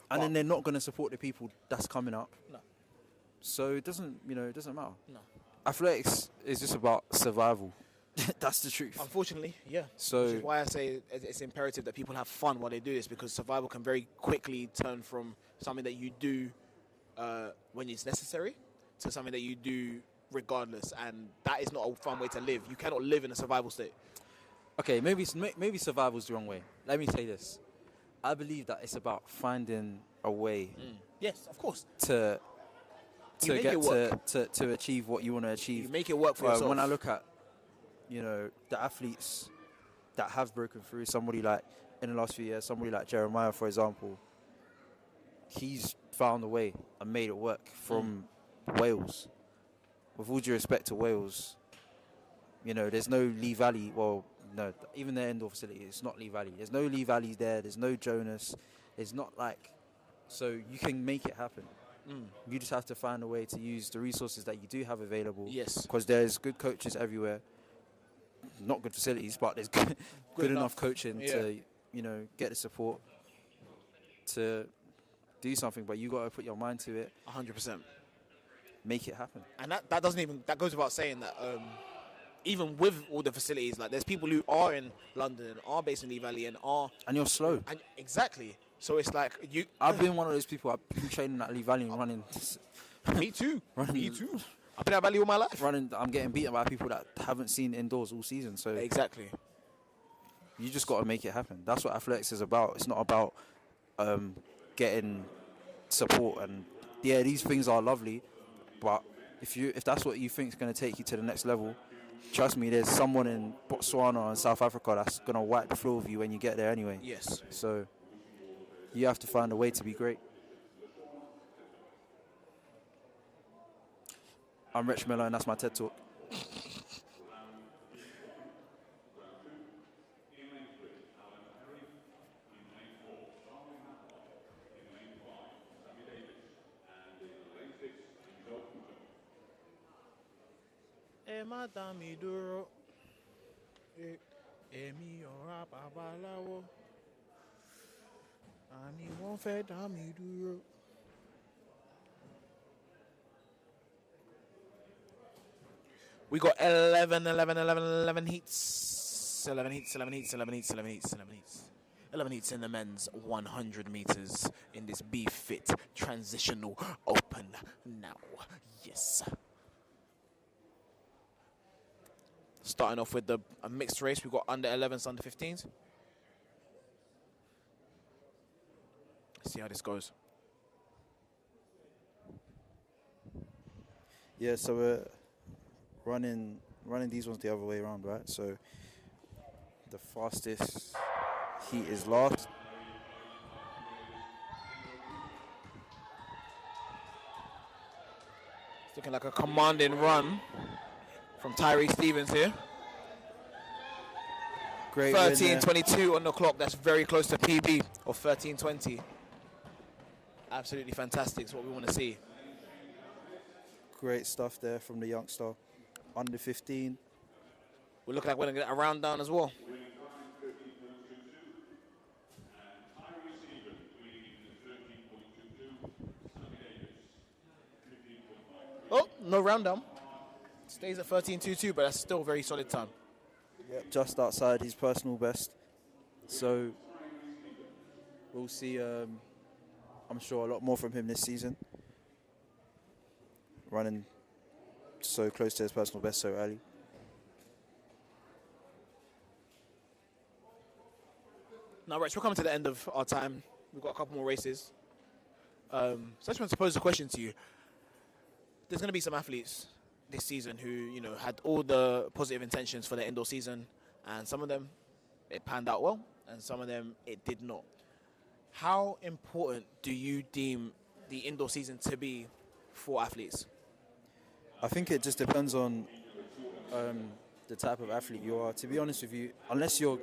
But- then they're not going to support the people that's coming up. No. So it doesn't matter. No. Athletics is just about survival. That's the truth. Unfortunately, yeah. So- which is why I say it's imperative that people have fun while they do this, because survival can very quickly turn from something that you do when it's necessary to something that you do regardless, and that is not a fun way to live. You cannot live in a survival state. Okay, maybe survival's the wrong way. Let me say this. I believe that it's about finding a way Yes, of course. to You make get it work. to achieve what you want to achieve. You make it work for yourself. When I look at the athletes that have broken through, somebody like in the last few years, somebody like Jeremiah, for example, he's found a way and made it work from Wales. With all due respect to Wales, there's no Lee Valley. Well, no, even their indoor facility, it's not Lee Valley. There's no Lee Valley there. There's no Jonas. It's not like, so you can make it happen. You just have to find a way to use the resources that you do have available. Yes. Because there's good coaches everywhere. Not good facilities, but there's good enough coaching to, get the support to do something. But you got to put your mind to it. 100%. Make it happen. And that goes without saying that even with all the facilities, like there's people who are in London, are based in Lee Valley, and you're slow. And exactly. So it's like you. I've been one of those people. I've been training at Lee Valley and running. Me too. Me too. I've been at Valley all my life. I'm getting beaten by people that haven't seen indoors all season. So exactly. You just got to make it happen. That's what athletics is about. It's not about getting support. And yeah, these things are lovely, but if that's what you think is going to take you to the next level, trust me, there's someone in Botswana and South Africa that's going to wipe the floor with you when you get there anyway. Yes. So you have to find a way to be great. I'm Rich Miller, and that's my TED Talk. We got 11 heats. 11 heats in the men's 100 meters in this B-Fit transitional open now. Yes. Starting off with a mixed race, we've got under 11s, under 15s. Let's see how this goes. Yeah, so we're running these ones the other way around, right? So the fastest heat is last. It's looking like a commanding run from Tyree Stevens here. Great 13:22 on the clock. That's very close to PB of 13:20. Absolutely fantastic. It's what we want to see. Great stuff there from the youngster. Under 15. We're looking like we're going to get a round down as well. Oh, no round down. Stays at 13:22, but that's still a very solid time. Yep, just outside his personal best. So we'll see, I'm sure, a lot more from him this season. Running so close to his personal best so early. Now, Rich, we're coming to the end of our time. We've got a couple more races. So I just want to pose a question to you. There's going to be some athletes this season who, had all the positive intentions for the indoor season, and some of them, it panned out well, and some of them, it did not. How important do you deem the indoor season to be for athletes? I think it just depends on the type of athlete you are. To be honest with you, unless you're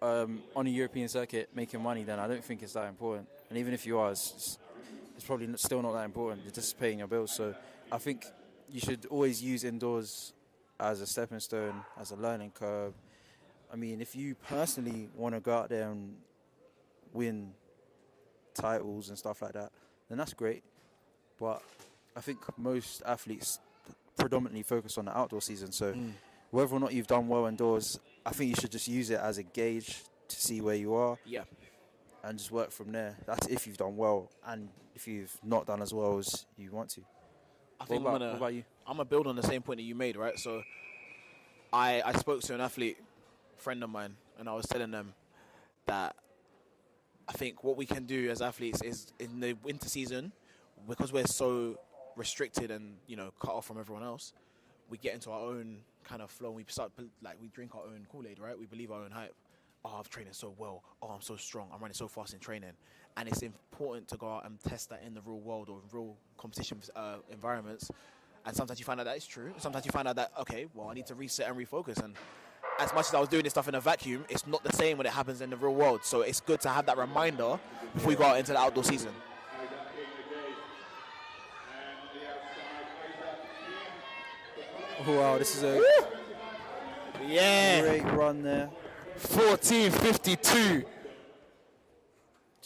on a European circuit making money, then I don't think it's that important. And even if you are, it's probably still not that important. You're just paying your bills. So I think you should always use indoors as a stepping stone, as a learning curve. I mean, if you personally want to go out there and win titles and stuff like that, then that's great. But I think most athletes predominantly focus on the outdoor season. So whether or not you've done well indoors, I think you should just use it as a gauge to see where you are. Yeah. And just work from there. That's if you've done well, and if you've not done as well as you want to. What about you? I'm going to build on the same point that you made, right? So I spoke to an athlete, friend of mine, and I was telling them that I think what we can do as athletes is in the winter season, because we're so restricted and, cut off from everyone else, we get into our own kind of flow, and we drink our own Kool-Aid, right? We believe our own hype. Oh, I'm training so well. Oh, I'm so strong. I'm running so fast in training. And it's important to go out and test that in the real world or in real competition environments. And sometimes you find out that it's true. Sometimes you find out that, okay, well, I need to reset and refocus. And as much as I was doing this stuff in a vacuum, it's not the same when it happens in the real world. So it's good to have that reminder before you go out into the outdoor season. Wow, this is a Yeah. great run there. 14:52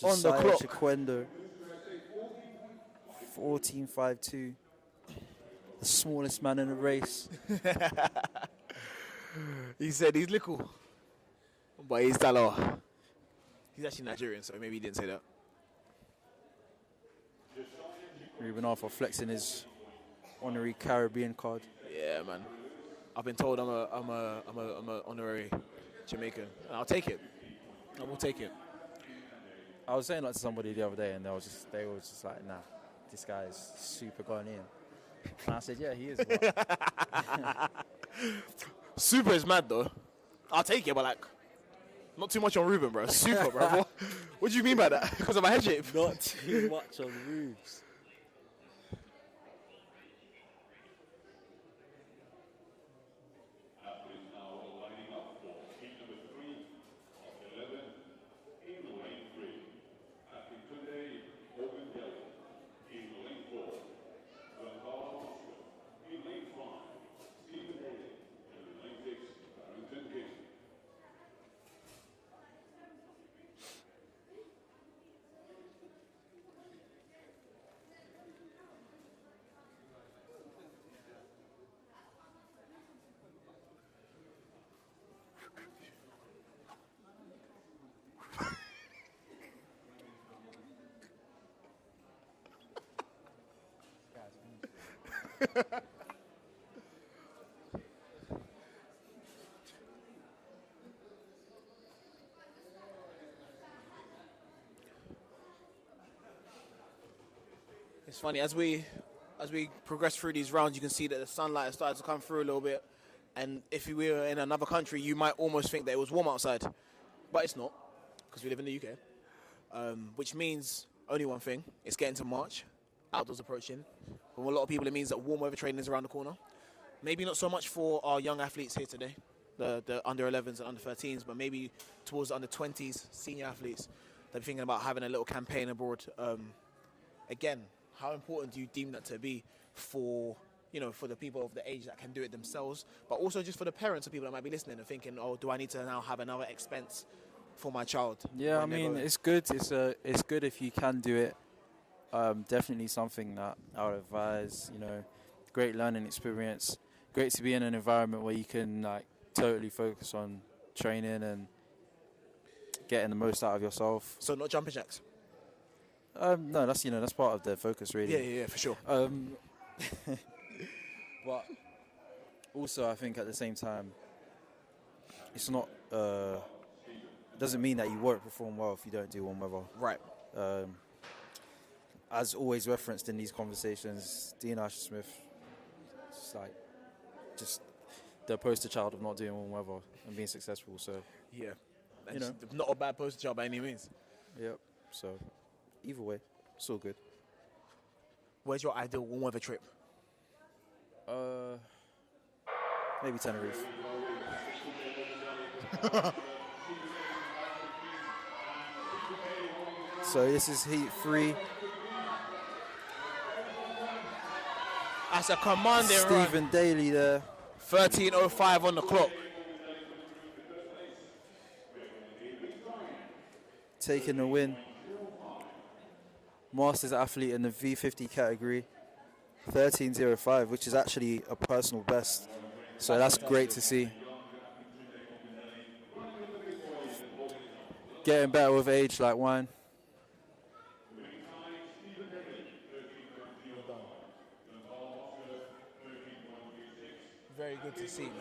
on the Josiah clock. Chiquendo. 14.52. The smallest man in the race. He said he's little, but he's Dalawa. He's actually Nigerian, so maybe he didn't say that. Ruben Arthur flexing his honorary Caribbean card. Yeah, man. I've been told I'm a honorary Jamaican. And I'll take it. I will take it. I was saying that to somebody the other day, and they were just like, nah, this guy is super Ghanaian. And I said, yeah, he is. But Super is mad though. I'll take it, but like, not too much on Ruben, bro. Super, bro. What do you mean by that? Because of my head shape? not too much on Rubes. It's funny, as we progress through these rounds, you can see that the sunlight has started to come through a little bit. And if you were in another country, you might almost think that it was warm outside. But it's not, because we live in the UK. Which means only one thing. It's getting to March. Outdoors approaching. For a lot of people, it means that warm weather training is around the corner. Maybe not so much for our young athletes here today, the under 11s and under 13s, but maybe towards the under 20s, senior athletes. They're thinking about having a little campaign abroad. Again, how important do you deem that to be for, for the people of the age that can do it themselves, but also just for the parents of people that might be listening and thinking, oh, do I need to now have another expense for my child? Yeah, I mean, it's good. It's good if you can do it. Definitely something that I would advise. Great learning experience. Great to be in an environment where you can totally focus on training and getting the most out of yourself. So not jumping jacks. No, that's part of the focus, really. Yeah, for sure. But also, I think at the same time, it's not. It doesn't mean that you won't perform well if you don't do warm weather. Right. As always referenced in these conversations, Dean Asher Smith, just the poster child of not doing warm weather and being successful. So yeah, not a bad poster child by any means. Yep. So either way, it's all good. Where's your ideal warm weather trip? Maybe Tenerife. So this is heat 3. That's a commanding run. Stephen Daly there. 13:05 on the clock. Taking the win. Masters athlete in the V50 category. 13:05, which is actually a personal best. So that's great to see. Getting better with age like wine. Very good to see, man.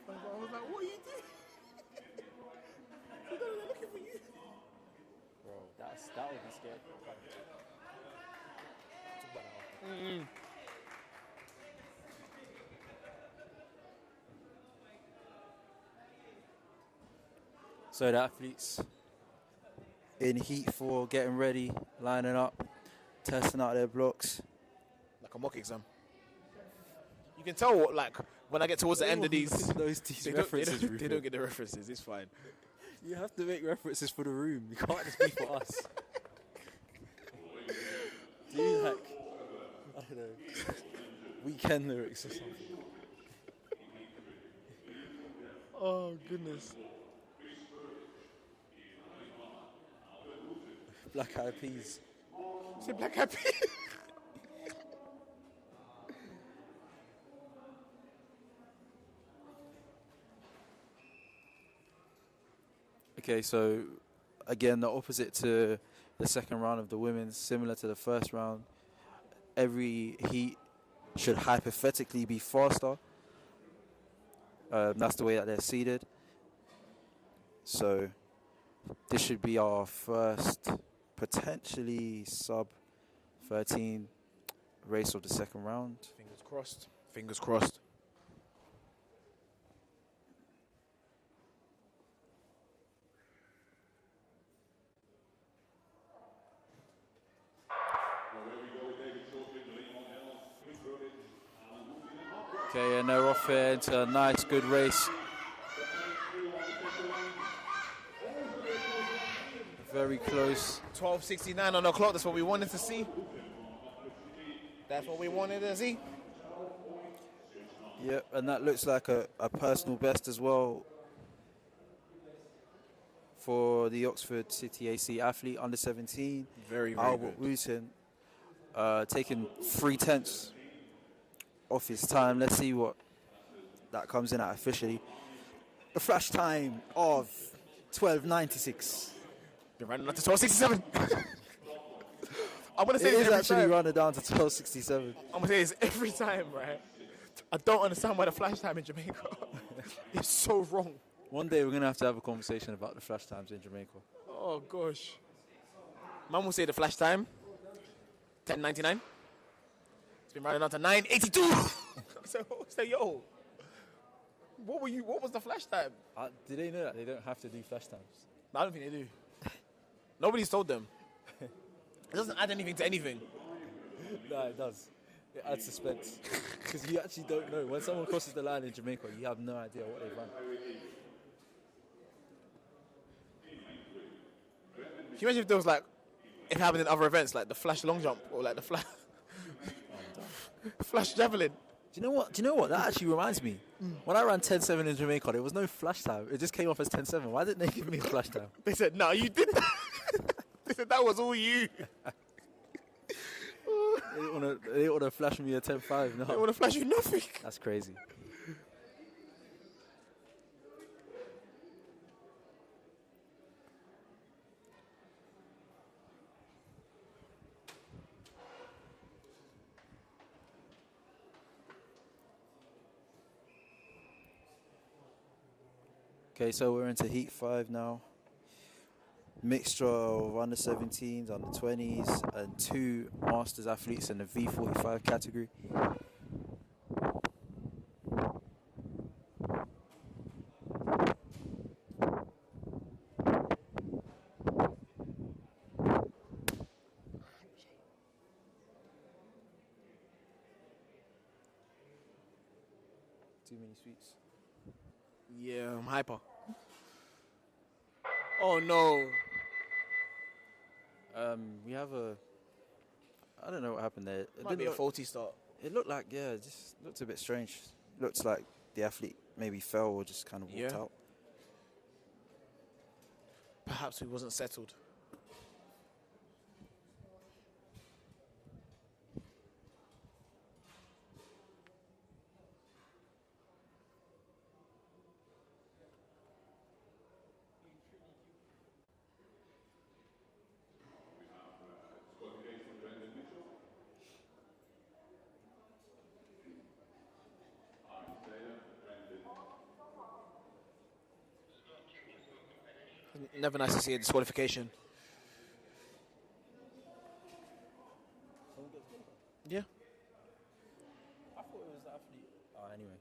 I was like, what are you doing? They're looking for you. Bro, that would be scary. So the athletes in heat 4, getting ready, lining up, testing out their blocks. Like a mock exam. You can tell, like, when I get towards the end of these, these references, they don't get the references. It's fine. You have to make references for the room. You can't just be for us. Do you like, I don't know, weekend lyrics or something? Oh, goodness. Black Eyed Peas. Say Black Eyed Peas. Okay, so again, the opposite to the second round of the women's, similar to the first round. Every heat should hypothetically be faster. That's the way that they're seeded. So this should be our first potentially sub 13 race of the second round. Fingers crossed. Fingers crossed. Okay, and they're off here into a nice, good race. Very close. 12:69 on the clock. That's what we wanted to see. That's what we wanted to see. Yep, and that looks like a personal best as well for the Oxford City AC athlete, under 17. Very Albert good. Wooten, taking 3/10 off his time. Let's see what that comes in at officially. A flash time of 12:96. Been running up to 12:67. I'm gonna say It this is every actually time. running down to 12:67. I'm gonna say this every time, right? I don't understand why the flash time in Jamaica is so wrong. One day we're going to have a conversation about the flash times in Jamaica. Oh gosh. Man will say the flash time 10:99. It's been running on to 9:82. so yo, what was the flash time? Do they know that they don't have to do flash times? I don't think they do. Nobody's told them. It doesn't add anything to anything. No, it does. It adds suspense. Because you actually don't know. When someone crosses the line in Jamaica, you have no idea what they've run. Can you imagine if there was like, if it happened in other events, like the flash long jump or like the flash javelin? Do you know what? That actually reminds me. When I ran 10:7 in Jamaica, there was no flash time. It just came off as 10:7. Why didn't they give me a flash time? They said, no, you did that. They said that was all you. They didn't want to flash me a 10:5. No. They want to flash you nothing. That's crazy. Okay, so we're into Heat 5 now. Mixture of under 17s, under 20s, and 2 Masters athletes in the V45 category. Too many sweets. Yeah, I'm hyper. Oh no. We have I don't know what happened there. It Might be a didn't look, faulty start. it looked like, yeah, it just looked a bit strange. Looks like the athlete maybe fell or just kind of walked Yeah. out. Perhaps he wasn't settled. Never nice to see a disqualification. Yeah. I thought it was the athlete. Anyway.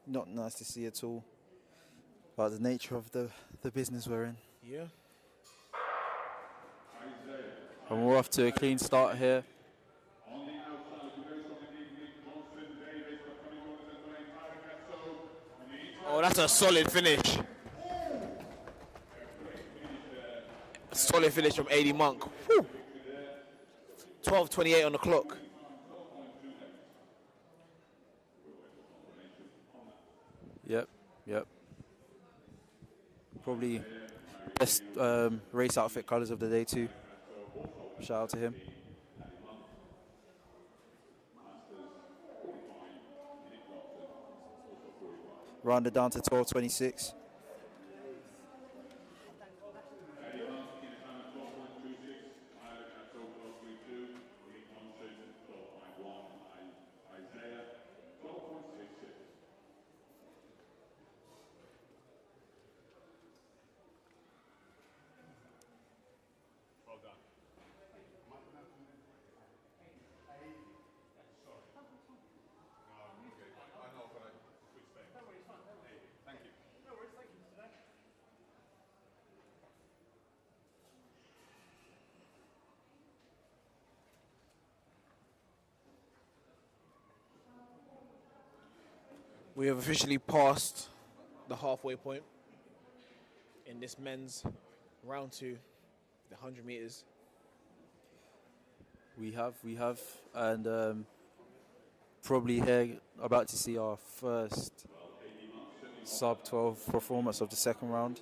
Not nice to see at all. But the nature of the business we're in. Yeah. And we're off to a clean start here. Oh, that's a solid finish. A solid finish from AD Monk. 12:28 on the clock. Yep. Probably best race outfit colours of the day too. Shout out to him. Rounded down to 12:26. We have officially passed the halfway point in this men's round 2, the 100 meters. We have, and probably here about to see our first sub 12 performance of the second round.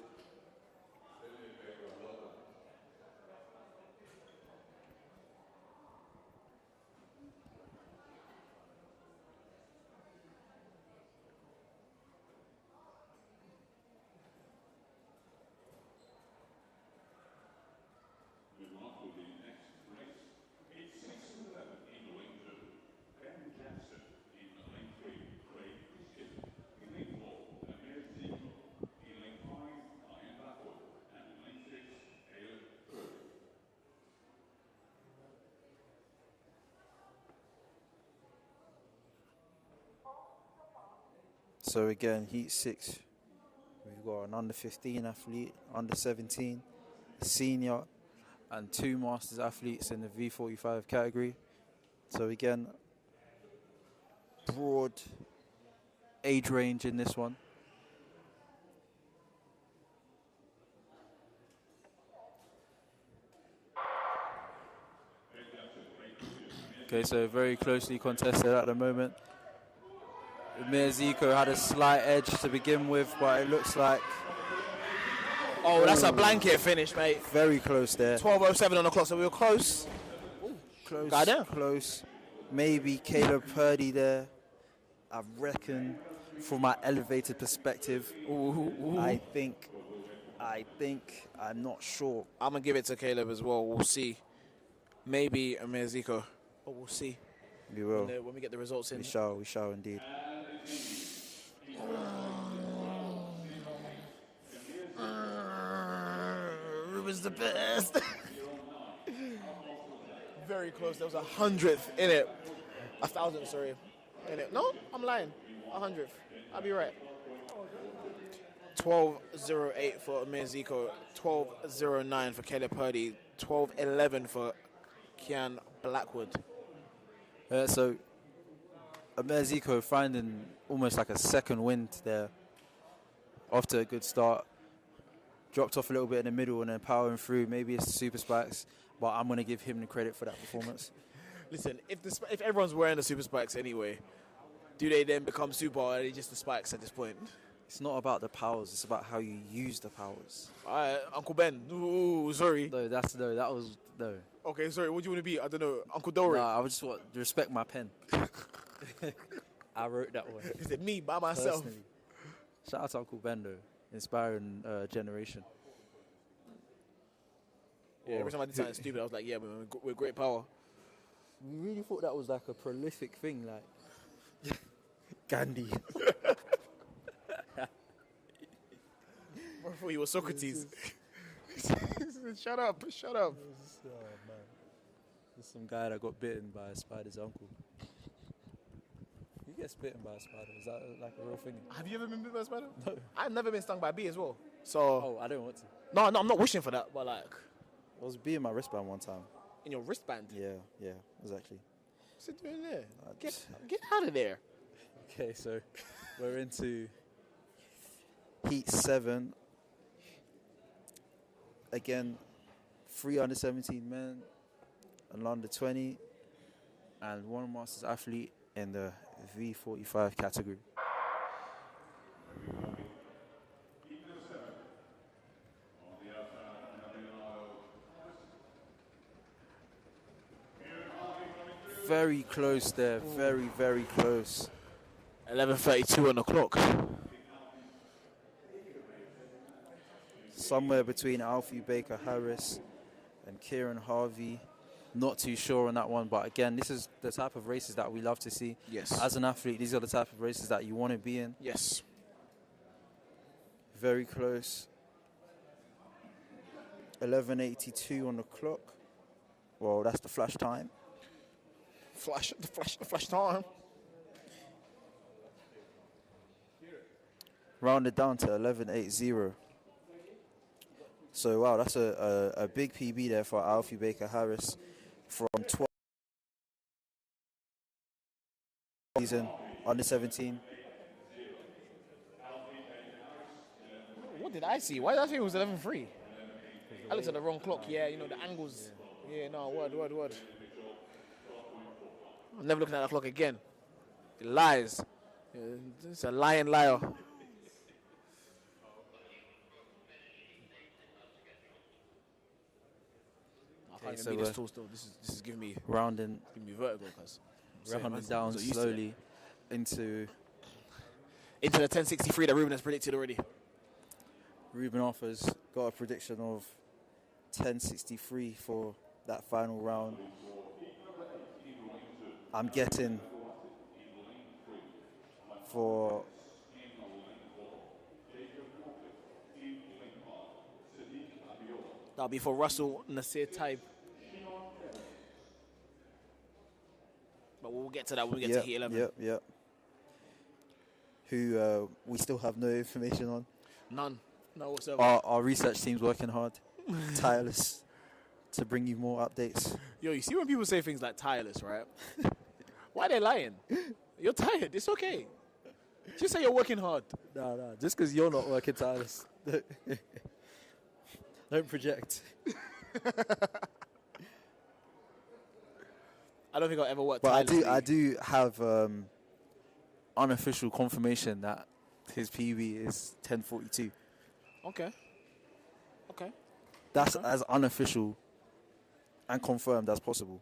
So again, heat 6, we've got an under 15 athlete, under 17, a senior, and 2 masters athletes in the V45 category. So again, broad age range in this one. Okay, so very closely contested at the moment. Zico had a slight edge to begin with, but it looks like... Oh, that's a blanket finish, mate. Very close there. 12:07 on the clock, so we were close. Close. Maybe Caleb Purdy there. I reckon, from my elevated perspective, I think, I'm not sure. I'm going to give it to Caleb as well. We'll see. Maybe Amir Zico, but we'll see. We will. When we get the results in. We shall indeed. Ruben's the best. Very close. There was 100th in it. 1,000, sorry. In it. No, I'm lying. 100th. I'll be right. 12:08 for Amir Zico. 12:09 for Caleb Purdy. 12:11 for Kian Blackwood. So Amir Zico finding almost like a second wind there after a good start. Dropped off a little bit in the middle and then powering through. Maybe it's the super spikes, but I'm going to give him the credit for that performance. Listen, if everyone's wearing the super spikes anyway, do they then become super or are they just the spikes at this point? It's not about the powers, it's about how you use the powers. Uncle Ben. Ooh, sorry. No. Okay, sorry, what do you want to be? I don't know. Uncle Dory. Nah, I just want to respect my pen. I wrote that one. Is it me by myself? Personally. Shout out to Uncle Ben though. Inspiring generation. Yeah, every time I did something stupid, I was like, yeah, we're great power. We really thought that was like a prolific thing, like Gandhi. I thought you were Socrates. Shut up. Oh, man. There's some guy that got bitten by a spider's uncle. Who gets bitten by a spider? Is that like a real thing? Have you ever been bitten by a spider? No. I've never been stung by a bee as well. So. Oh, I don't want to. No, I'm not wishing for that, but like. I was being my wristband one time. in your wristband. Yeah, exactly. What's it doing there? Get out of there. Okay, so we're into Heat 7. Again, 3 under 17 men, an under 20, and one Masters athlete in the V45 category. Very close there, very, very close. 11:32 on the clock. Somewhere between Alfie Baker Harris and Kieran Harvey. Not too sure on that one, but again, this is the type of races that we love to see. Yes. As an athlete, these are the type of races that you want to be in. Yes. Very close. 11:82 on the clock. Well, that's the flash time. Flash time. Rounded down to 11:80. So, wow, that's a big PB there for Alfie Baker Harris from 12 season, under 17. What did I see? Why did I think it was 11:3? I looked at the wrong clock. Yeah, you know, the angles. Yeah, no, word. I'm never looking at the clock again. It lies. It's a lying liar. I can't so even be this tall still. This is giving me Rounding vertigo, cuz. down slowly into the 1063 that Ruben has predicted already. Ruben Offers got a prediction of 1063 for that final round. I'm getting for That'll be for Russell Nasir Taib. But we'll get to that when we get to Heat 11. Yep. Who we still have no information on. None. No whatsoever. Our research team's working hard, tireless, to bring you more updates. Yo, you see when people say things like tireless, right? Why are they lying? You're tired. It's okay. Just say you're working hard. No. Just because you're not working tireless. Don't project. I don't think I'll ever work But tirelessly. I do have unofficial confirmation that his PB is 1042. Okay. That's as unofficial and confirmed as possible.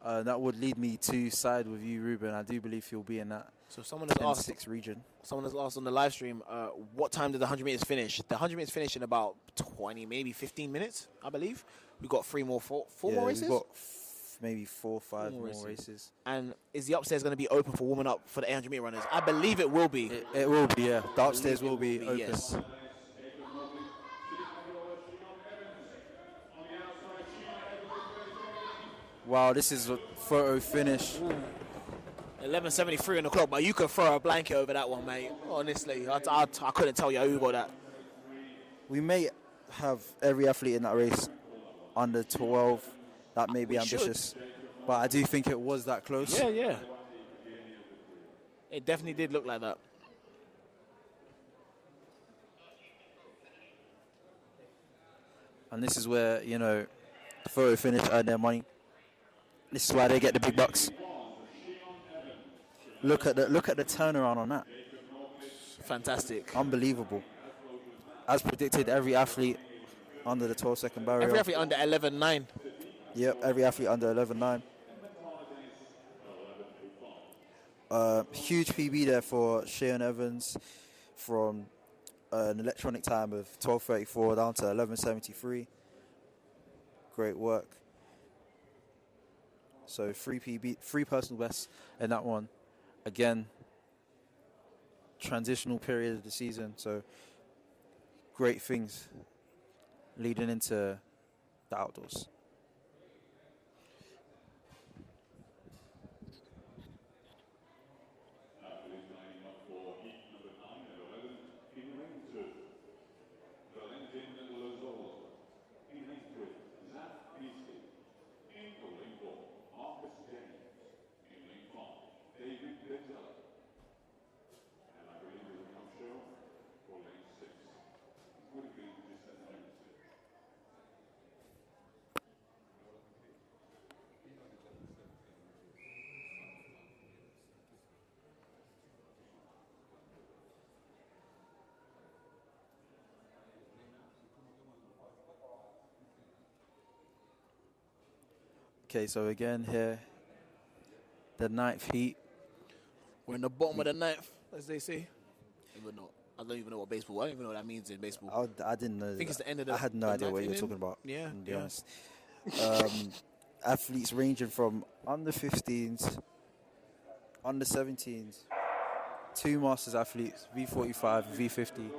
That would lead me to side with you, Ruben. I do believe he'll be in that So someone has asked 10-6 region. Someone has asked on the live stream, what time did the 100 meters finish? The 100 meters finish in about 20, maybe 15 minutes, I believe. We've got four more races? We've got maybe 4 or 5 more races. And is the upstairs going to be open for warming up for the 800 meter runners? I believe it will be. It will be, yeah. The upstairs will be open. Yes. Wow, this is a photo finish. 11:73 on the clock, but you could throw a blanket over that one, mate. Honestly, I couldn't tell you who got that. We may have every athlete in that race under 12. That may be ambitious. But I do think it was that close. Yeah. It definitely did look like that. And this is where, the photo finish earn their money. This is why they get the big bucks. Look at the turnaround on that. Fantastic. Unbelievable. As predicted, every athlete under the 12-second barrier. Every athlete under 11.9. Yep, every athlete under 11.9. Huge PB there for Shayon Evans from an electronic time of 12:34 down to 11:73. Great work. So 3 personal bests in that one. Again, transitional period of the season, so great things leading into the outdoors. Okay, so again here, the ninth heat. We're in the bottom of the ninth, as they say. Even though I don't even know what baseball. I don't even know what that means in baseball. I didn't know. I think it's the end of the. I had no the idea ninth what you were inning. talking about. Yeah, to be yeah. honest. Athletes ranging from under 15s, under 17s, two masters athletes, V45, V50.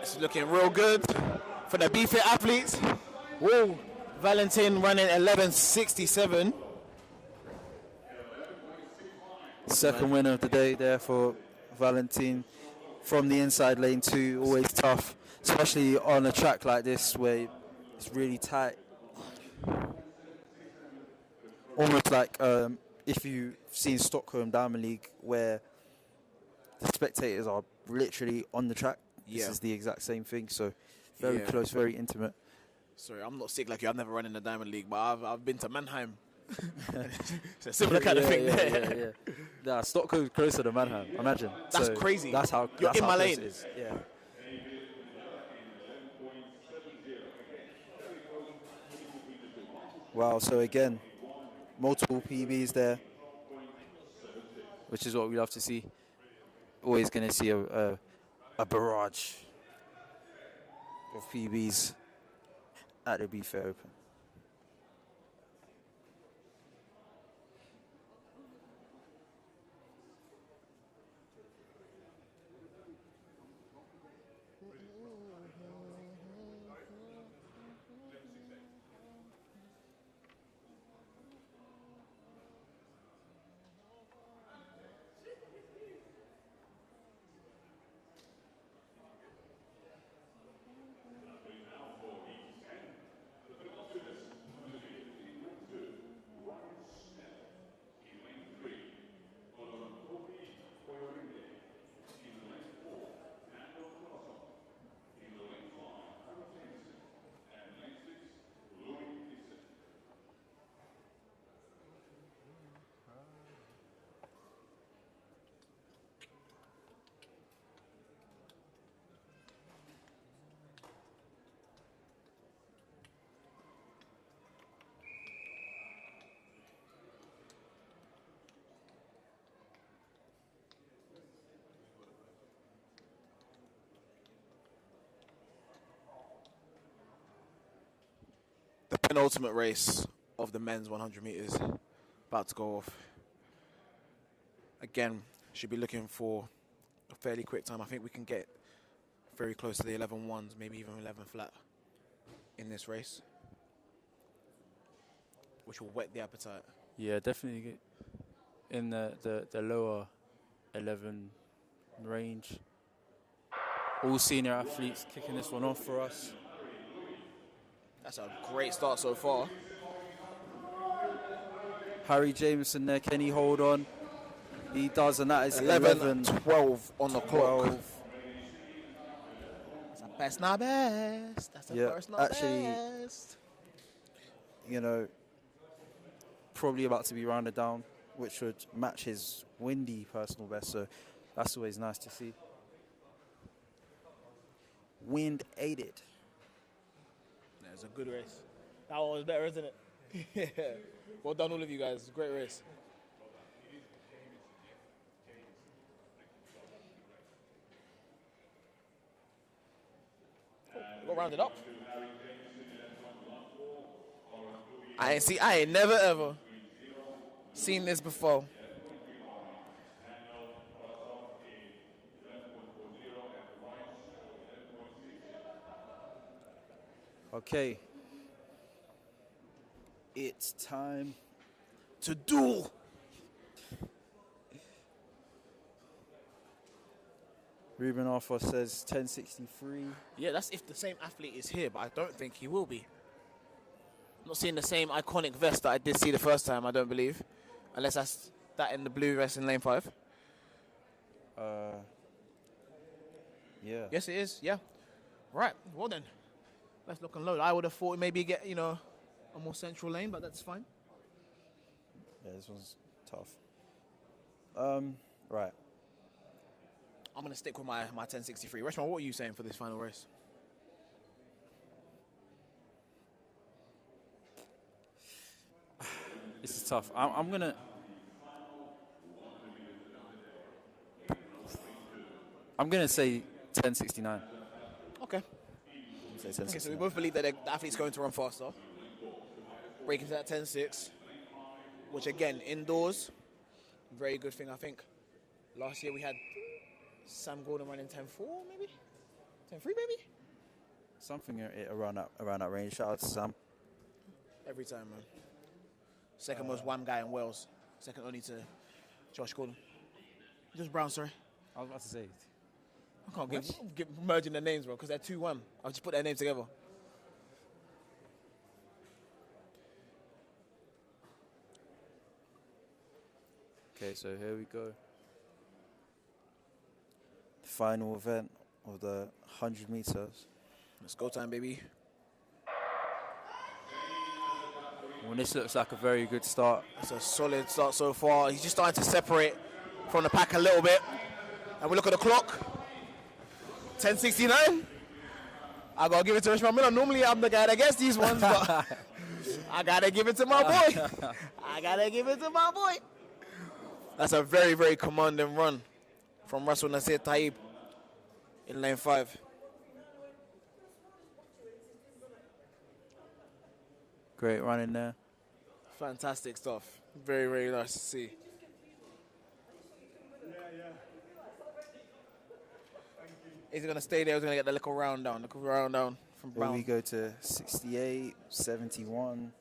It's looking real good for the BFIT athletes. Whoa, Valentin running 11:67. Second winner of the day there for Valentin from the inside lane too. Always tough, especially on a track like this where it's really tight. Almost like if you've seen Stockholm Diamond League where the spectators are literally on the track. Yeah. This is the exact same thing, so very Yeah. close, very intimate. Sorry, I'm not sick like you. I've never run in the Diamond League, but I've been to Mannheim. It's a similar kind of thing there. Yeah. Nah, Stockholm's closer to Mannheim, imagine. That's So crazy. That's how You're that's in how my close lane. it is. Yeah. Wow, so again, multiple PBs there, which is what we love to see. Always going to see a barrage of PBs at the BFTTA Open. The penultimate race of the men's 100 meters about to go off. Again, should be looking for a fairly quick time. I think we can get very close to the 11.1s, maybe even 11 flat in this race, which will whet the appetite. Yeah, definitely get in the lower 11 range. All senior athletes kicking this one off for us. That's a great start so far. Harry Jameson there, can he hold on? He does, and that is 11:12 on the clock. 12. That's a best, not best. That's a Yeah, first, not actually- best. You know, probably about to be rounded down, which would match his windy personal best, so that's always nice to see. Wind aided. Yeah, it's a good race. That one was better, isn't it? Yeah. Well done, all of you guys. It's a great race. Got rounded up. I ain't never ever seen this before. Okay. It's time To duel. Ruben Arthur says 1063. Yeah, that's if the same athlete is here, but I don't think he will be. Not seeing the same iconic vest that I did see the first time, I don't believe. Unless that's that in the blue vest in lane 5. Yeah. Yes, it is. Yeah. Right. Well then, let's lock and load. I would have thought maybe get a more central lane, but that's fine. Yeah, this one's tough. Right. I'm gonna stick with my 1063. Reshman, what are you saying for this final race? This is tough. I'm gonna say 1069. Okay. Say Okay, so we 1069. both believe that the athlete's going to run faster. Breaking to that 10.6, which again, indoors, very good thing, I think. Last year we had Sam Gordon running 10.4, maybe? 10.3, maybe? Something around that range. Shout out to Sam. Every time, man. Second most wham guy in Wales. Second only to Josh Gordon. Just Brown, sorry. I was about to say. I can't get merging their names, bro, because they're 2-1. I'll just put their names together. Okay, so here we go. The final event of the 100 meters. Let's go time, baby. Well, this looks like a very good start. It's a solid start so far. He's just starting to separate from the pack a little bit. And we look at the clock. 10.69. I gotta give it to Rishman Miller. Normally I'm the guy that gets these ones, but I gotta give it to my boy. I gotta give it to my boy. That's a very, very commanding run from Russell Nasir Taib in lane 5. Great running there. Fantastic stuff. Very, very nice to see. Is he going to stay there or is he going to get the little round down? Little round down from Here Brown. we go to 68, 71.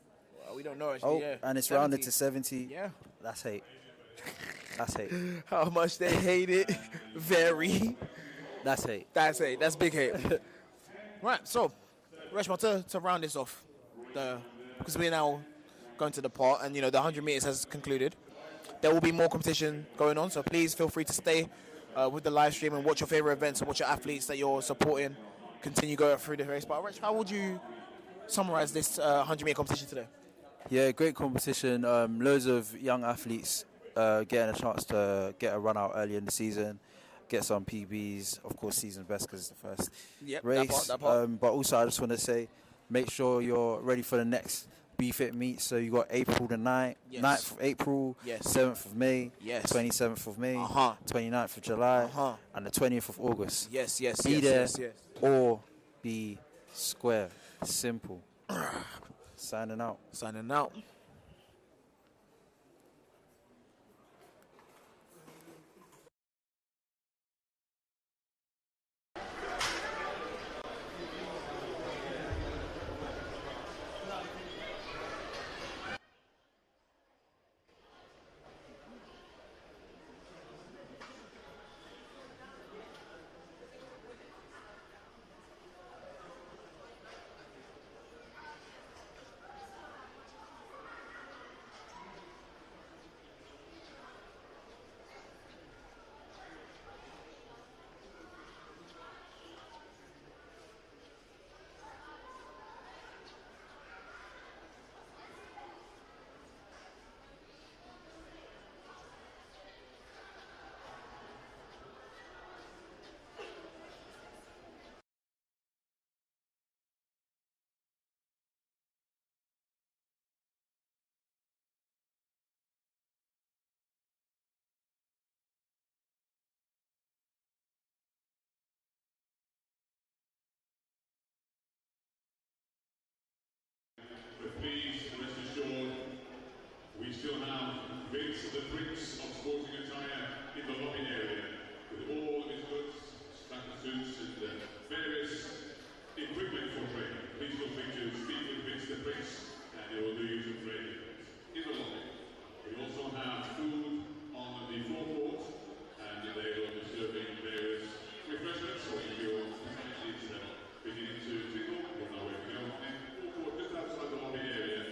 Well, we don't know actually. Oh, yeah. and it's 70. rounded to 70. Yeah. That's hate. That's hate. How much they hate it. Very. That's hate. That's hate. That's big hate. Right, so, Reshma, to round this off, because we're now going to the part and, the 100 meters has concluded. There will be more competition going on, so please feel free to stay with the live stream and watch your favorite events and watch your athletes that you're supporting continue going through the race. But, Resh, how would you summarize this 100 meter competition today? Yeah, great competition. Loads of young athletes getting a chance to get a run out early in the season, get some PBs, of course, season best because it's the first race. That part. But also, I just want to say, make sure you're ready for the next BFIT meet. So you got April the 9th, Yes. 9th of April, Yes. 7th of May, Yes. 27th of May, Uh-huh. 29th of July, Uh-huh. and the 20th of August. Yes. Be there Yes. or be square. Simple. Signing out. Signing out. But please rest assured, we still have Vince the Prince of Sporting Attire in the lobby area with all his goods, stacker suits and various equipment for training. Please feel free to speak with Vince the Prince and he will do you some training in the lobby. We also have food on the forecourt and they will be serving various refreshments so if you're beginning to tingle, you'll know where to go. And forecourt just outside the lobby area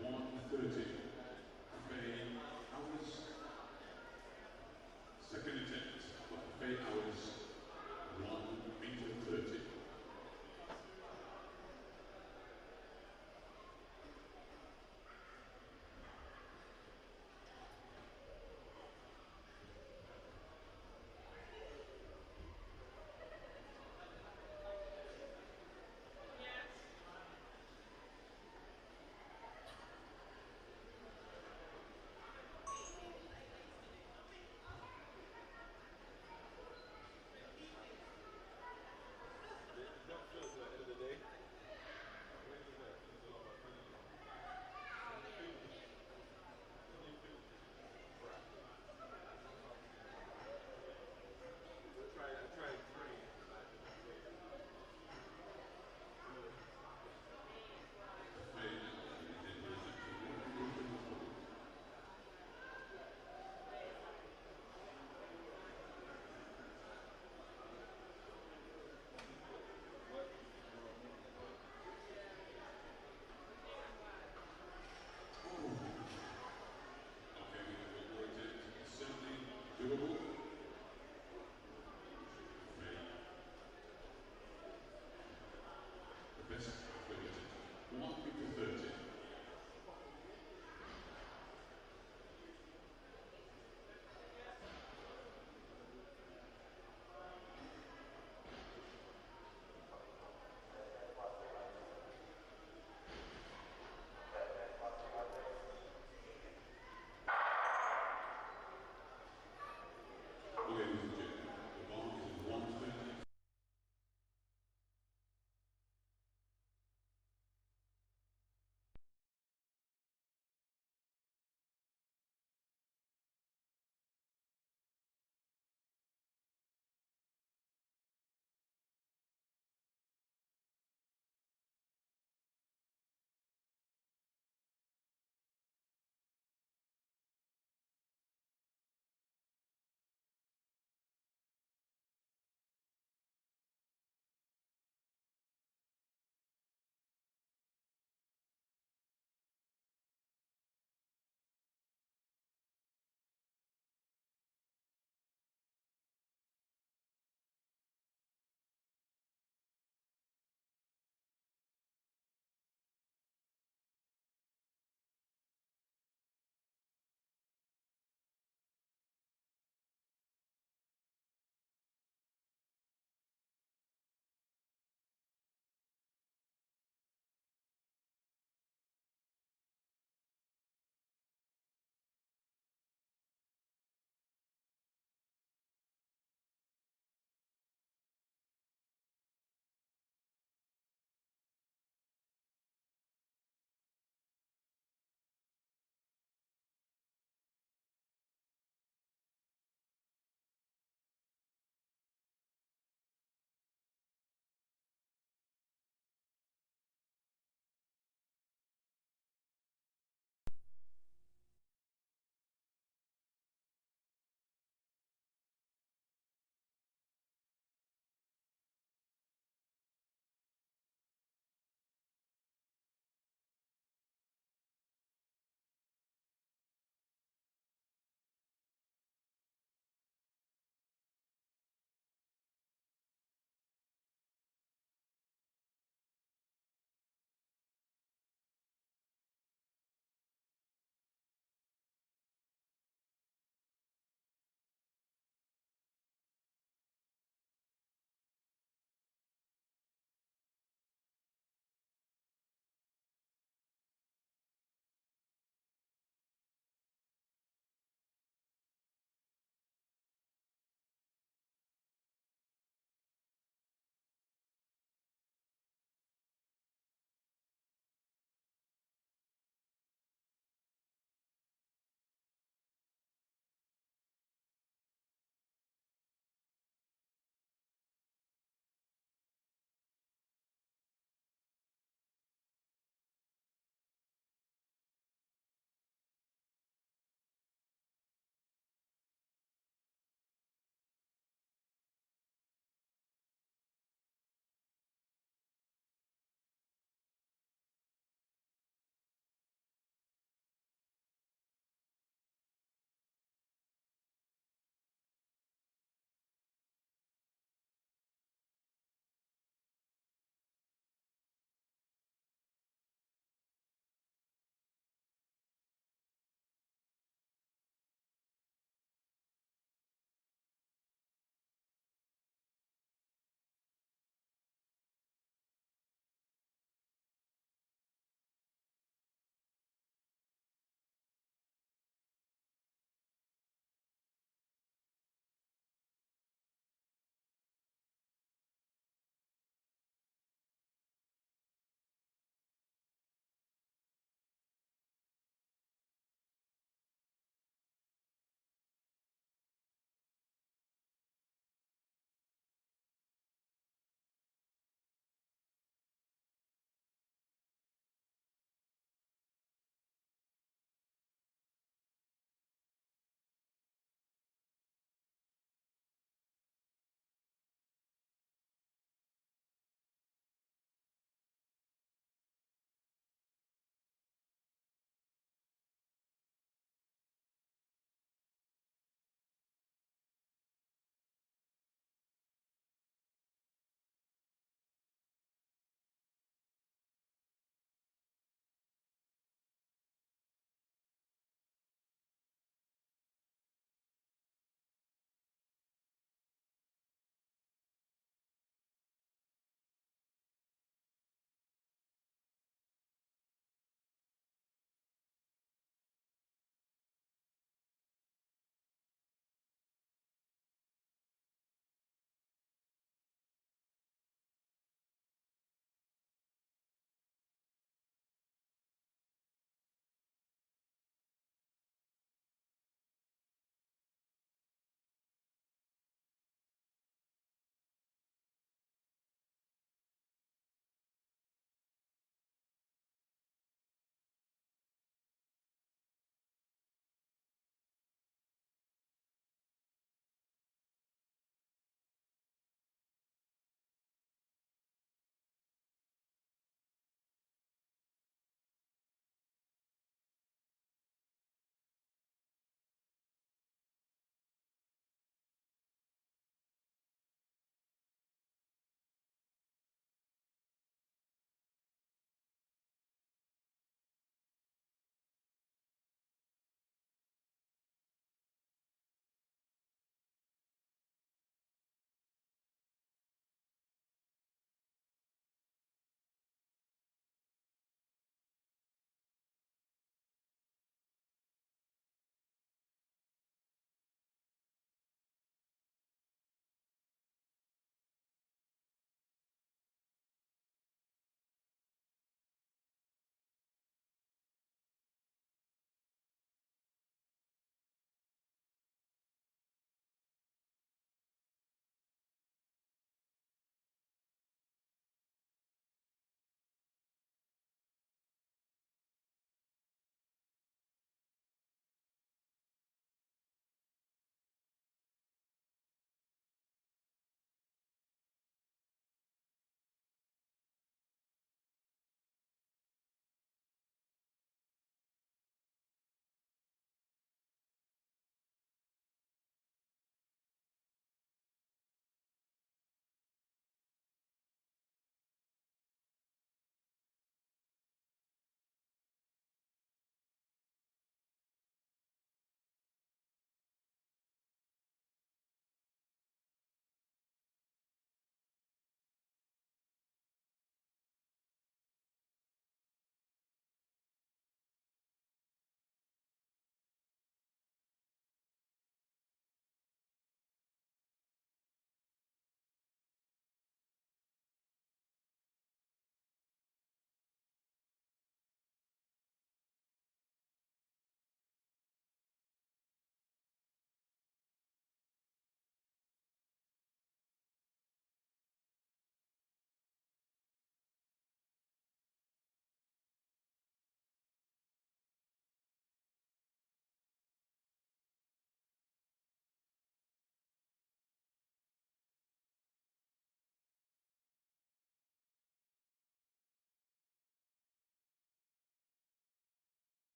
1:30. Buffet hours. Second attempt. Buffet hours. 1:30.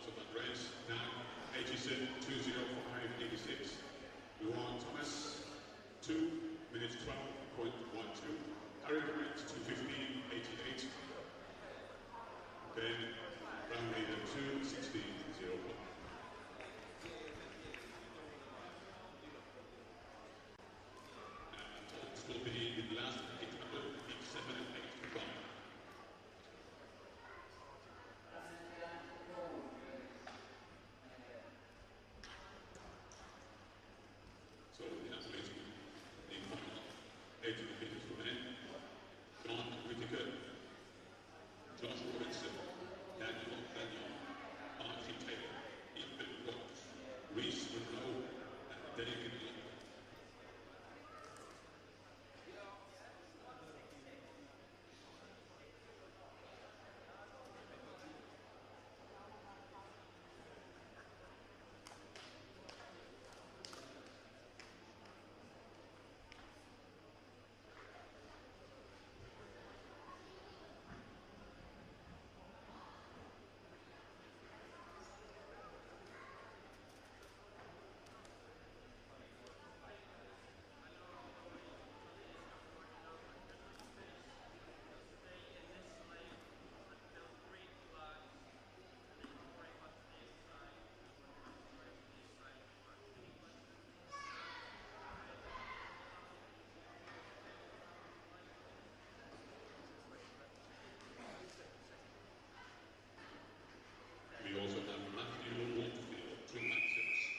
of that race. Now, 87.205.86. Luan Thomas, 2 minutes 12.12. Harry Grant, 2:15.88. Then, round leader, 2:16.01. This will be the last 887 and 8 combined. So the athletes in the final 8 meters for men: John Whittaker, Josh Robinson, Daniel Daniel, Archie Taylor, Ethan Rhodes, Reese Monroe, and David Long. We also have Matthew Waterfield, 296.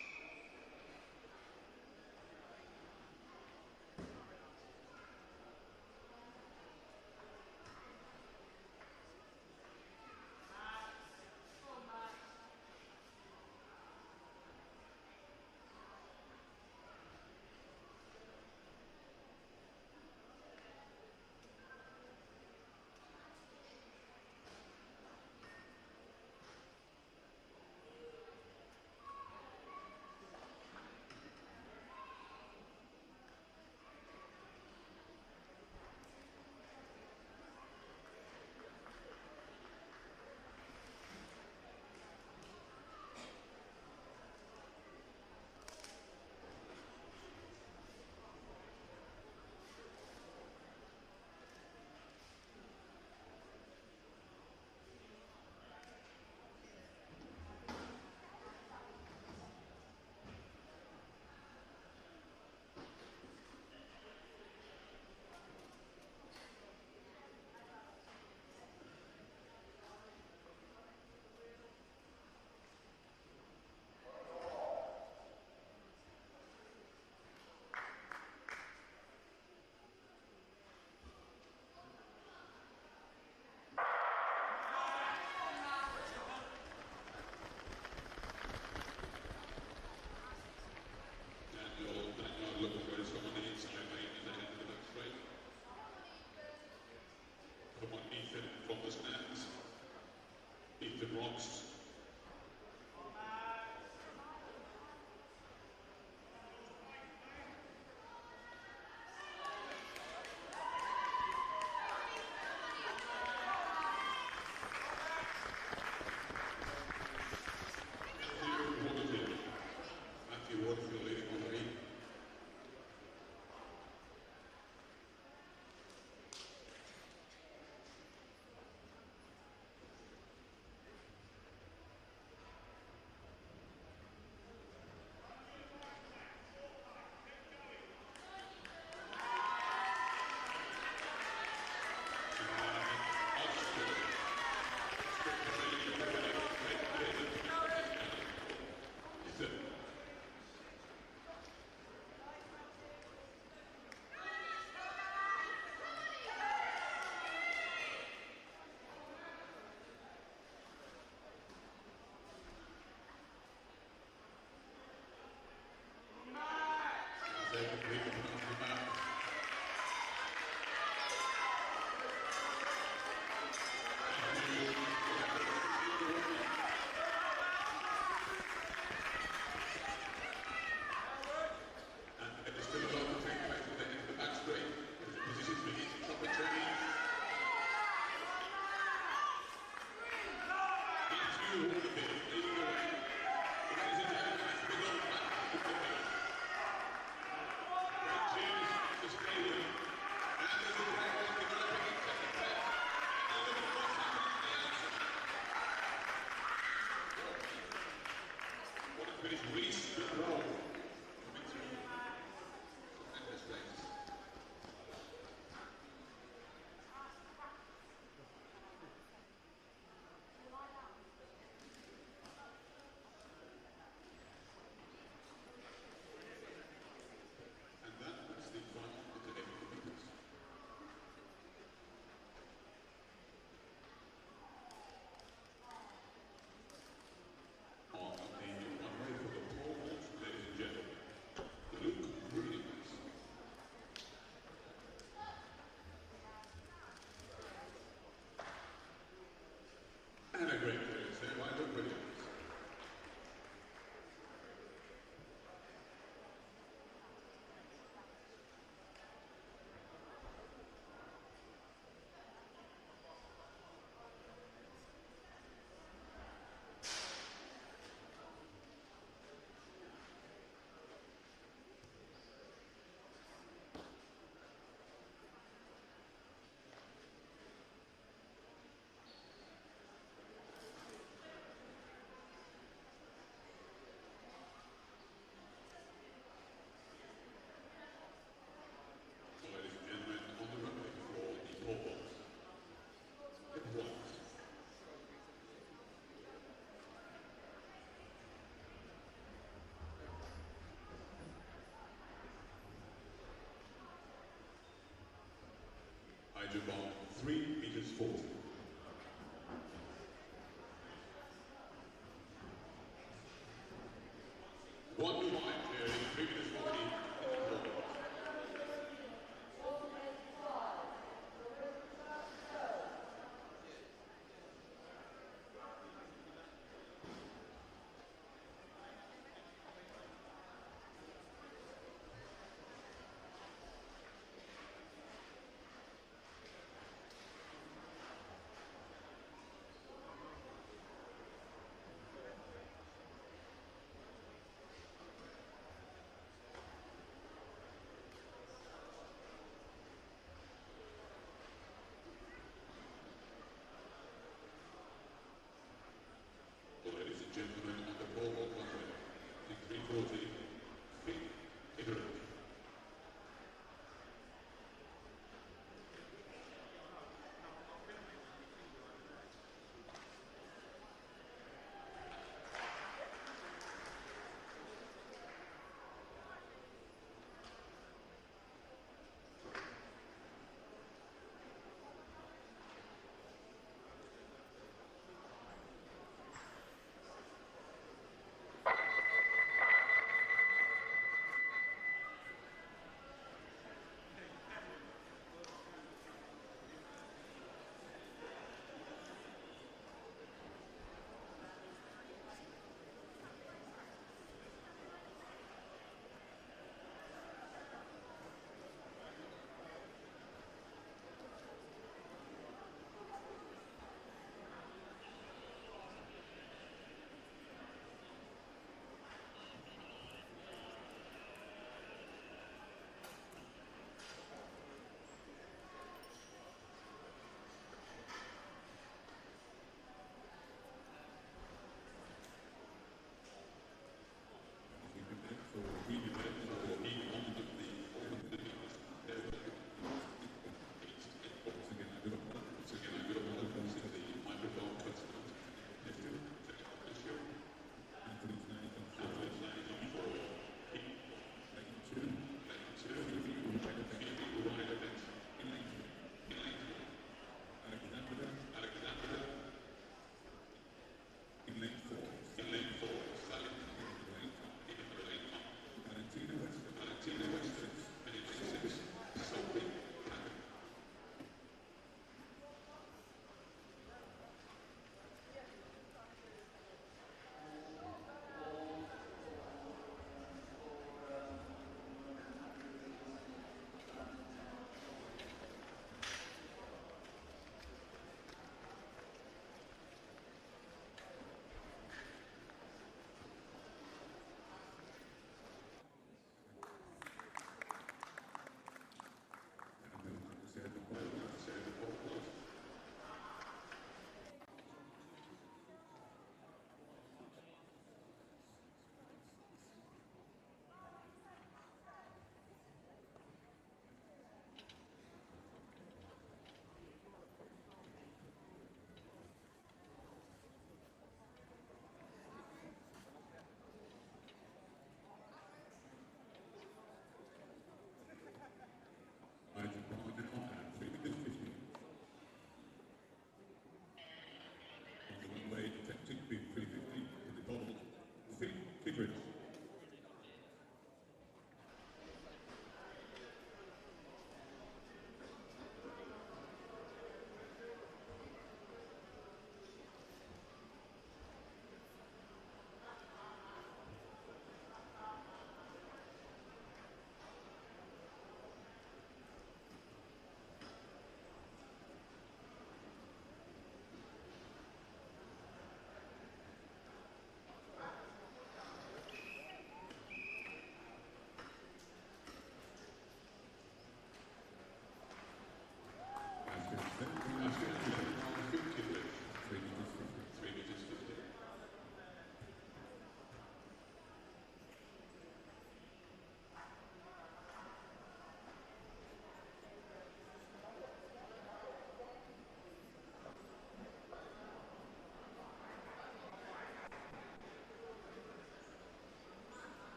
Daniel looking for his on the inside lane and then into the back straight. Come on, Ethan from the stands. Ethan Ross. Matthew Waterfield leading the way. Matthew Waterfield leading the British Reese Roll. Victory. Tremendous place. And that's the final of the day. On the runway for the pole vault, ladies and gentlemen, Luke Williams. And a great clearance there by Luke Williams. Ladies and gentlemen, on the runway for the pole vault. Get right. High jump on 3 meters 40. One to line clearing 3 meters 40 in the pole vault.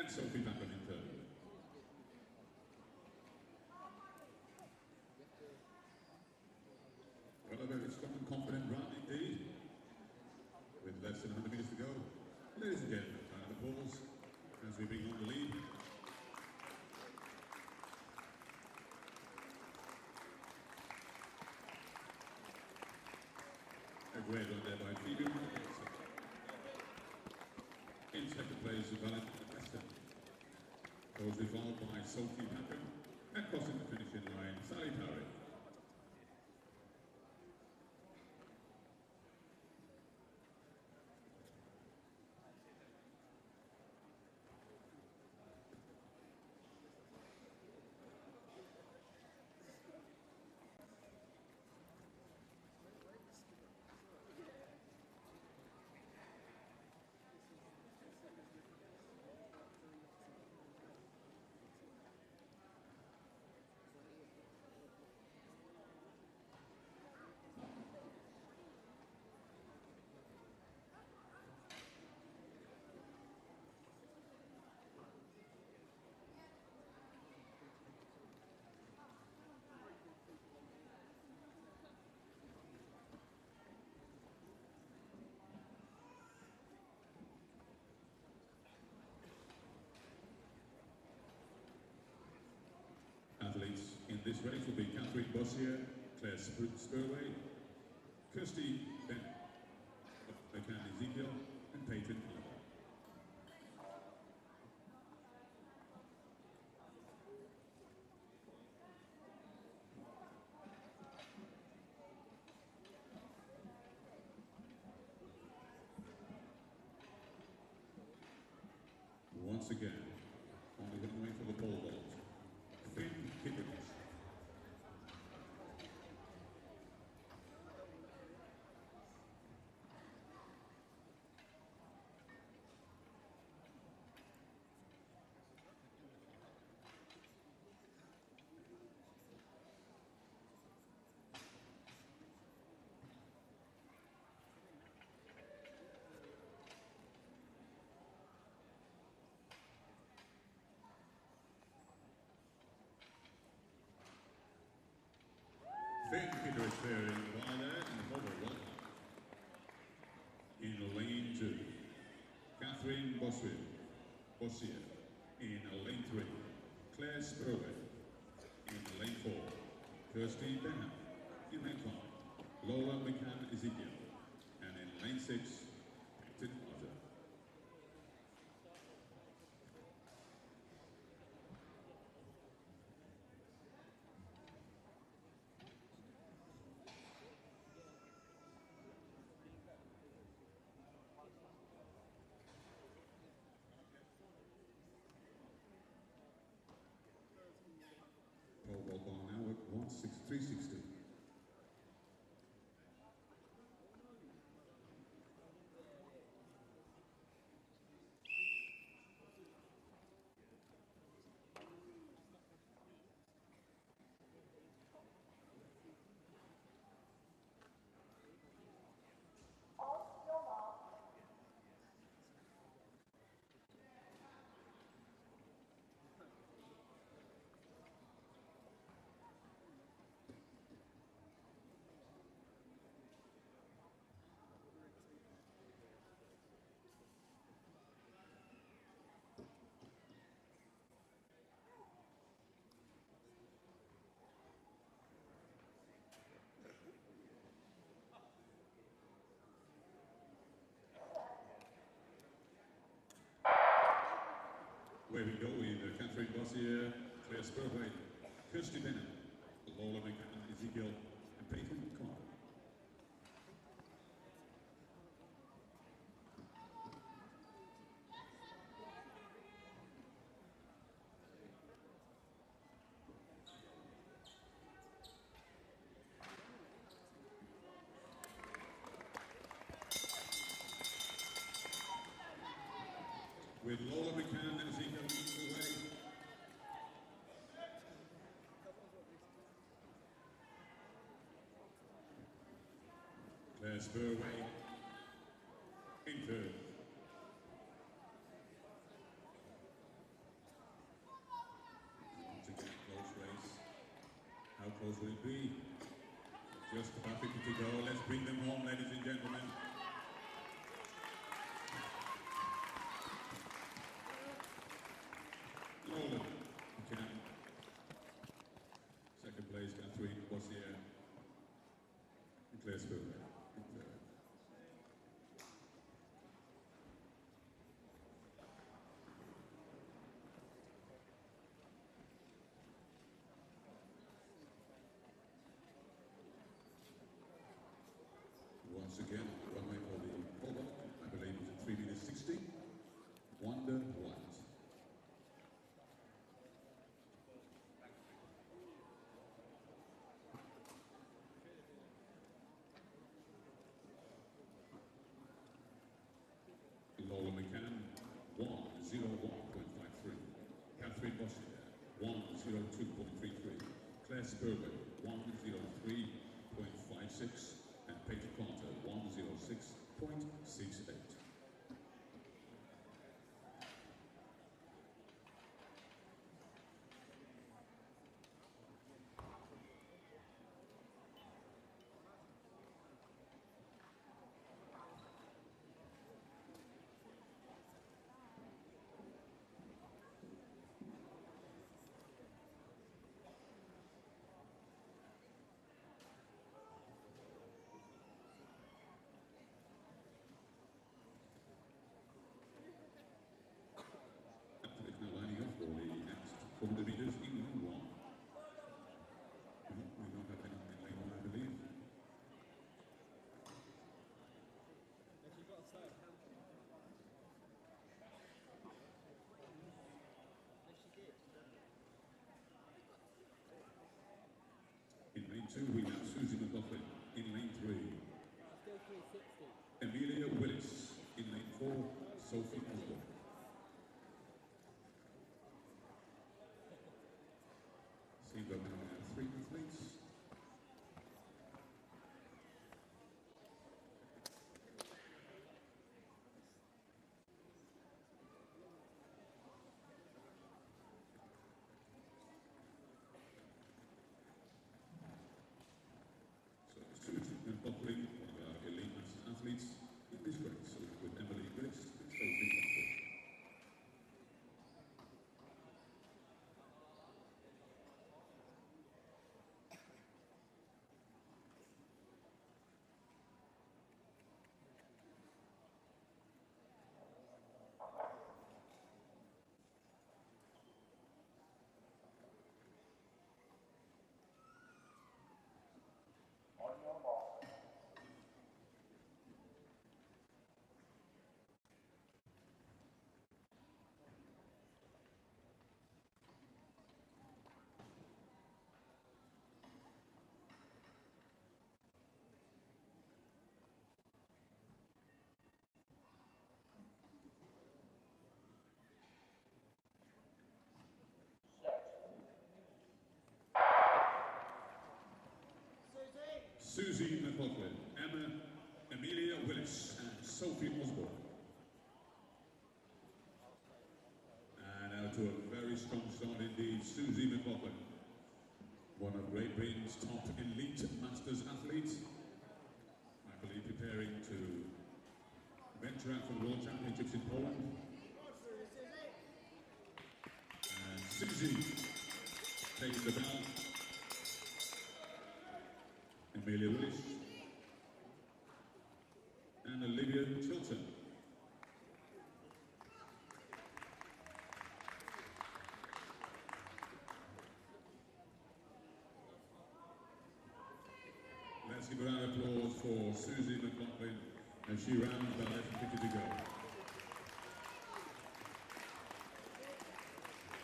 And Sophie Pappen in third. Well, a very strong and confident run indeed. With less than 100 minutes to go. Ladies and gentlemen, round of applause as we bring on the lead. A great run there by Phoebe. In second place, Valentina Testa. Closely followed by Sophie Pappen. And crossing the finishing line, Sally Parry. Athletes in this race will be Catherine Bossier, Claire Spurway, Kirsty Ben, McCann Ezekiel, and Peyton Carter. Once again, on the runway for the pole vault, Finn Kittredge. Finn Kittredge faring by there in the pole vault. In lane 2, Catherine Bossier. In lane 3, Claire Spurway. In lane 4, Kirsty Benham. In lane 5, Lola McCann Ezekiel. And in lane 6, Peyton Carter. Pole vault bar now at 163.60. Where we go with Catherine Bossier, Claire Spurway, Kirsty Benham, Lola McCann Ezekiel, and Peyton Carter. With Lola McCann and Ezekiel leading the way. Claire Spurway in third. close will it be? Just about 50 to go. Let's bring them home, ladies and gentlemen. Nolan, Can. Second place, Catherine Bossier. And Claire Spiller. Once again, runway for the pole, I believe it's at 3 minutes 60. Wonder White. Lola McCann, 1:01.53. Catherine Bossier, 1:02.33. Claire Spurgeon, 1:03.56. And Peter Carter, 1:06.68. Now lining up for the next 400 meters in lane one. No, we don't have anything in lane one, I believe. In lane two, we have Susie McLaughlin. In lane three, Amelia Willis. In lane four, Sophie Osborne. Seems like we now have 3 athletes. So Susan McLaughlin, one of our elite masters athletes in this race, with Emily Willis and Sophie Osborne. Susie McLaughlin, Amelia Willis, and Sophie Osborne. And now to a very strong start indeed, Susie McLaughlin, one of Great Britain's top elite masters athletes, I believe preparing to venture out for the World Championships in Poland. And Susie taking the bell. Amelia Willis and Olivia Chilton. Let's give a round of applause for Susie McLaughlin as she rounds the 11:50 to go.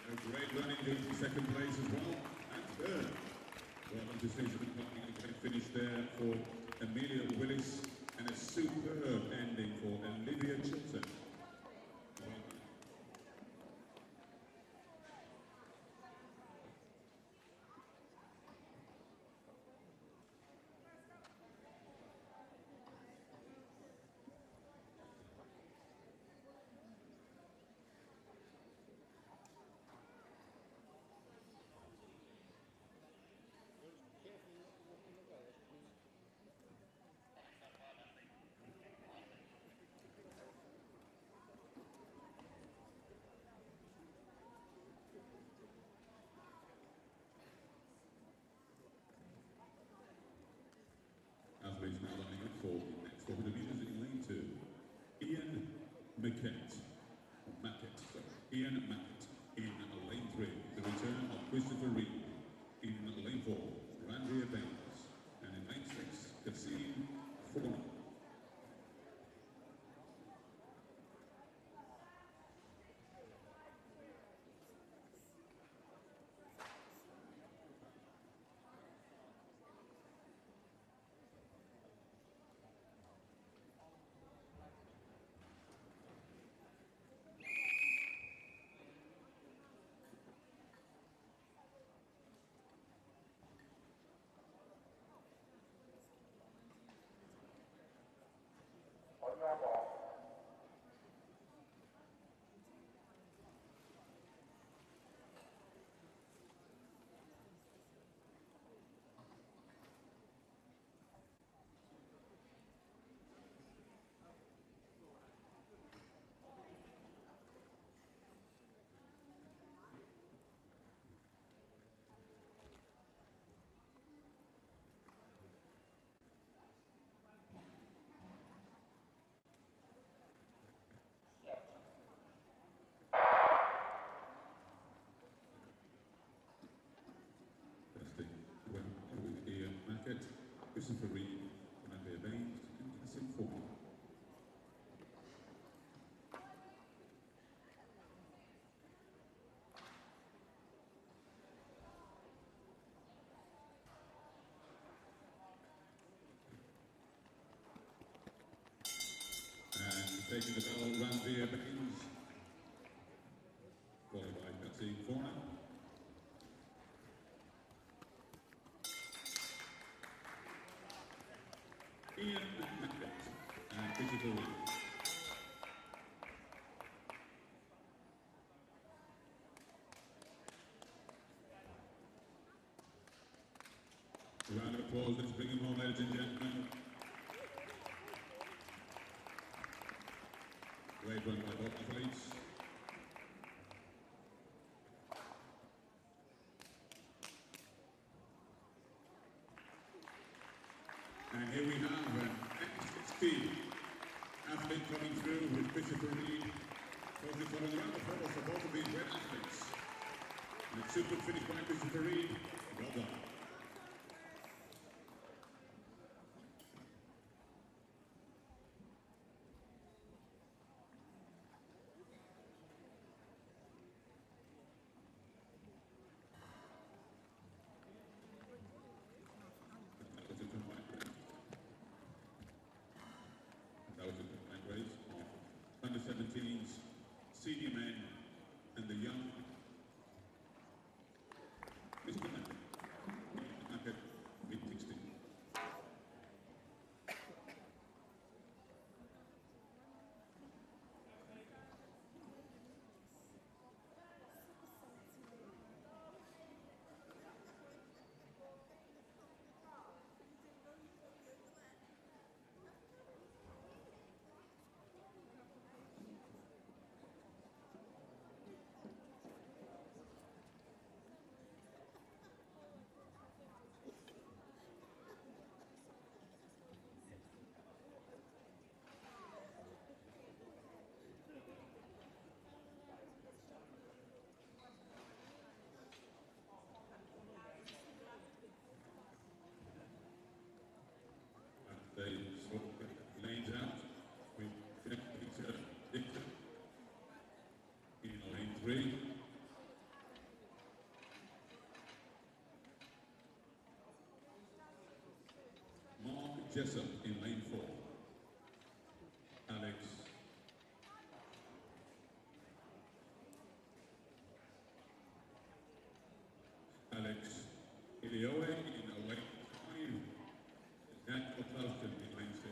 A great run into second place as well, and third. Well done to Susie McLaughlin. Finish there for Amelia Willis and a superb ending for Olivia Chilton. Well done. Ian Mackett in lane 3. The return of Christopher Reed in lane 4. Randria Baines. And in lane 6, Cassim Fauna. Testing well with Ian Mackett, Christopher Reed, Randria Baines, and Cassim Fauna. And taking the bell, Randria Baines, followed by Cassim Fauna. Ian Mackett and Christopher Reed. A round of applause, let's bring him home, ladies and gentlemen. Great run by both athletes. And here we have an X16 athlete coming through with Christopher Reed. Coaches following around the applause for both of these great athletes. And a super finish by Christopher Reed. Well done. That was a combined race. Under 17s, senior men, and the young. Mr. Mackett, mid-16. They swap lanes out with Peter Dictor in lane 3. Mark Jessup in lane 4. Alex Ilioe in lane 5. Dan O'Clouston in lane 6.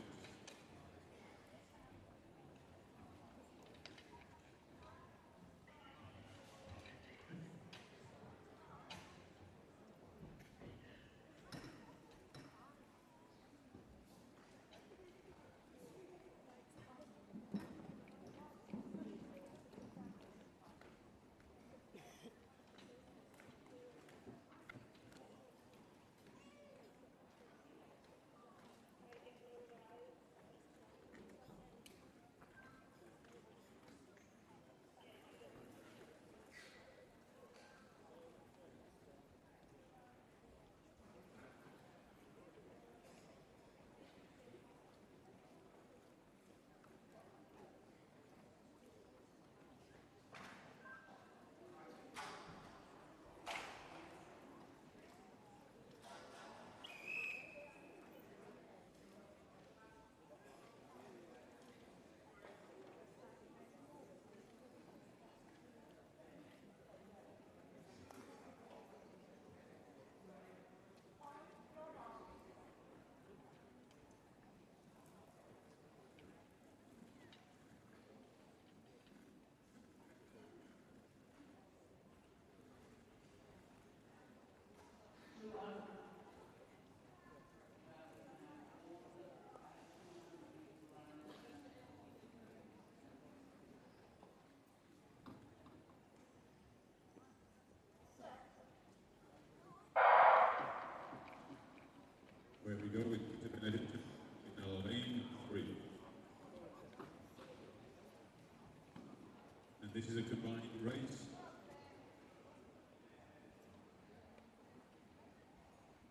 This is a combined race.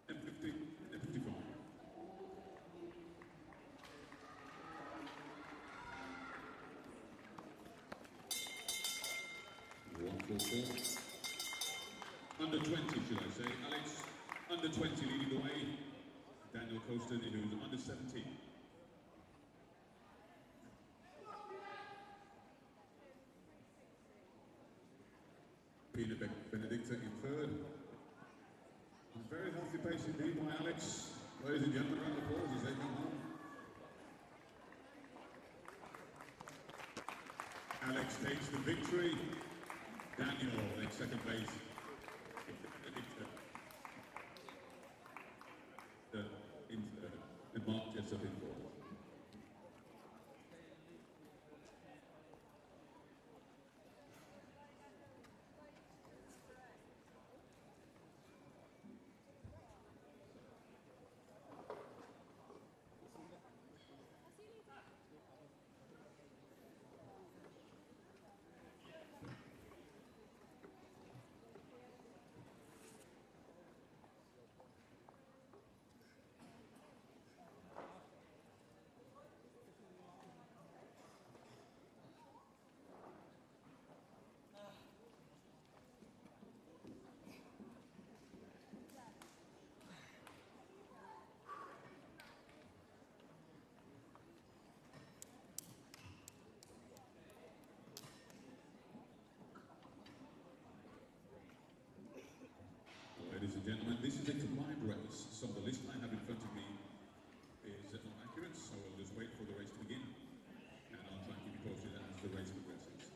M50, M55. Under 20, should I say. Alex, under 20 leading the way. Daniel Colston, who's under 17. Peter Benedicta in third. A very healthy pace indeed by Alex. Ladies and gentlemen, round of applause as they come home. Alex takes the victory. Daniel in second place. And Mark gets up in fourth. Ladies and gentlemen, this is a combined race, so the list I have in front of me is not accurate, so I'll just wait for the race to begin, and I'll try and keep you posted as the race progresses.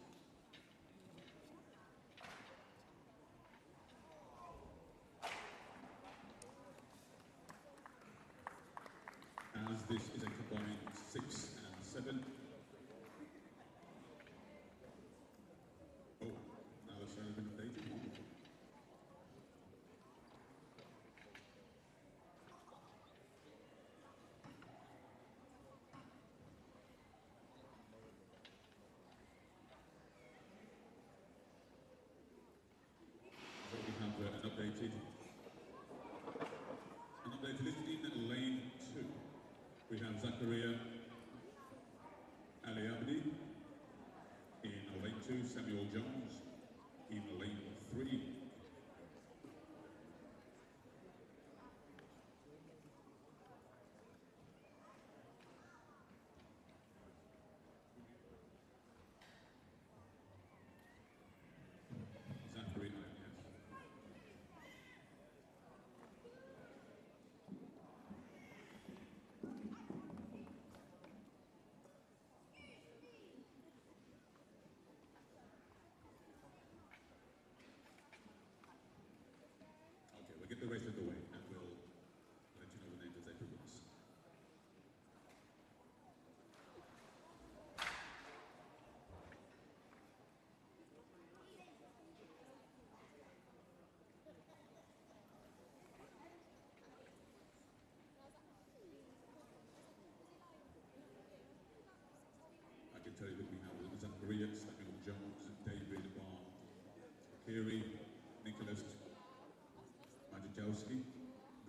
As this is a combined 6 and 7. Oh, now the sign has been updated. Wonderful. So we have an updated list in lane 2. We have Zakaria Ali Abdi in lane 2, Samuel Jones in lane 3. Zachary, yes. Okay, we'll get the race underway and we'll let you know the names as they progress. I can tell you that we have Zachariah, Samuel Jones, David Barr, Kiri, Nicholas Majikowski,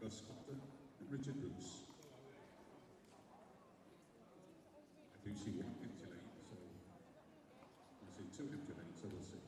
Gus Cotter, and Richard Bruce. I do see one empty lane, so I see 2 empty lanes, so we'll see.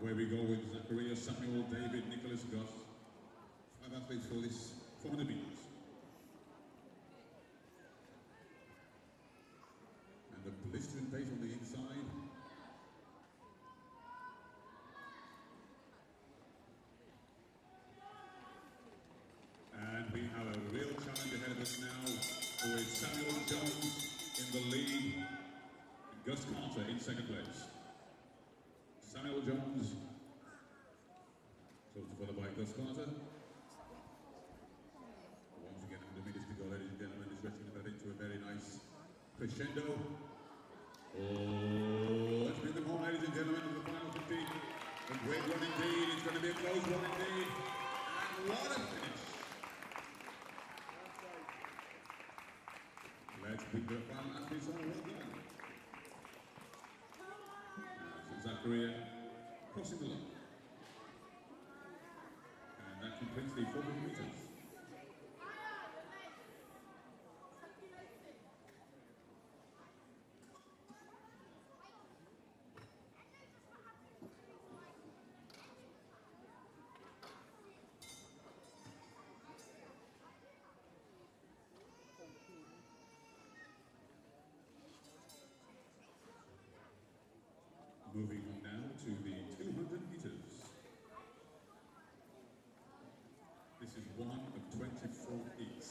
where we go with Zachariah, Samuel, David, Nicholas, Gus. 5 athletes for this 400 meters. And the blistering pace on the inside. And we have a real challenge ahead of us now with Samuel Jones in the lead, and Gus Carter in second place. Samuel Jones, closely followed by Gus Carter. Once again, 100 meters to go, ladies and gentlemen. It's stretching that into a very nice crescendo. Oh, let's bring them home, ladies and gentlemen, to the final 50. A great run indeed. It's going to be a close run indeed. And what a finish. Let's bring the final athletes on. Well done. Zachariah crossing the line. And that completes the 400 meters. Moving on now to the 200 meters. This is one of 24 heats.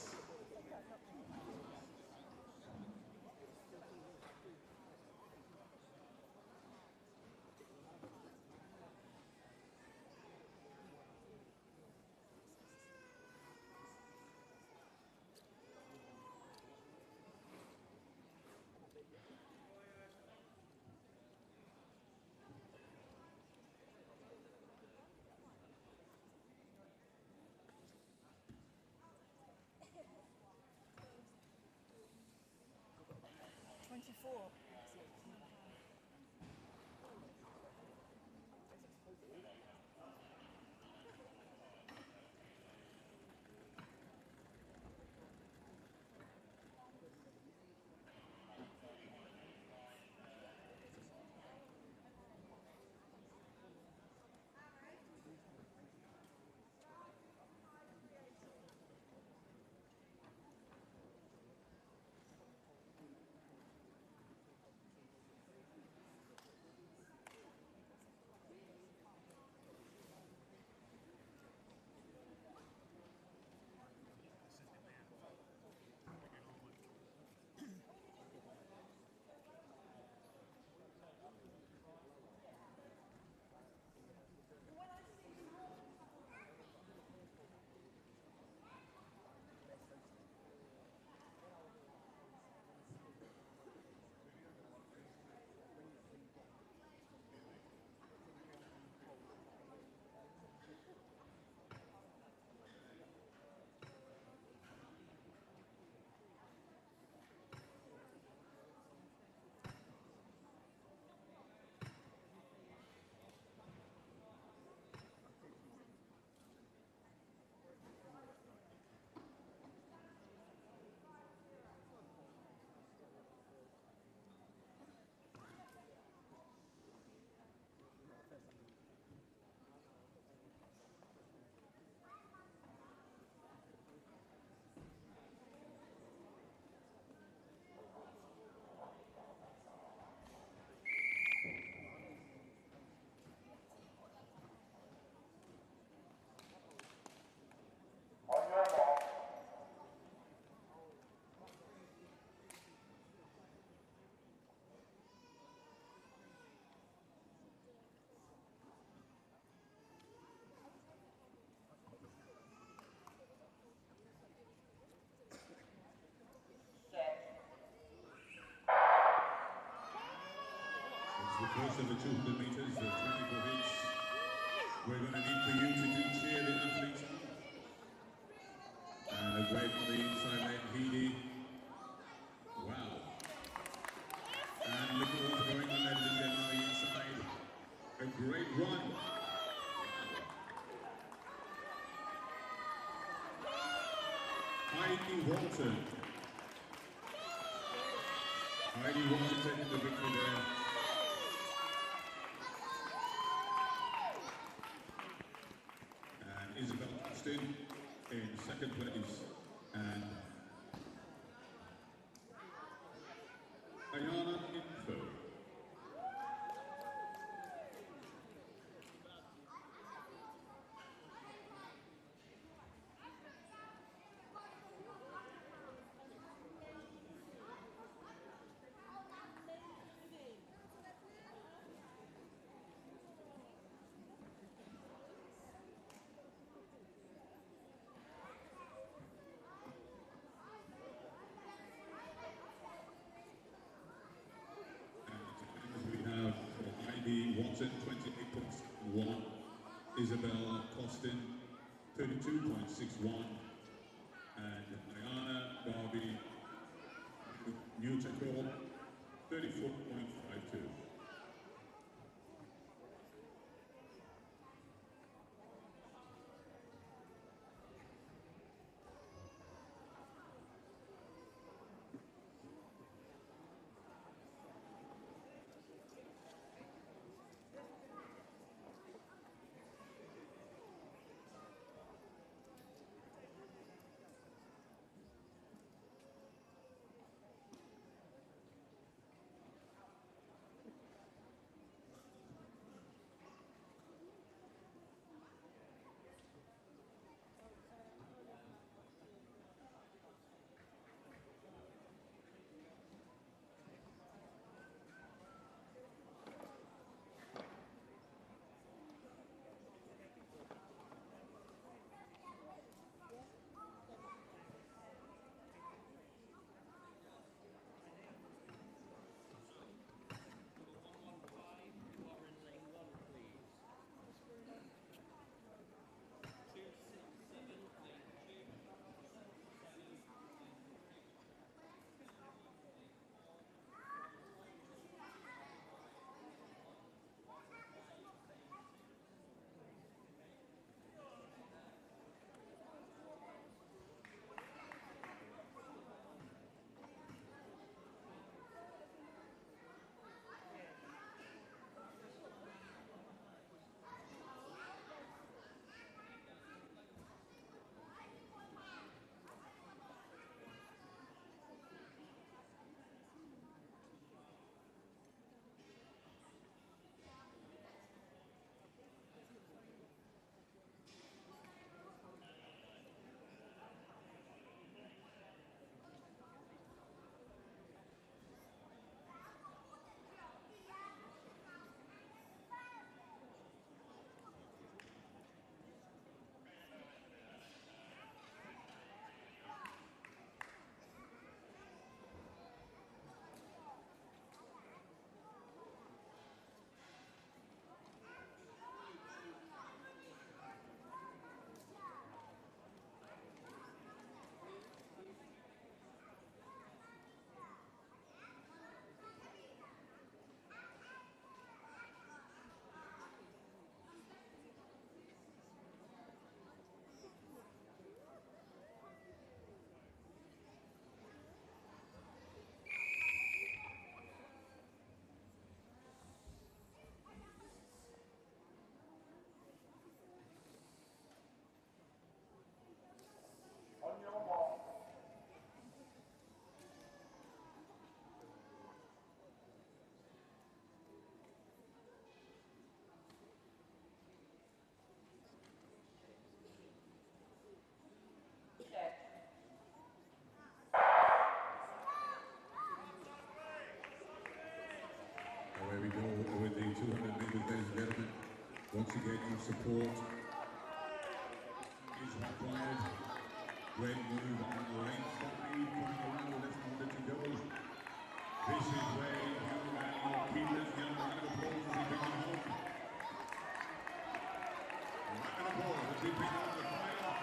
The first of the 200 meters, the 24 hits. We're going to need for you to cheer the athletes on. And a great on the inside lane, Heedy. Wow. And look at what's going on, ladies and gentlemen, on the inside. A great run. Heidi Walton. Heidi Walton taking the victory there. Winston, 32.61, and Diana Darby Newton, 34.52. Away we go with the 200 meters, ladies and gentlemen. Once again, your support is required. Great move on the lane. Stephanie coming around with less than 1 minute to go. This is where you and your keepers get a round of applause as he brings it home. A round of applause as he brings out the final.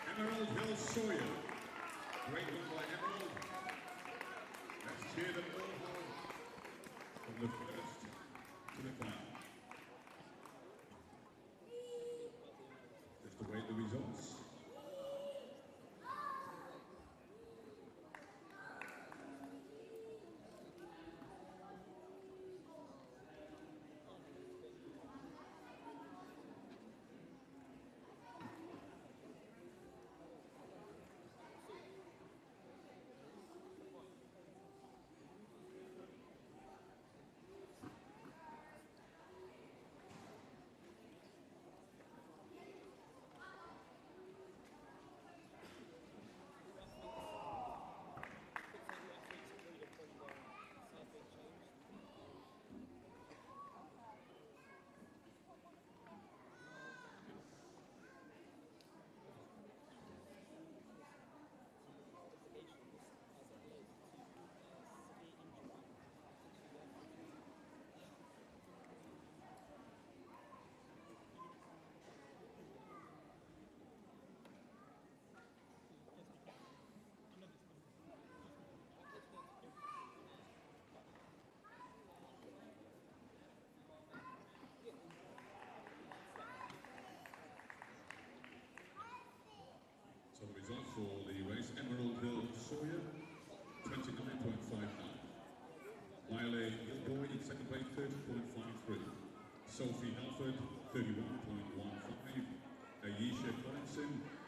Emerald Hill Sawyer. Great move by Emerald. Let's cheer them all on from the first to the final. Just await the results.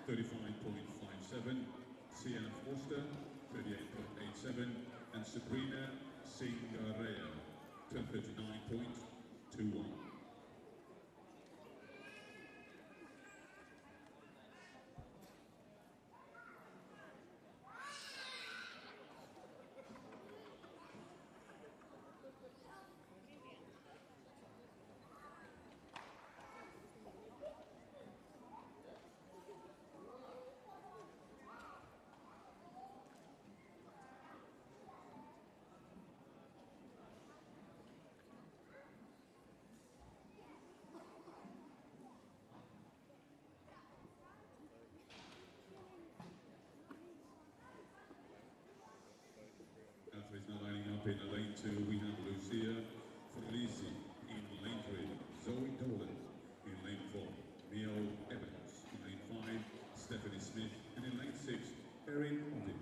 35.57, Sienna Foster, 38.87, and Sabrina Singareya, 39.21. Athletes now lining up in lane 2, we have Lucia Felici. In lane 3, Zoe Dolan. In lane 4, Mio Evans. In lane 5, Stephanie Smith. And in lane 6, Erin Odin.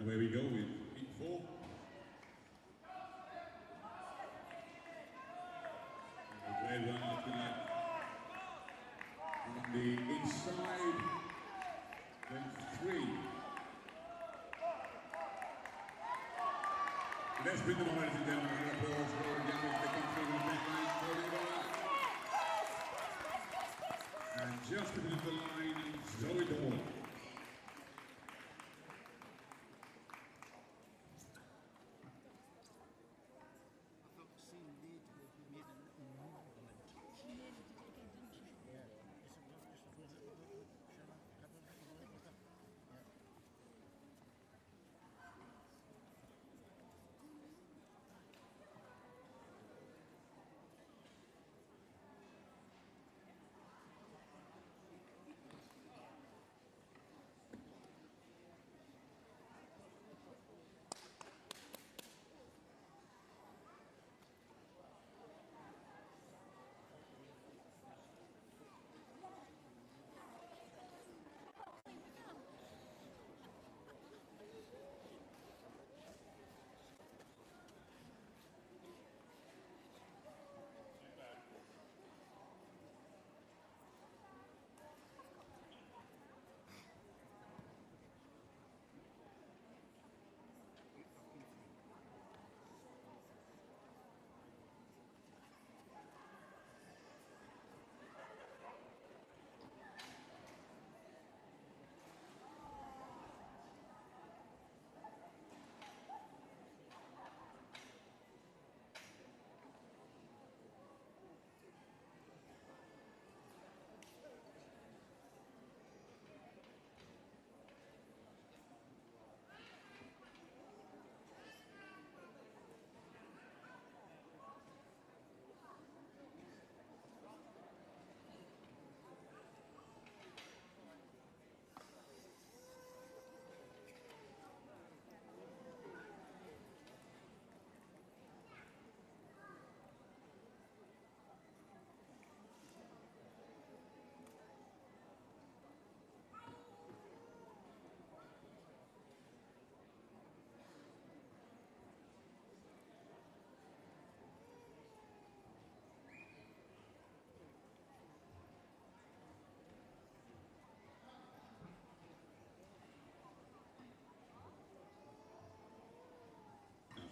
away we go with heat 4. Great run looking like on the inside, then 3. Let's bring them on, ladies and gentlemen. Applause for all the youngsters making through the back line, holding it all up. And just to the line, Zoe Dawn.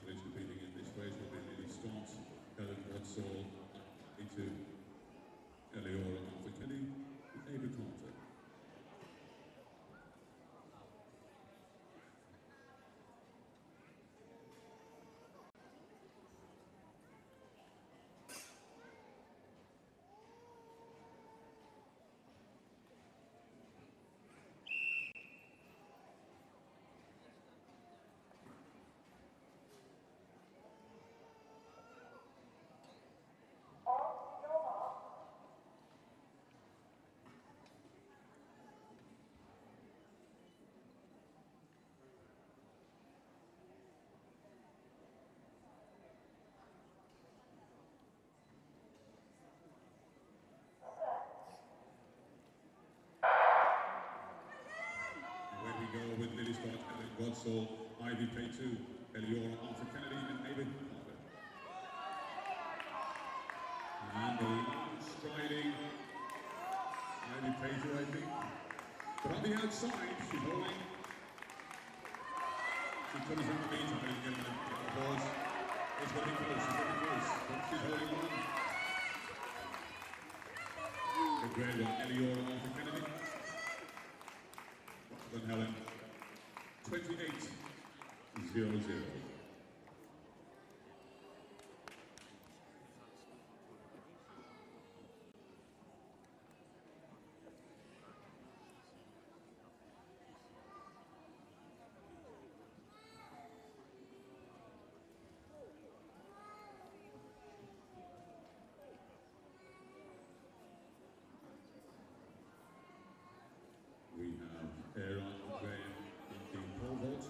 Competing in this race will be Lily Stont, Helen Wadsall, into Eleora Arthur Kelly, and Ava Carter. Away we go with Lily Scott, Ellen Godsall, Ivy P2, Eleora Arthur Kennedy, and Ava Carter. And the long striding Ivy P2, I think. But on the outside, she's holding. She comes in the meantime, ladies and gentlemen. Applause. It's getting close, she's getting close. But she's holding on. The great one, Eleora Arthur Kennedy. Then Helen, 28-0-0. We have Aaron Graham in the pole vault.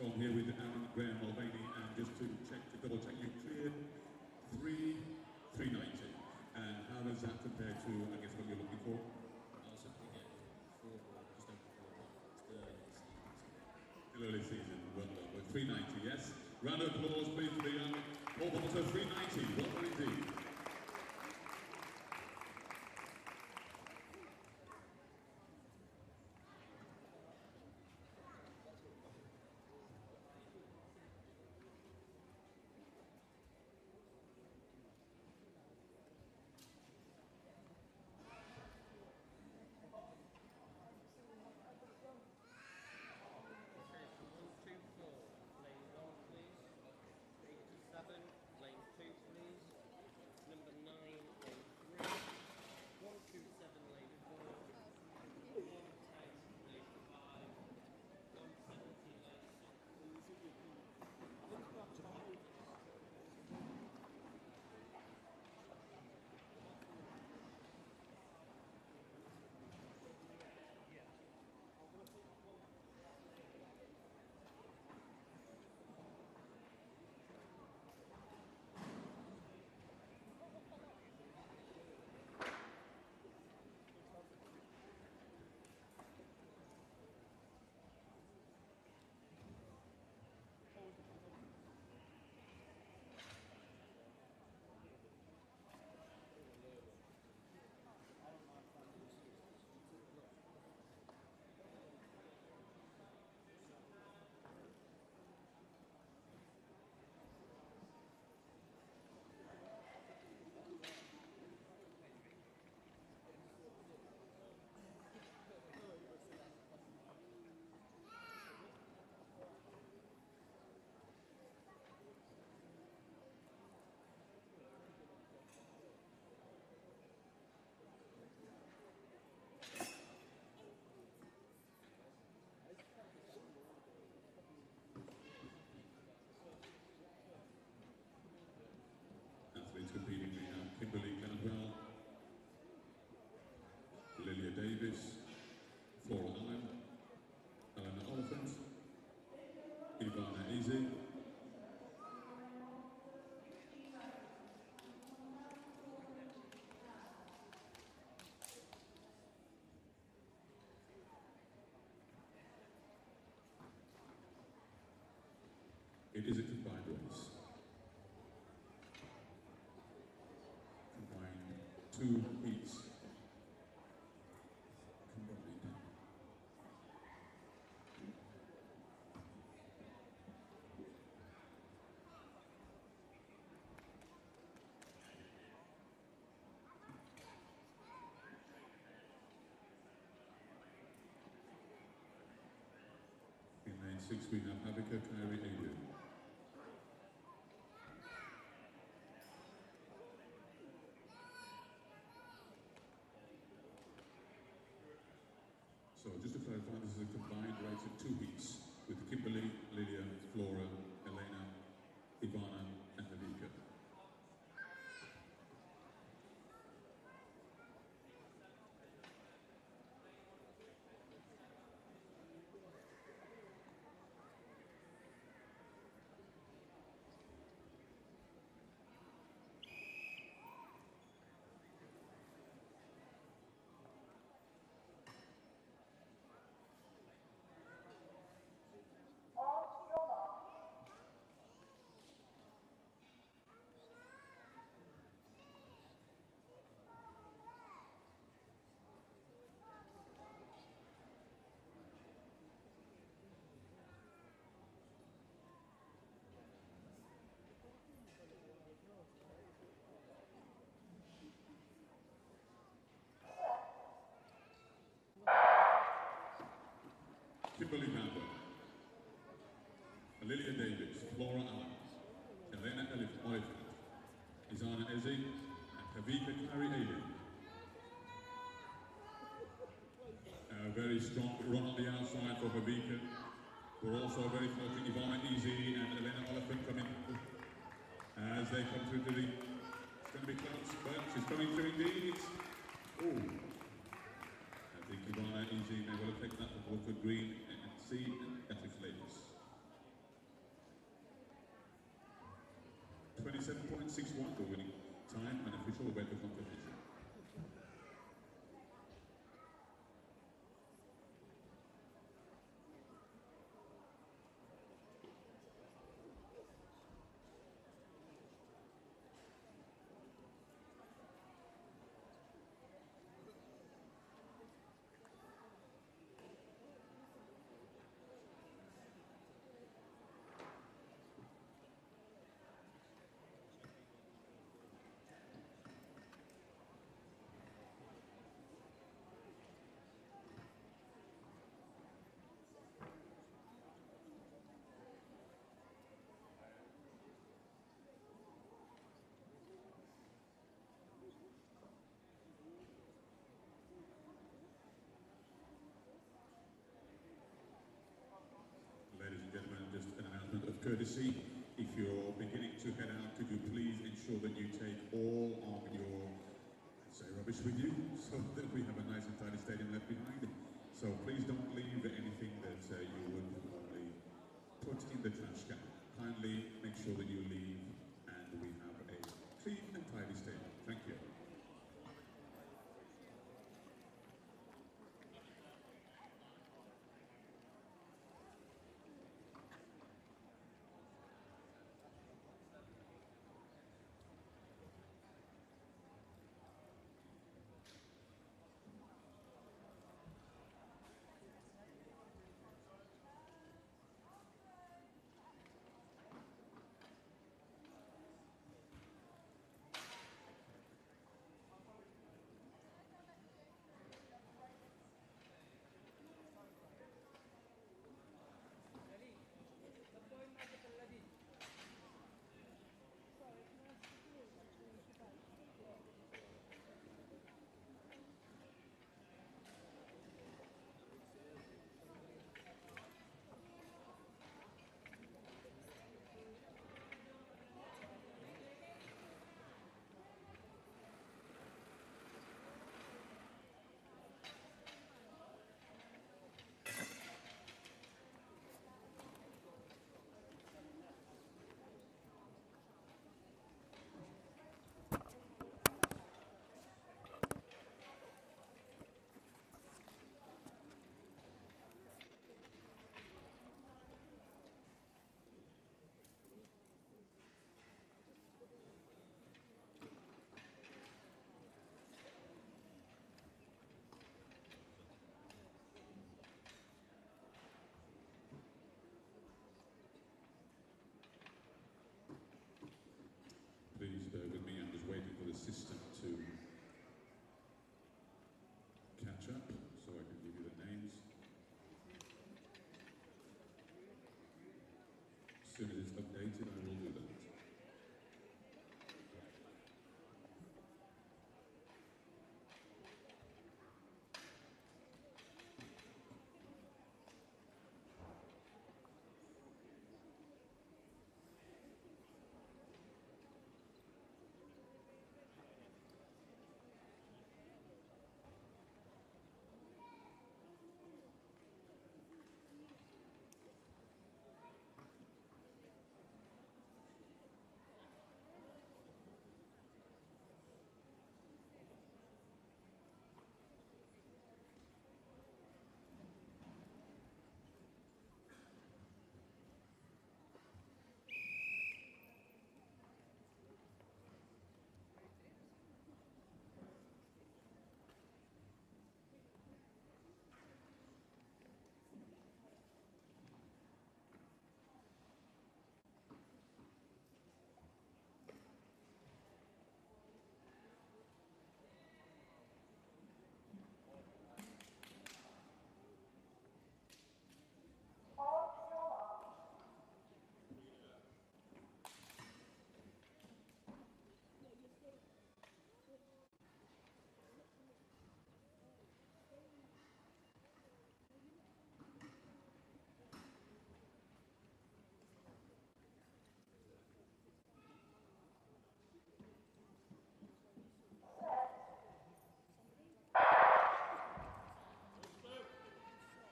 So I'm here with Aaron Graham Mulvaney, and just to double check, you cleared 390. And how does that compare to, I guess, what you're looking for? Also put it four, just over 4 points. Still early season, well done. But 390, yes. Round of applause, please, for the young Paul Potter, 390. Well done indeed. Athletes competing, we have Kimberly Cantwell, Lilia Davis, Flora Allen, Eleanor Oliphant, Ivana Easy, it is a combined race. Combined 2 heats. Combined. In lane 6 we have Abika Kyrie Adrian. So just to clarify, this is a combined race of 2 heats with Kimberly, Lilia, Flora, Elena, Ivana and Havika. Kimberly Campbell, Lilia Davis, Flora Allen, Elena Oliphant, Izana Ezi, and Havika Kyrie Aiden. A very strong run on the outside for Havika. We're also very fortunate Ivana Easy and Elena Oliphant coming as they come through to the. It's going to be close, but she's coming through indeed. Oh. I think Ivana Easy may well have taken that for Woodford Green and C and Catholic Ladies. 7:61, the winning time, and official weather confirmation. Ladies and gentlemen, just an announcement of courtesy. If you're beginning to head out, could you please ensure that you take all of your, say, rubbish with you, so that we have a nice and tidy stadium left behind. So please don't leave anything that you would normally put in the trash can. Kindly make sure that you leave and we have a clean and tidy stadium. Thank you. Please bear with me, I'm just waiting for the system to catch up so I can give you the names. As soon as it's updated, I will do that.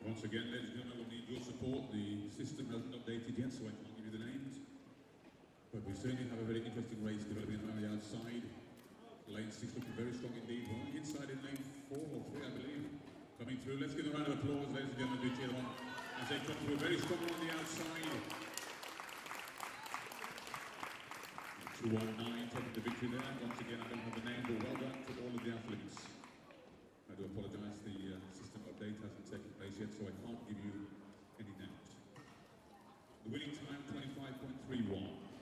Once again, ladies and gentlemen, we'll need your support. The system hasn't updated yet, so I can't give you the names. But We certainly have a very interesting race developing on the outside. Lane 6 looking very strong indeed. Well, inside in lane 4 or 3, I believe. Coming through. Let's give a round of applause, ladies and gentlemen, to cheer them on as they come through very strong on the outside. 219 taking the victory there. Once again, I don't have the name, but well done to all of the athletes. I do apologise, the system update hasn't taken place yet, so I can't give you any names. The winning time, 25.31.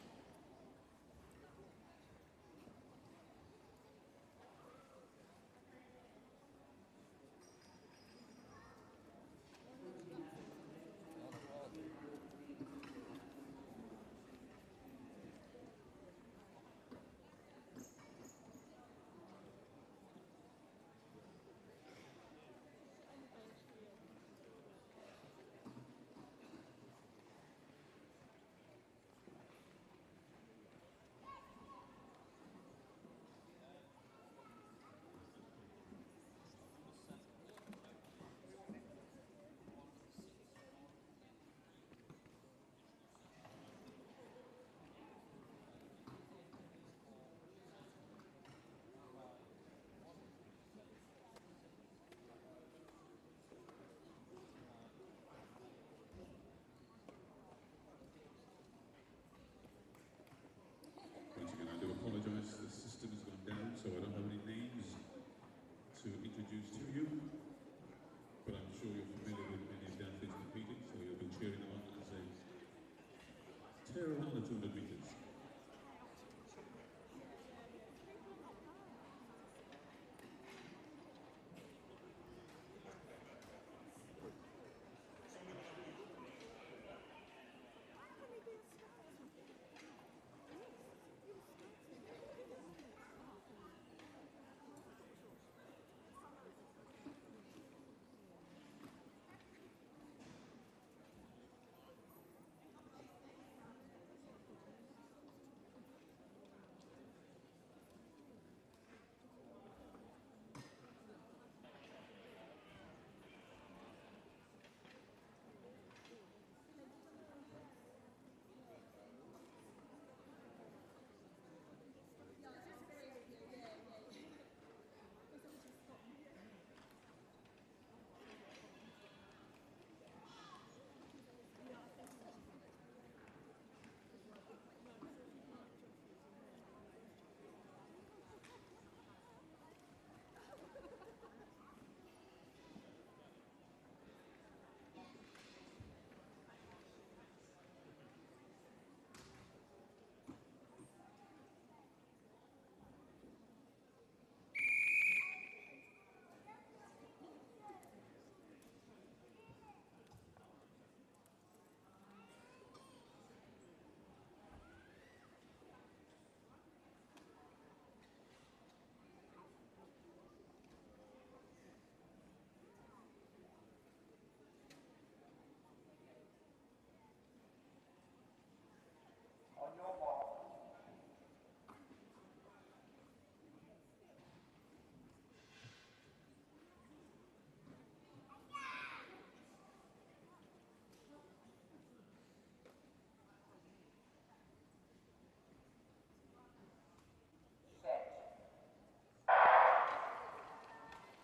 Apologise, the system has gone down, so I don't have any names to introduce to you. But I'm sure you're familiar with many of the athletes competing, so you'll be cheering them on as they tear around the 200 metres.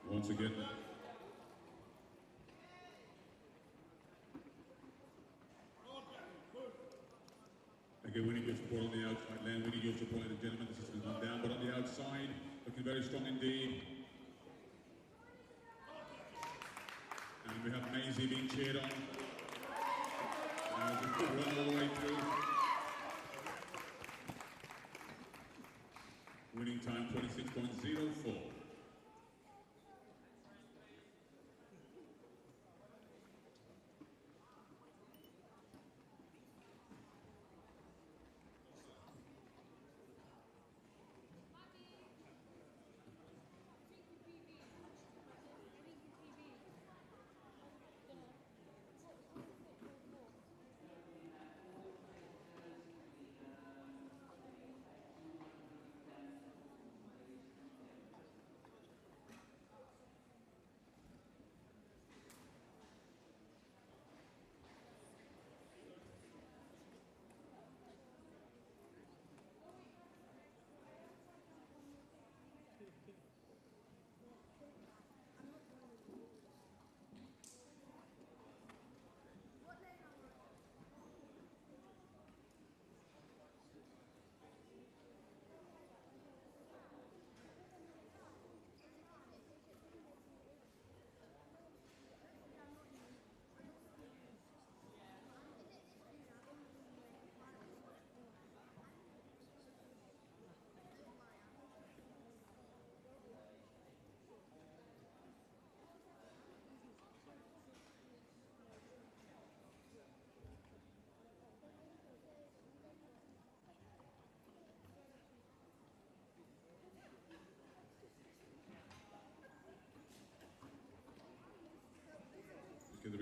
Once again, we need your support on the outside lane. We need your support, ladies and gentlemen. The system has gone down, but on the outside, looking very strong indeed. And we have Maisie being cheered on. As a good run all the way through. Winning time 26.04.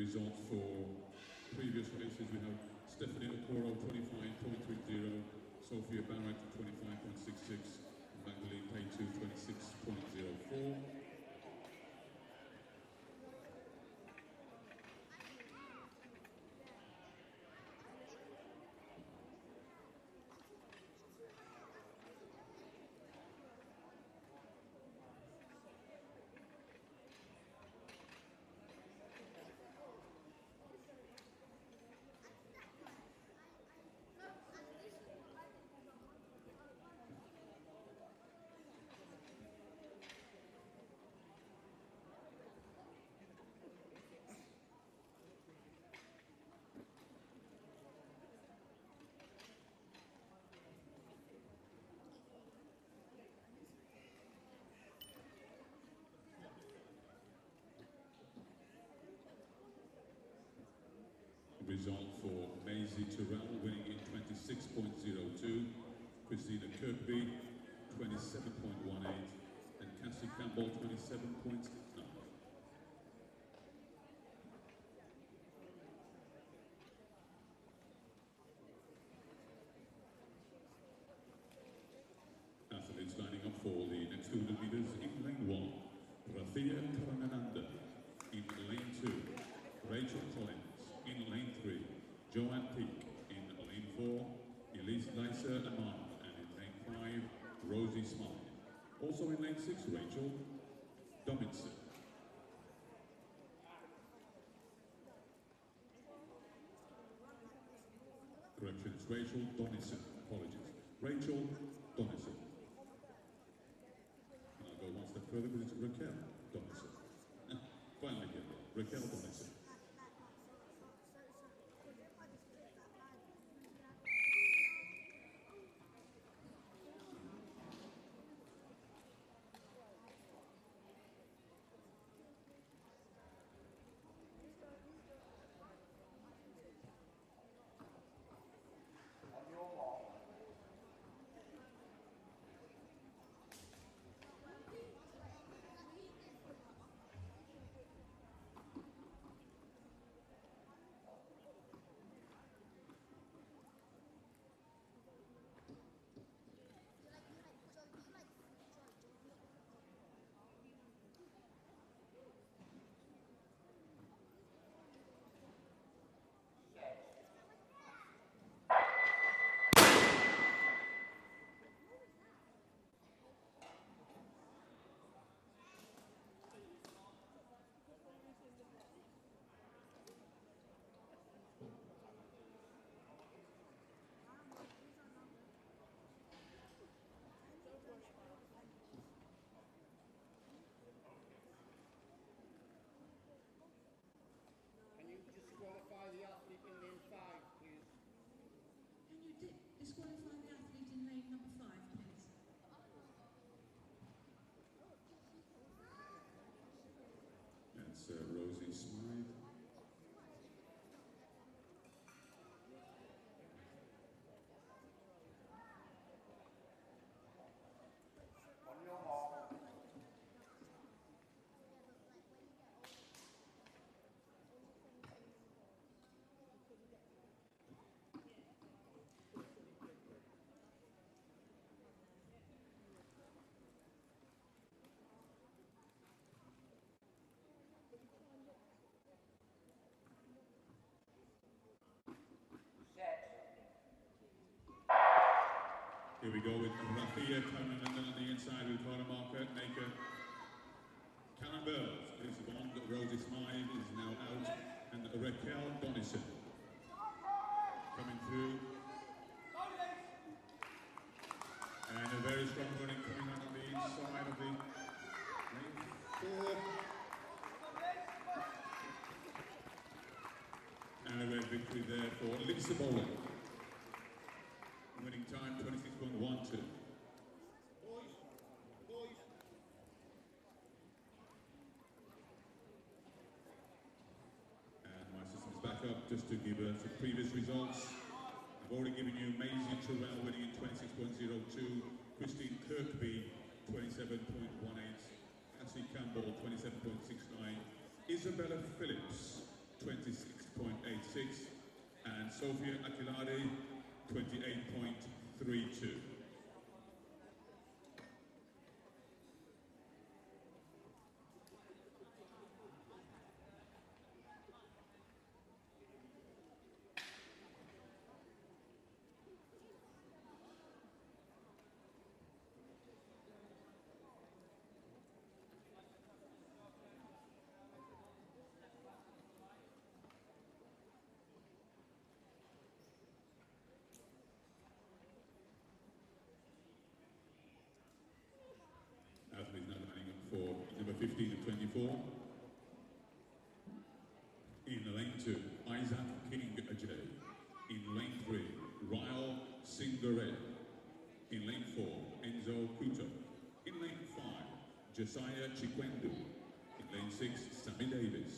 results for previous races, we have Stephanie Okoro 25.30, Sophia Barrett 25.66, Magdalene Paytu 26.04. Result for Maisie Terrell winning in 26.02, Christina Kirkby 27.18, and Cassie Campbell 27.9. Athletes lining up for the next 200 meters in lane 1. Rafia Karanananda in lane 2. Rachel Collins in lane 3. Joanne Peak in lane 4. Elise Lysa Aman, and in lane 5, Rosie Smart. Also in lane 6, Rachel Dominson. Corrections, Rachel Donison. Apologies. Rachel Donison. And I'll go one step further because it's Raquel Donison. Finally get there. Raquel Donison. Disqualify the athlete in lane number 5, please. That's Rosie Smythe. Here we go with Rafia coming on the inside with corner marker, Maker. Callum Burns is on, Rosie Smythe is now out, and Raquel Donison coming through. And a very strong running coming on the inside of the lane 4. And a red victory there for Lisa Boland. Winning time 26.12. And my system's back up just to give some previous results. I've already given you Maisie Terrell winning in 26.02, Christine Kirkby 27.18, Cassie Campbell 27.69, Isabella Phillips 26.86, and Sofia Aquilade, 28.32. Athletes now lining up for number 15 and 24. In lane 2, Isaac King Ajay. In lane 3, Ryle Singare. In lane 4, Enzo Kuto. In lane 5, Josiah Chikwendu. In lane 6, Sammy Davis.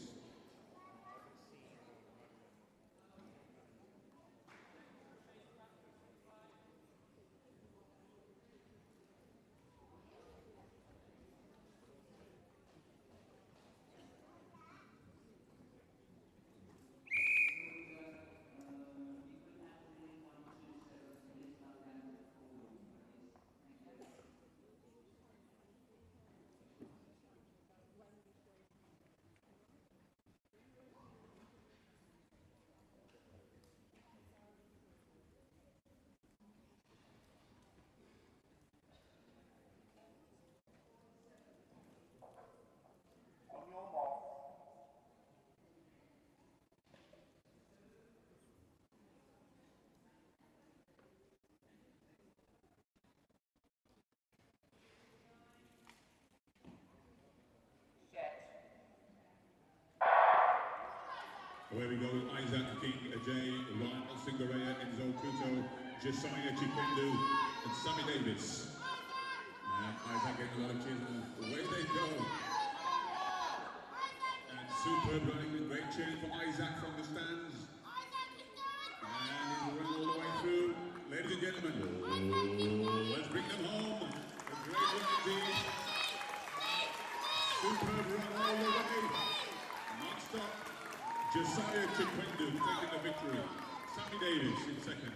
Away we go, Isaac King Ajay, Ryle Singarea, Enzo Kuto, Josiah Chikwendu, and Sammy Davis. And Isaac getting a lot of cheers, and away they go. And superb running, and great cheering for Isaac from the stands. And he's running all the way through. Ladies and gentlemen, let's bring them home. A great run indeed. Superb run all the way. Non-stop. Josiah Chikwendu taking the victory. Sammy Davis in second.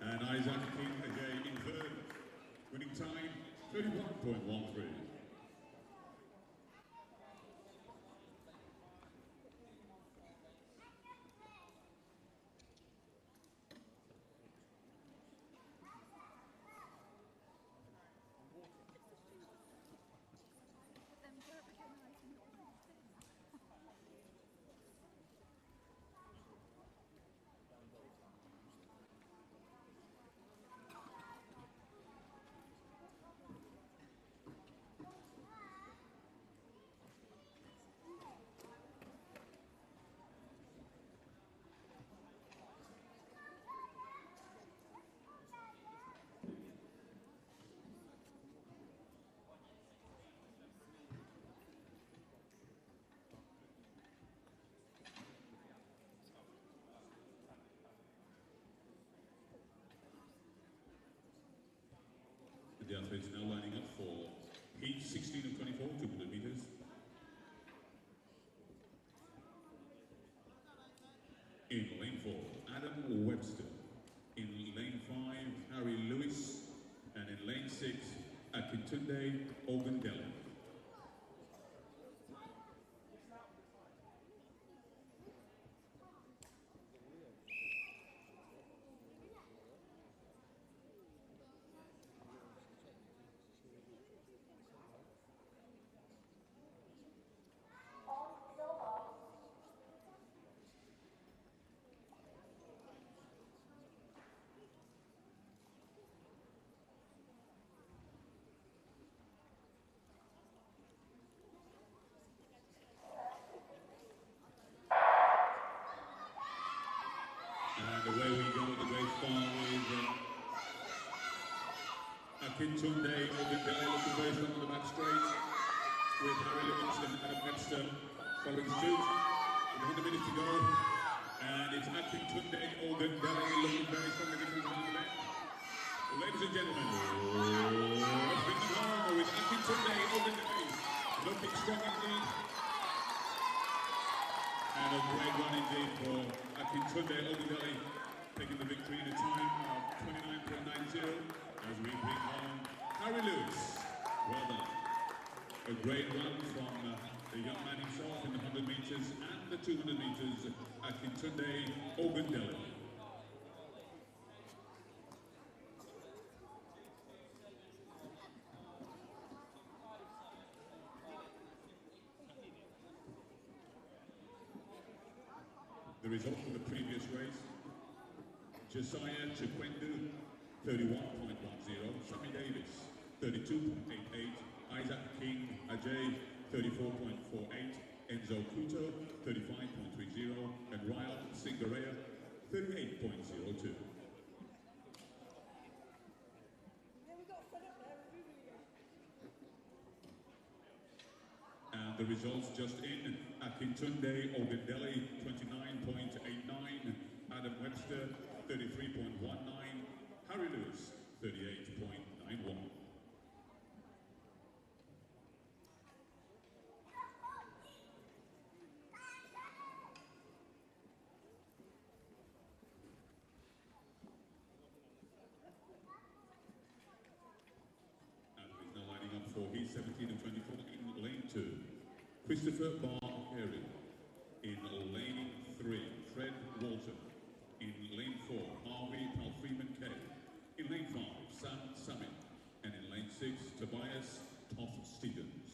And Isaac King Ajay in third. Winning time 31.13. The athletes now lining up for heat 16 and 24, 200 meters. In lane 4, Adam Webster. In lane 5, Harry Lewis. And in lane 6, Akintunde Ogundele. And away we go at the great far with Akintunde Ogundele looking very strong on the back straight, with Harry Livingston and Adam Webster following suit. With 100 minutes to go, and it's Akintunde Ogundele looking very strong against the back. Ladies and gentlemen, let's bring them home with Akintunde Ogundele looking strong indeed. And a Tunde Ogundelli taking the victory in a time of 29.90 as we bring on Harry Lewis. Well done. A great run from the young man himself in the 100 metres and the 200 metres, Akintunde Ogundelli. The result of the previous race, Josiah Chikwendu, 31.10, Sammy Davis, 32.88, Isaac King Ajay, 34.48, Enzo Kuto, 35.30, and Ryan Singareya, 38.02. And the results just in, Akintunde Ogundelli, 29.89, Adam Webster, 33.19, Harry Lewis, 38.91. For heat 17 and 24 in lane 2. Christopher Barr-Carey. In lane 3, Fred Walton. In lane 4, Harvey Palfreeman Kay. In lane 5, Sam Summit. And in lane 6, Tobias Toff Stevens.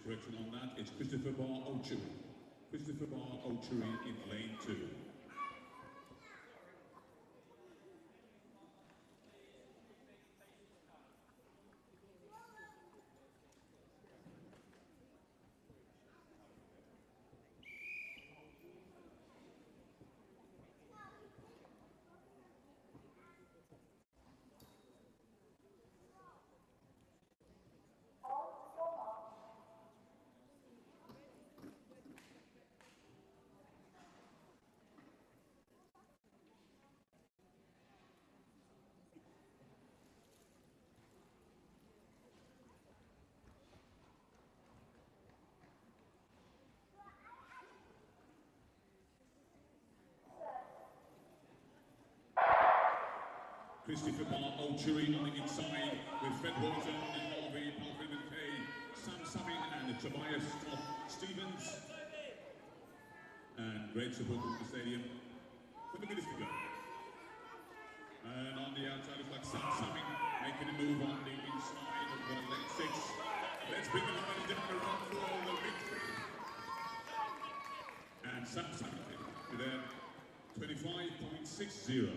Correction on that, it's Christopher Barr-Ochuri. Christopher Barr-Ochuri in lane 2. Christopher Barr-Ochuri on the inside with Fred Walton and Harvey Palfreeman Kay, Sam Summit and Tobias Toff Stevens. And great support from the stadium for the minutes to go. And on the outside looks like Sam Summit making a move on the inside of the lane 6. Let's bring the momentum down the run for the victory. And Sam Summit with a 25.60.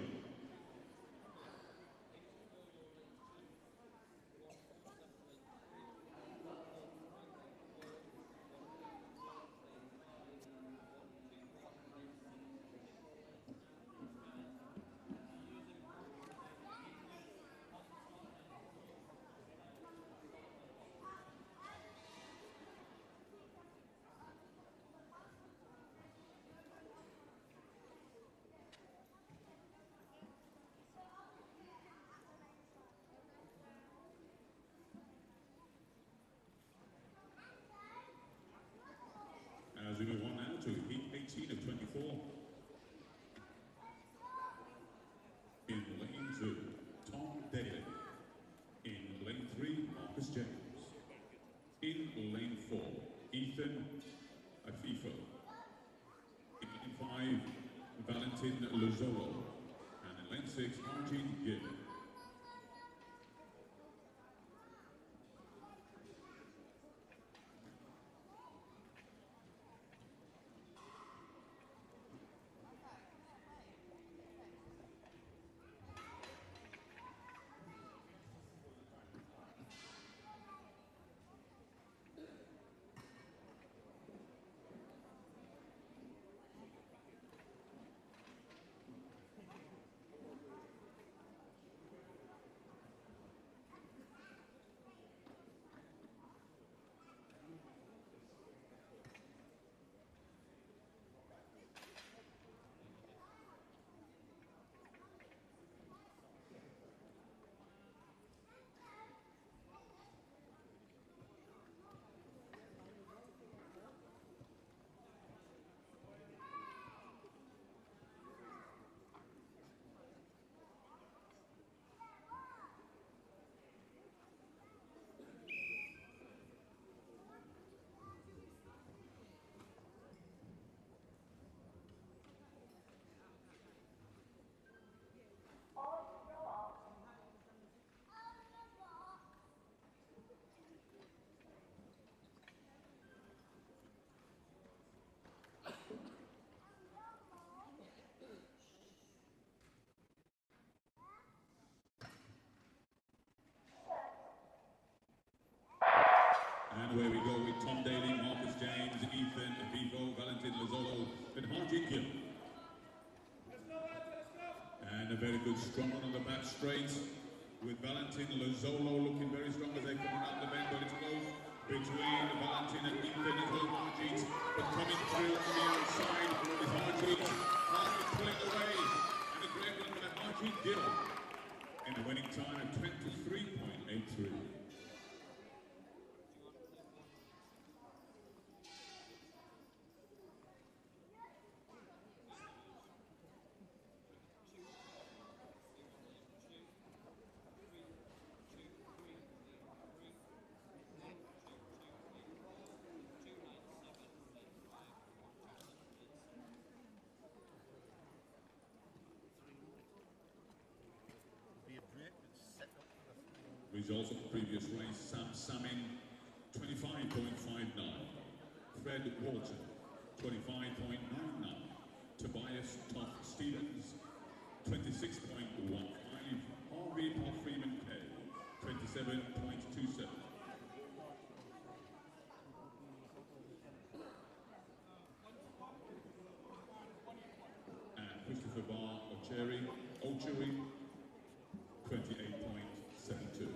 As we move on now to heat 18 of 24. In lane 2, Tom Daly. In lane 3, Marcus James. In lane 4, Ethan Afifo. In lane 5, Valentin Lozolo. And in lane 6, Martin Gibb. where we go with Tom Daly, Marcus James, Ethan, Avivo, Valentin Lazzolo, and Harjit Gill. And a very good strong one on the back straight with Valentin Lazzolo looking very strong as they come around the bend, but it's close between Valentin and Ethan as well as Harjit. But coming through on the outside is Harjit. Harjit pulling away, and a great one by Harjit Gill in a winning time of 23.83. Results of the previous race: Sam Samin, 25.59. Fred Walton, 25.99. Tobias Toff Stevens, 26.15. Harvey Freeman K, 27.27. And Christopher Barr Ochewi, 28.72.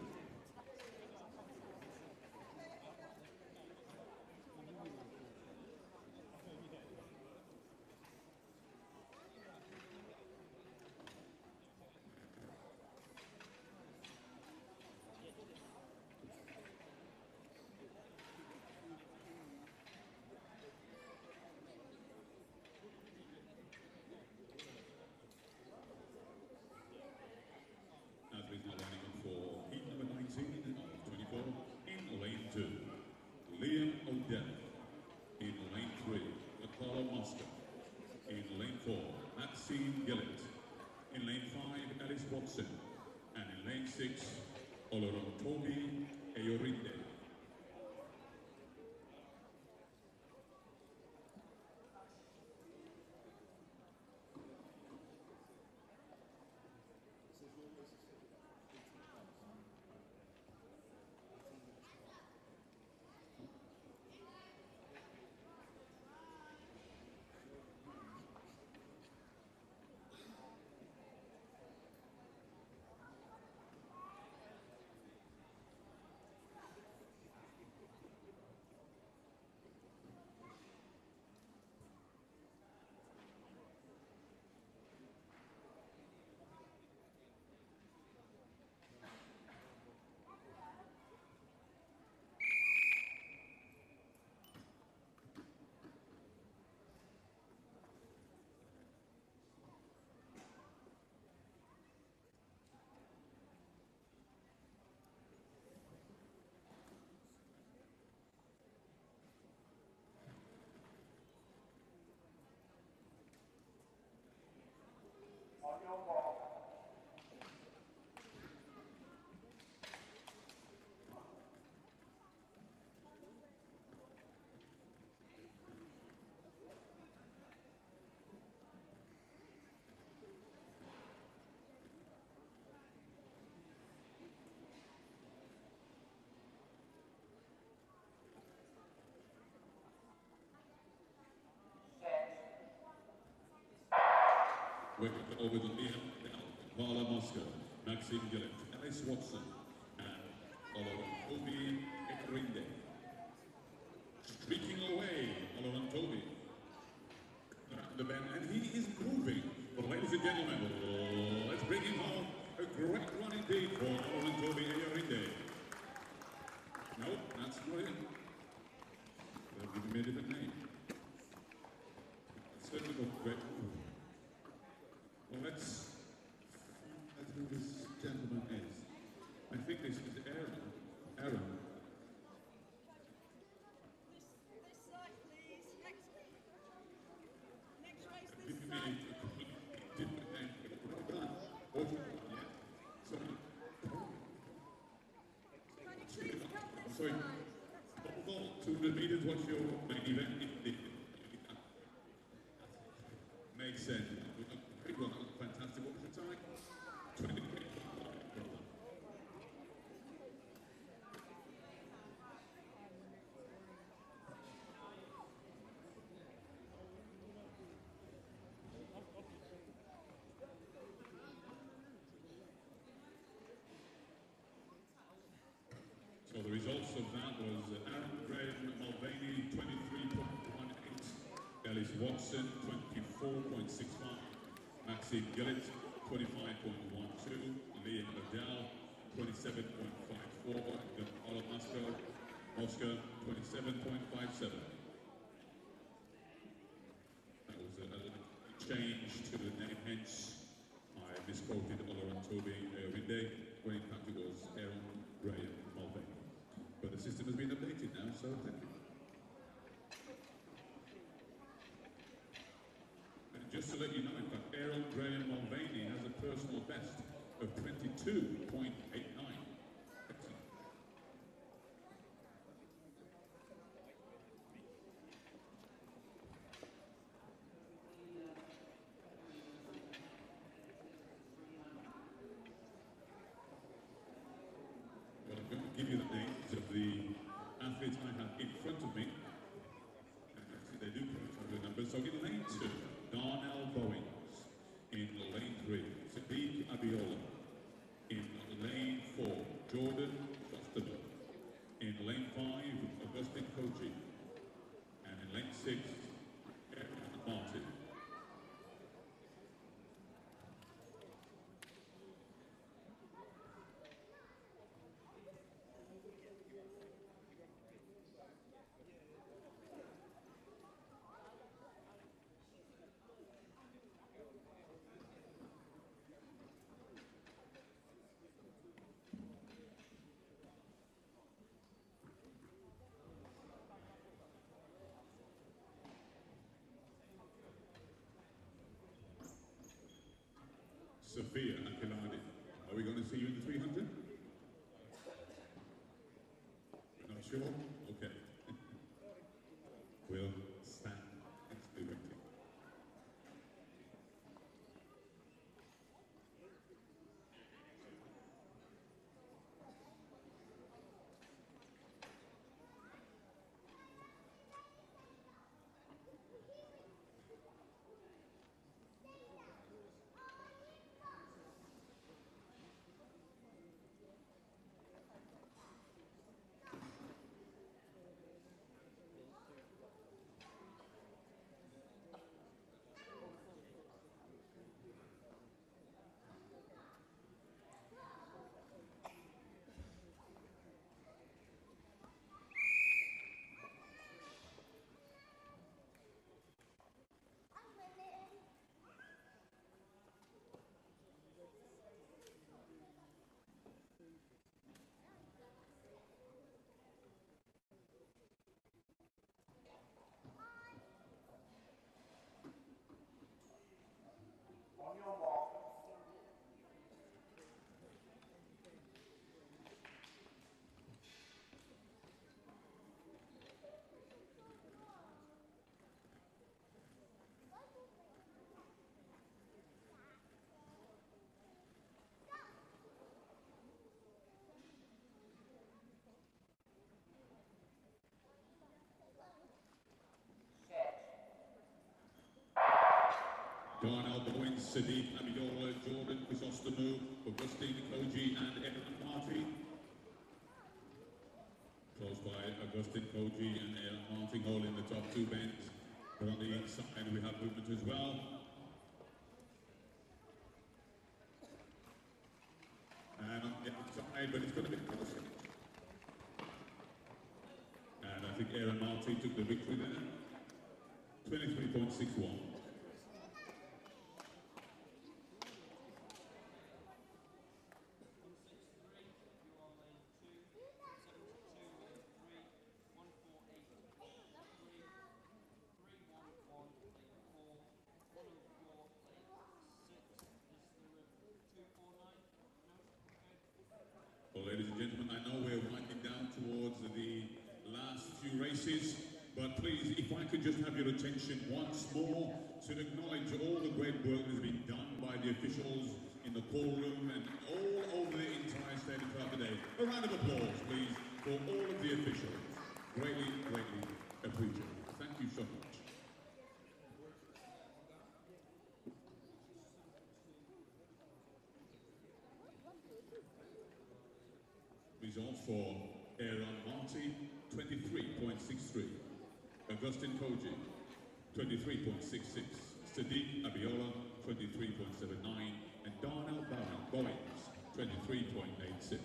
Athletes now lining up for heat number 19 of 24 in lane 2. Liam Odell in lane 3. Apollo Moscow in lane 4. Maxine Gillett in lane 5. Alice Watson, and in lane 6 Olorotobi Eyorinde. Working over the Liam, Paula Moscow, Maxine Gillett, Alice Watson, and Olorotobi Ekrinde. Streaking away, Olorotobi. The bend, and he is moving. But ladies and gentlemen, let's bring him home. A great run indeed for Olorotobi Ekrinde. No, that's not it. They'll give him a different name. Certainly not great. Well, let's who this gentleman is. I think this is Aaron. Aaron. This side, please. Next race, Give this me side. a different name. Well done. Yeah. Sorry. Can you please come this Sorry. side? Over 200 meters, what's your main event? Makes sense. Great one. Fantastic. What was the time? 20 minutes. Watson, 24.65. Maxime Gillett, 25.12. Liam Odell, 27.54. Gonzalo Mosca, 27.57. That was a change to the name, hence I misquoted Olorantobi Winde, when in fact it was Aaron Graham Mulvaney. But the system has been updated now, so thank you. And just to let you know, in fact, Aaron Graham Mulvaney has a personal best of 22.89. Excellent. Well, I'm going to give you the names of the athletes I have in front of me. Actually, they do put the numbers. So in lane 2, Darnell Bowings. In lane 3, Sadiq Abiola. In lane 4, Jordan Fosterman. In lane 5, Augustine Kochi. And in lane 6, Aaron Martin. Sophia Akilani. Are we going to see you in the 300? We're not sure? Okay. We'll stand next to the waiting. Darnell Bowens, Sadiq Abiola, Jordan Chrysostomou, Augustine Koji, and Aaron Marty. Close by Augustine Koji and Aaron Marty holding the top 2 bends. But on the inside we have movement as well. And on the outside, but it's going to be closer. And I think Aaron Marty took the victory there. 23.61. Well, ladies and gentlemen, I know we're winding down towards the last few races, but please, if I could just have your attention once more to acknowledge all the great work that has been done by the officials in the call room and all over the entire stadium throughout the day. A round of applause, please, for all of the officials. Greatly, greatly appreciated. Thank you so much. Results for Aaron Marty, 23.63. Augustine Koji, 23.66, Sadiq Abiola, 23.79, and Darnell Bowens, 23.86.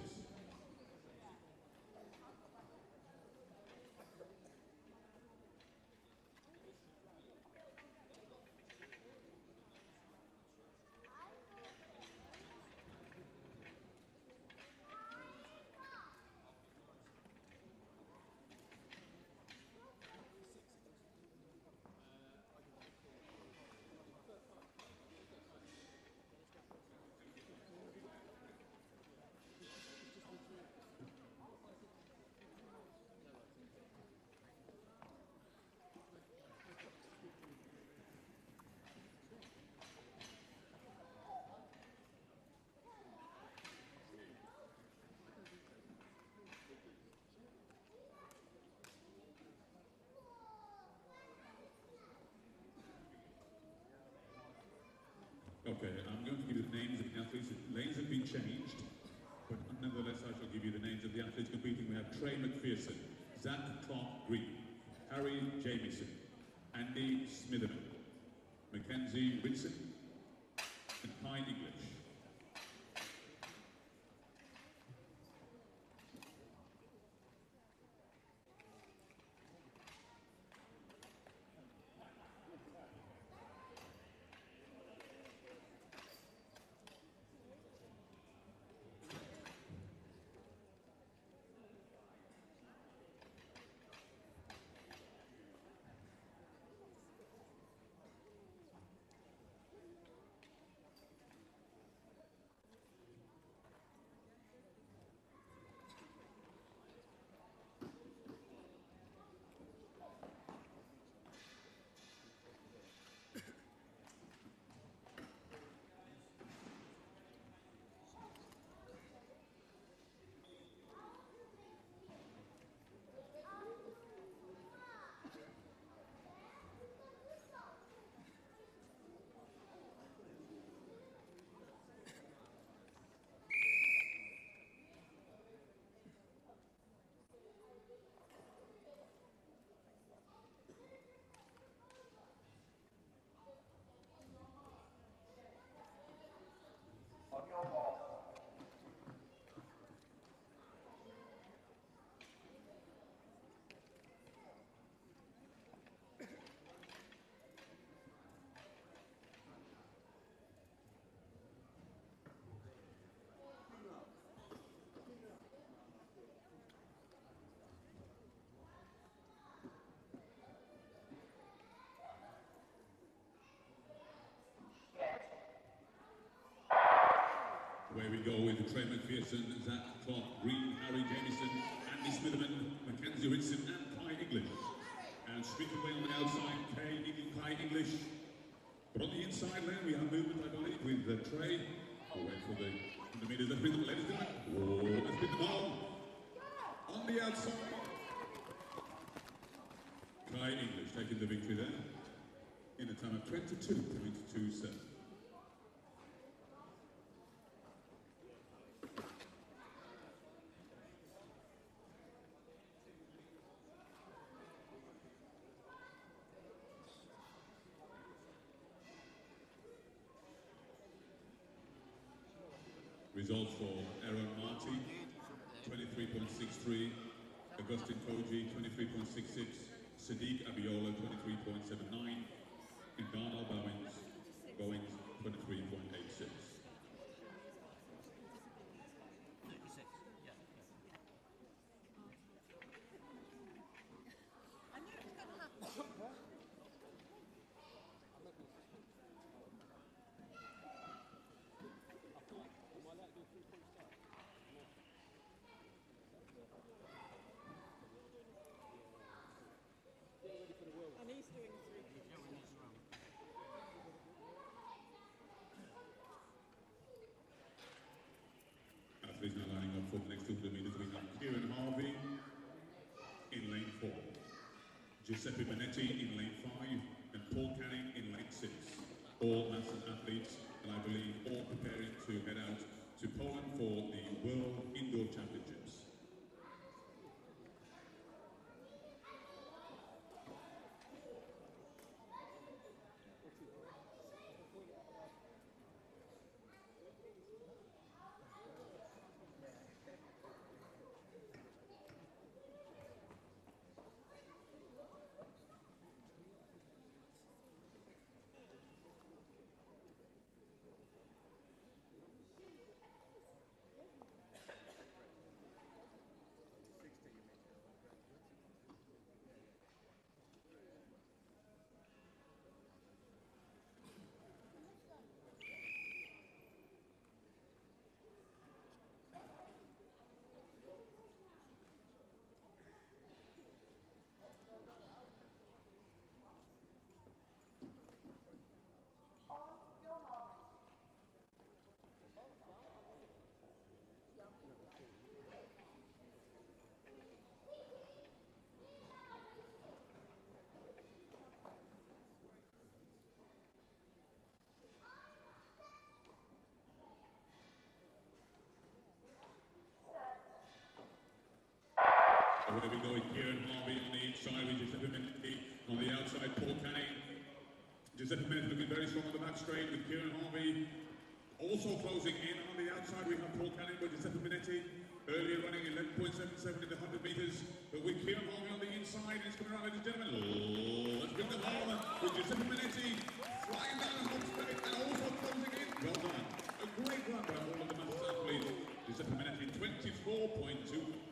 Okay, I'm going to give you the names of the athletes. Lanes have been changed, but nonetheless I shall give you the names of the athletes competing. We have Trey McPherson, Zach Clark Green, Harry Jamieson, Andy Smitherman, Mackenzie Whitson, and Kai English. Where we go with Trey McPherson, Zach Clark Green, Harry Jamieson, Andy Smitherman, Mackenzie Whitson, and Kai English. And streaking away on the outside, Kai English. But on the inside lane, we have movement, I believe, with Trey. We'll wait for the meters. Let's bring them, ladies and gentlemen. Whoa, let's bring them on. On the outside. Kai English taking the victory there in a time of 22.27. Results for Aaron Marty, 23.63, Augustine Koji, 23.66, Sadiq Abiola, 23.79, and Darnell Bowens, 23.86. Athletes now lining up for the next 200 meters. We have Kieran Harvey in lane 4, Giuseppe Benetti in lane 5, and Paul Canning in lane 6. All master athletes, and I believe all preparing to head out to Poland for the World Indoor Championships. Where we go with Kieran Harvey on the inside with Giuseppe Menetti on the outside, Paul Canning. Giuseppe Menetti looking very strong on the back straight with Kieran Harvey. Also closing in on the outside, we have Paul Canning with Giuseppe Menetti. Earlier running 11.77 in the 100 metres. But with Kieran Harvey on the inside, and it's coming around, ladies and gentlemen. Oh, let's bring them home with Giuseppe Menetti flying down the home straight and also closing in. Well done. A great run by all of the Masters athletes. Giuseppe Menetti, 24.2.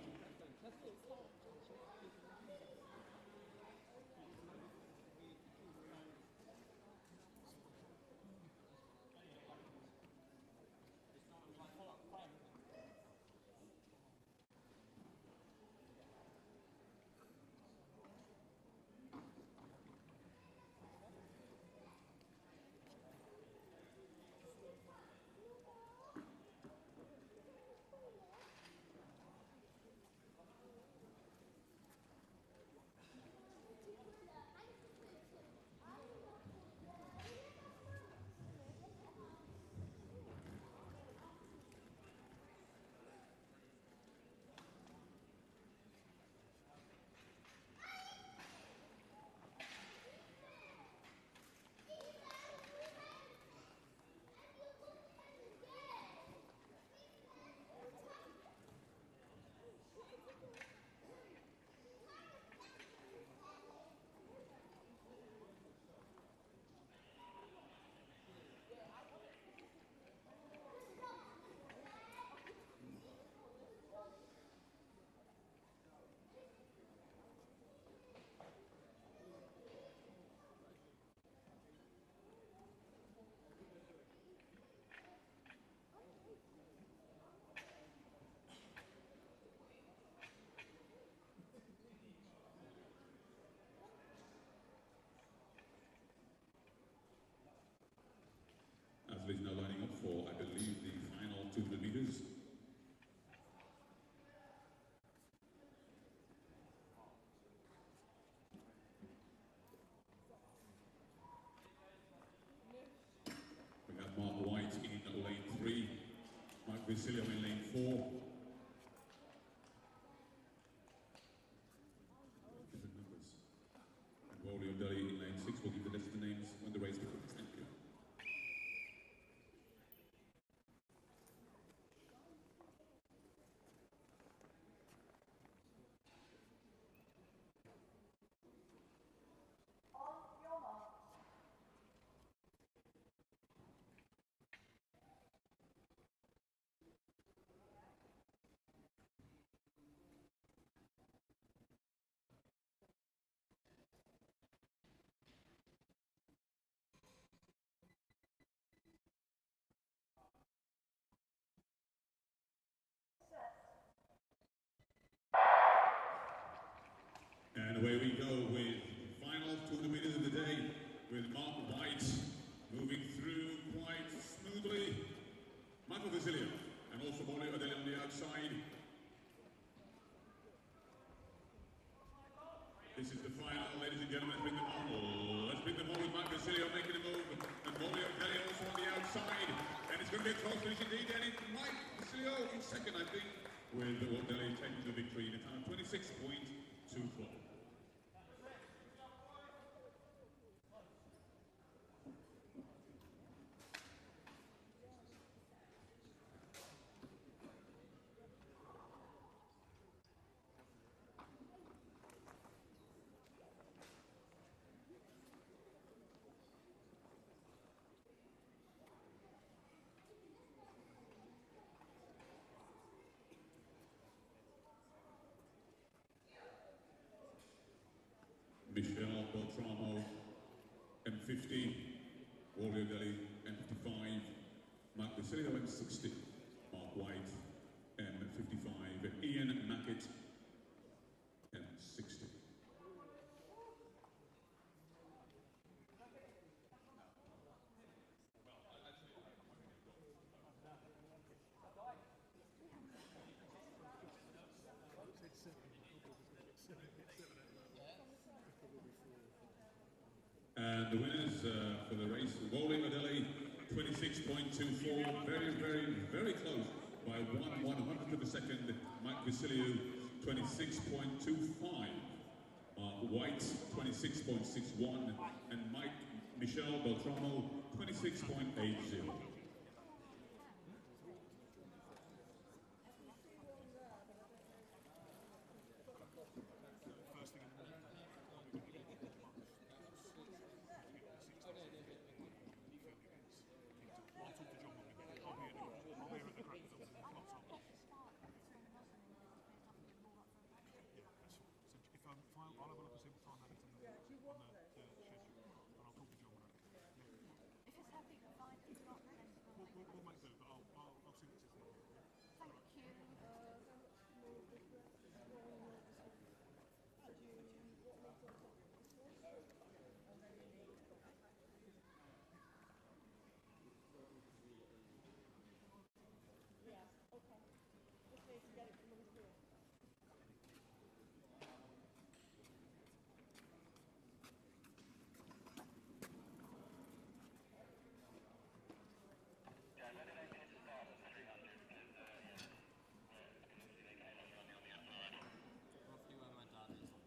Athletes now lining up for, I believe, the final 200 metres. We have Mark White in lane 3, Mike Vasilio in lane 4. Different numbers. And Wally O'Delly in lane 6 will give the rest of the names when the race begins. Thank you. And away we go with the final 200 metres of the day with Mark White moving through quite smoothly. Michael Vasilio and also Wally O'Delly on the outside. This is the final, ladies and gentlemen. Let's bring them on. Let's bring them on with Mike Vasilio making a move and Wally O'Delly also on the outside. And it's going to be a close finish indeed. And it's Mike Vasilio in second, I think, with O'Delly taking the victory in a time of 26.24. Michelle Beltramo, M50, Wally O'Delly, M55, Mark Vasilio, M60, Mark White, M55, Ian Mackett, M60. And the winners for the race, Wally O'Delly, 26.24, very, very, very close by 1/100th of a second. Mike Vasilio, 26.25. White, 26.61. And Michelle Beltramo, 26.80. Roughly where my dad is.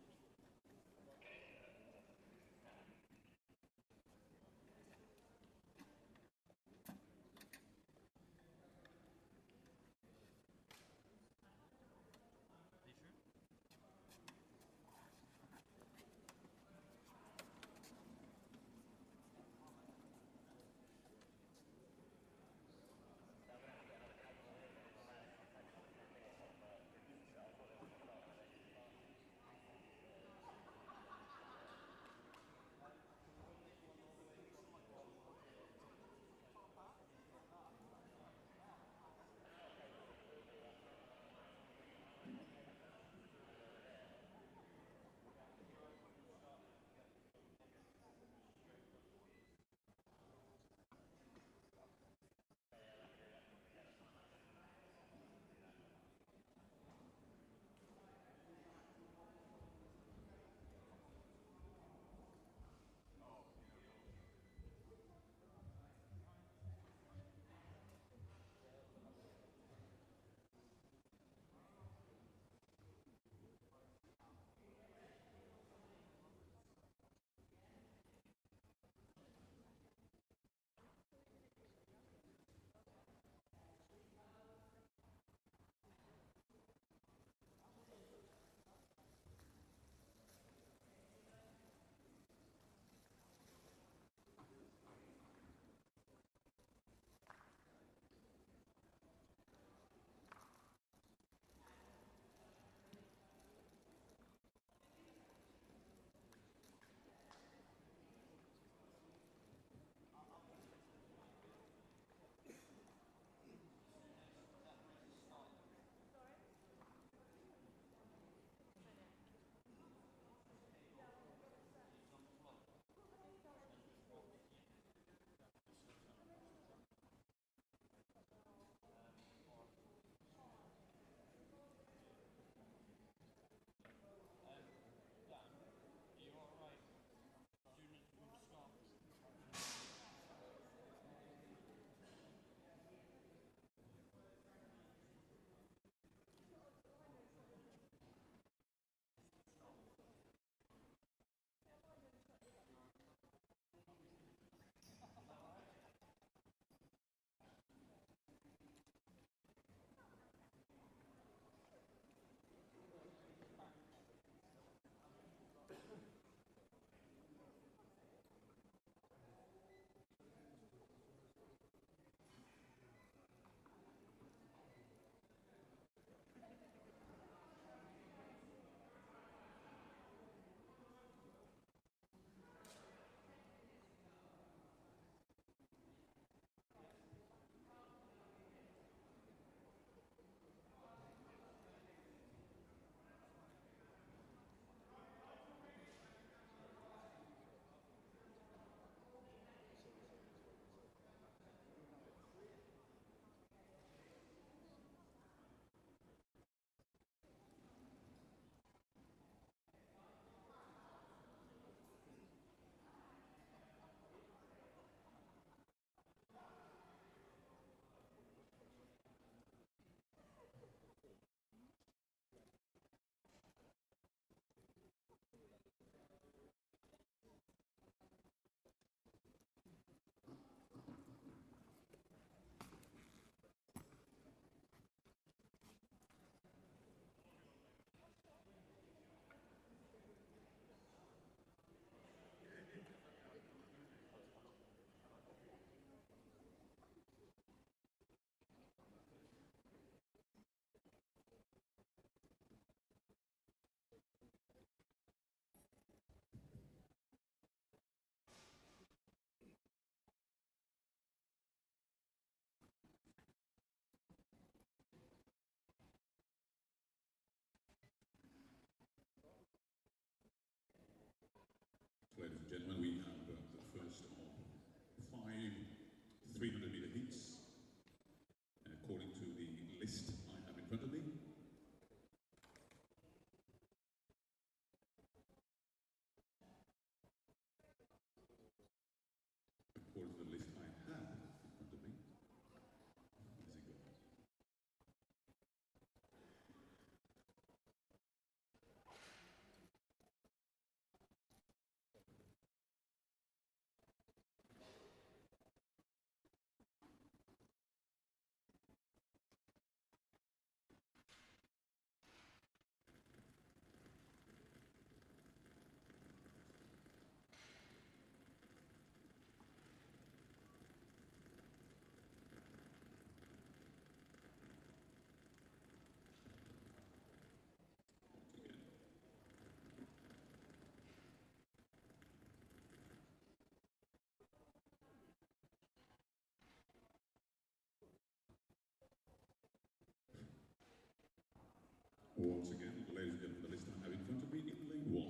Once again, ladies and gentlemen, the list I have in front of me in lane 1,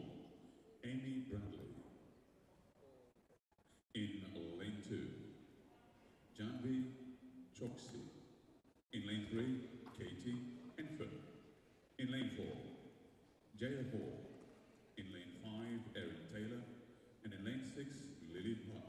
Amy Bradley. In lane 2, Janvi Choksi. In lane 3, Katie Enfer. In lane 4, Jaya Hall. In lane 5, Erin Taylor. And in lane 6, Lily Hart.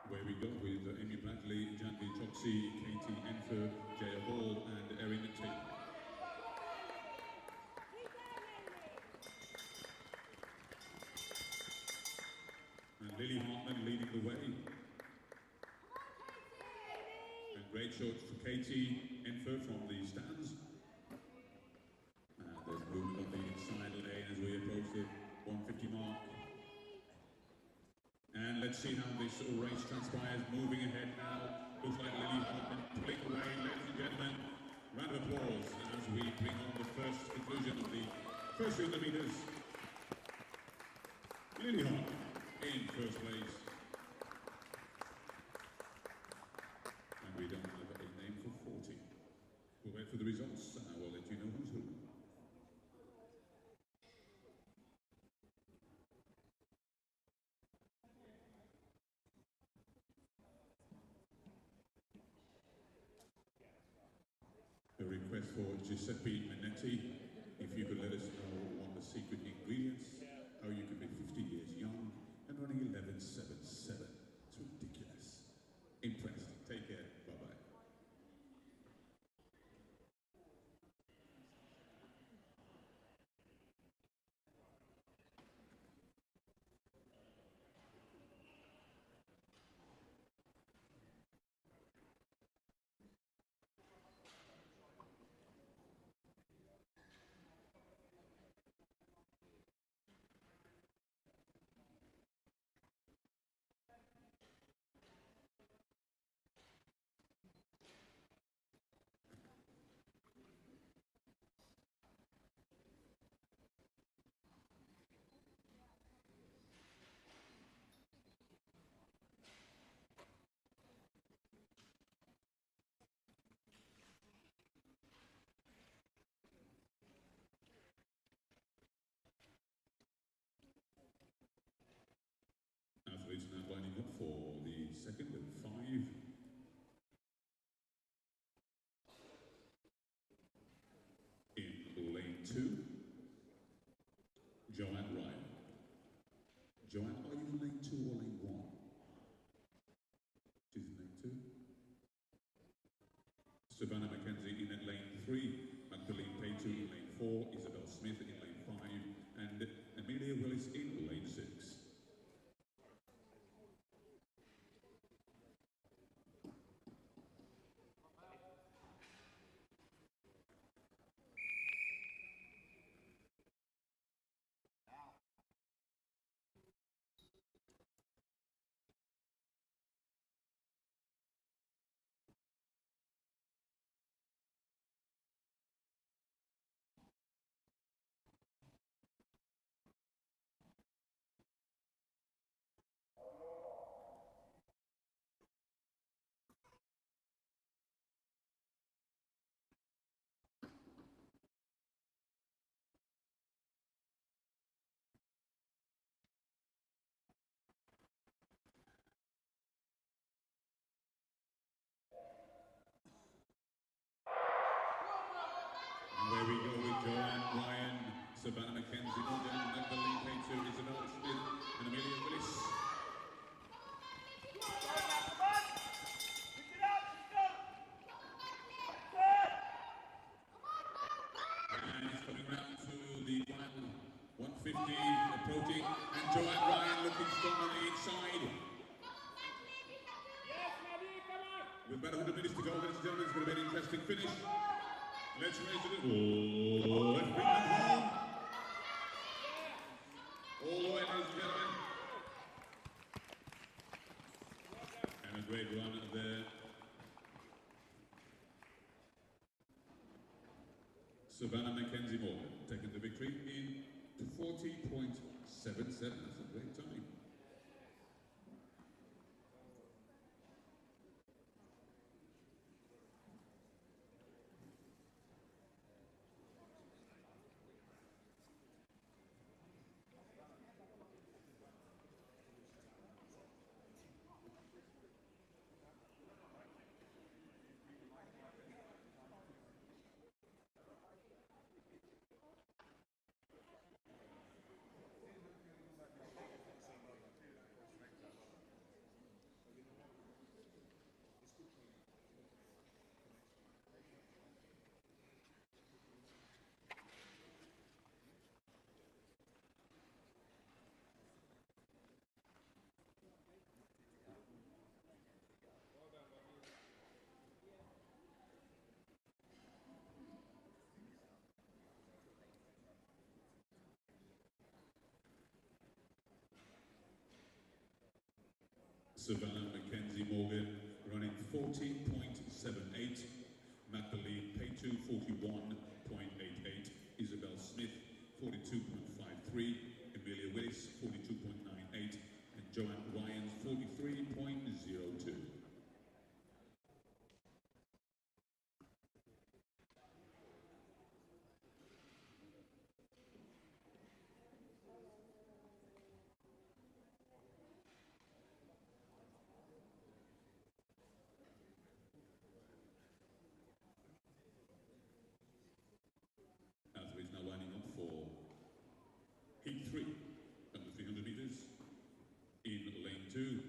Where we go with Amy Bradley, Janvi Choksi, Katie Enfer, Jaya Hall, and Erin Taylor. And Lily Hartman leading the way. And great shot for Katie Enfer from the stands. And there's movement on the inside lane as we approach the 150 mark. And let's see how this race transpires. Moving ahead now. Looks like Lily Hartman pulling away, ladies and gentlemen. Round of applause as we bring on the first conclusion of the first 200 meters. Lily Hartman in first place. And we don't have a name for 40. We'll wait for the results and I will let you know who's who. A request for Giuseppe Minetti, if you could let us know what the secret ingredients, how you can be 50 years young and running 11.77. It's ridiculous. Impressed. Take care. Bye-bye. approaching, and Joanne Ryan looking strong on the inside. With about 100 minutes to go, ladies and gentlemen, it's going to be an interesting finish. Let's raise it. Oh, let's bring them home. All the way, ladies and gentlemen. And a great run there. Savannah Mackenzie Morgan taking the victory in 40.77. That's a great time. Savannah Mackenzie Morgan running 40.78. Natalie Paytu 41.88. Isabel Smith 42.53. Amelia Willis 42.98. And Joanne Ryan 43.02. Athletes now lining up for heat 3 under 300 meters. In lane 2,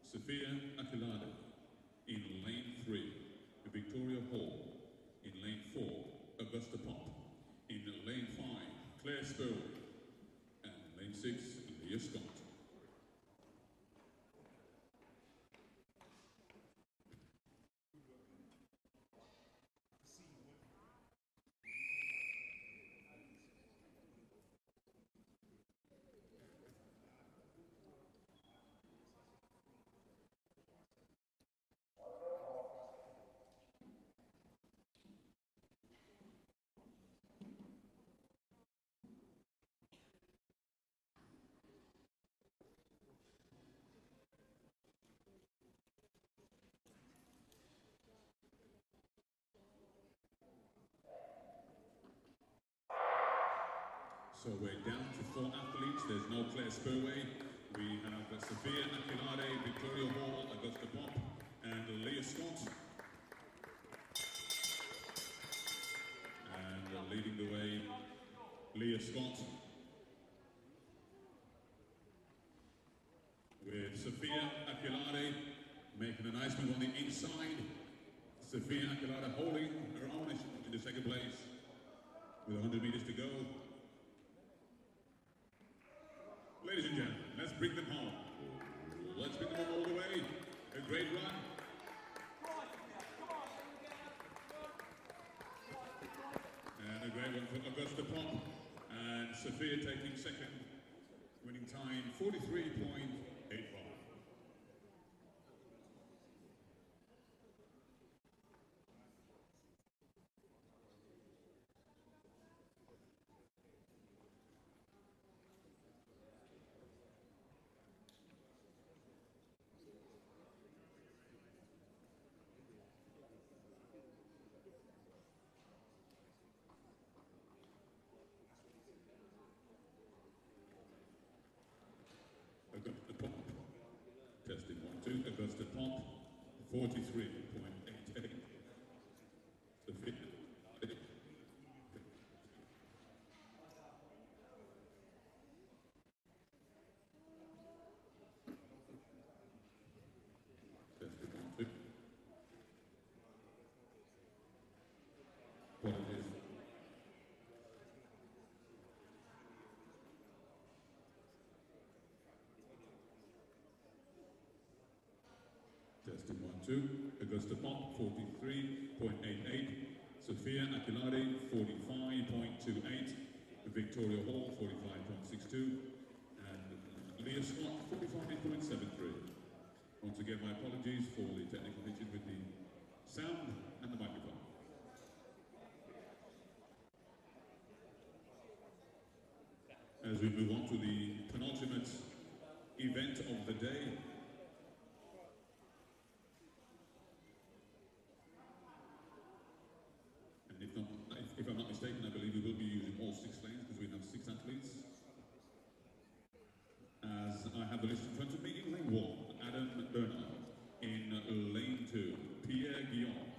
Sophia Aquilada. In lane 3, Victoria Hall. In lane 4, Augusta Pop. In lane 5, Claire Spurway. And in lane 6, Leah Scott. So we're down to 4 athletes. There's no Claire Spurway. We have Sophia Aquilade, Victoria Hall, Augusta Pop, and Leah Scott. And leading the way, Leah Scott. With Sophia Aquilade making a nice move on the inside. Sophia Aquilade holding her own in the second place with 100 meters to go. Ladies and gentlemen, let's bring them home. Let's bring them home all the way. A great run. And a great one for Augusta Pop. And Sophia taking second, winning time 43.85. Augusta Pop. Testing 1, 2. Augusta Pop, 43.88. Sophia. Testing 1, 2. Apologies. Testing 1, 2. Augusta Pop, 43.88. Sophia Aquilari, 45.28. Victoria Hall, 45.62. And Leah Scott, 45.73. Once again, my apologies for the technical hitches with the sound and the microphone. As we move on to the penultimate event of the day, and if I'm not mistaken, I believe we will be using all 6 lanes because we have 6 athletes. As I have the list in front of me, in lane 1, Adam Bernard. In lane 2, Pierre Guillaume.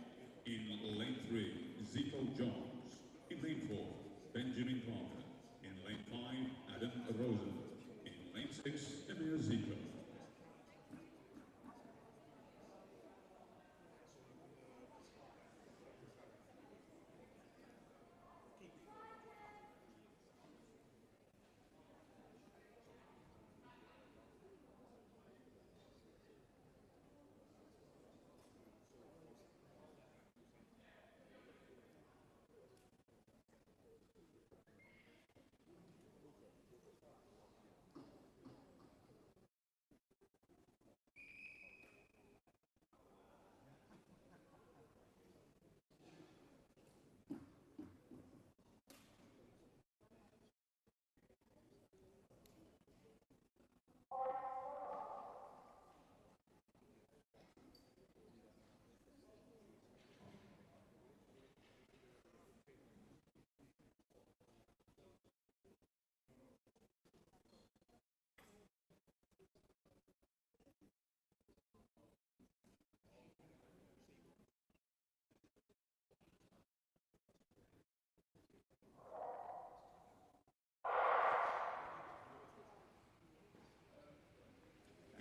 In lane 3, Zico Jones. In lane 4, Benjamin Parker. In lane 5, Adam Rosen. In lane 6, Emir Zico.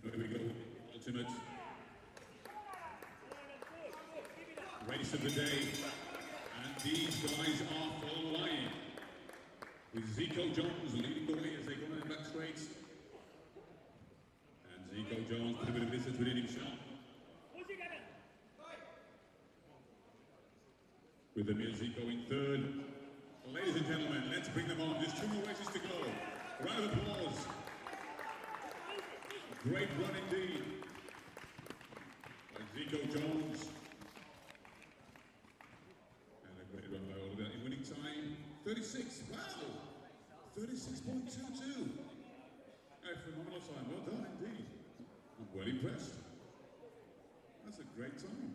Here we go, ultimate race of the day, and these guys are flying. With Zico Jones leading the way as they go in the back straight. And Zico Jones put a bit of distance within himself. With Emir Zico in 3rd. Ladies and gentlemen, let's bring them on. There's 2 more races to go. Round of applause. Great run indeed by Zico Jones. And a great run by Oliver in winning time. 36, wow! 36.22. A phenomenal time, well done indeed. I'm well impressed. That's a great time.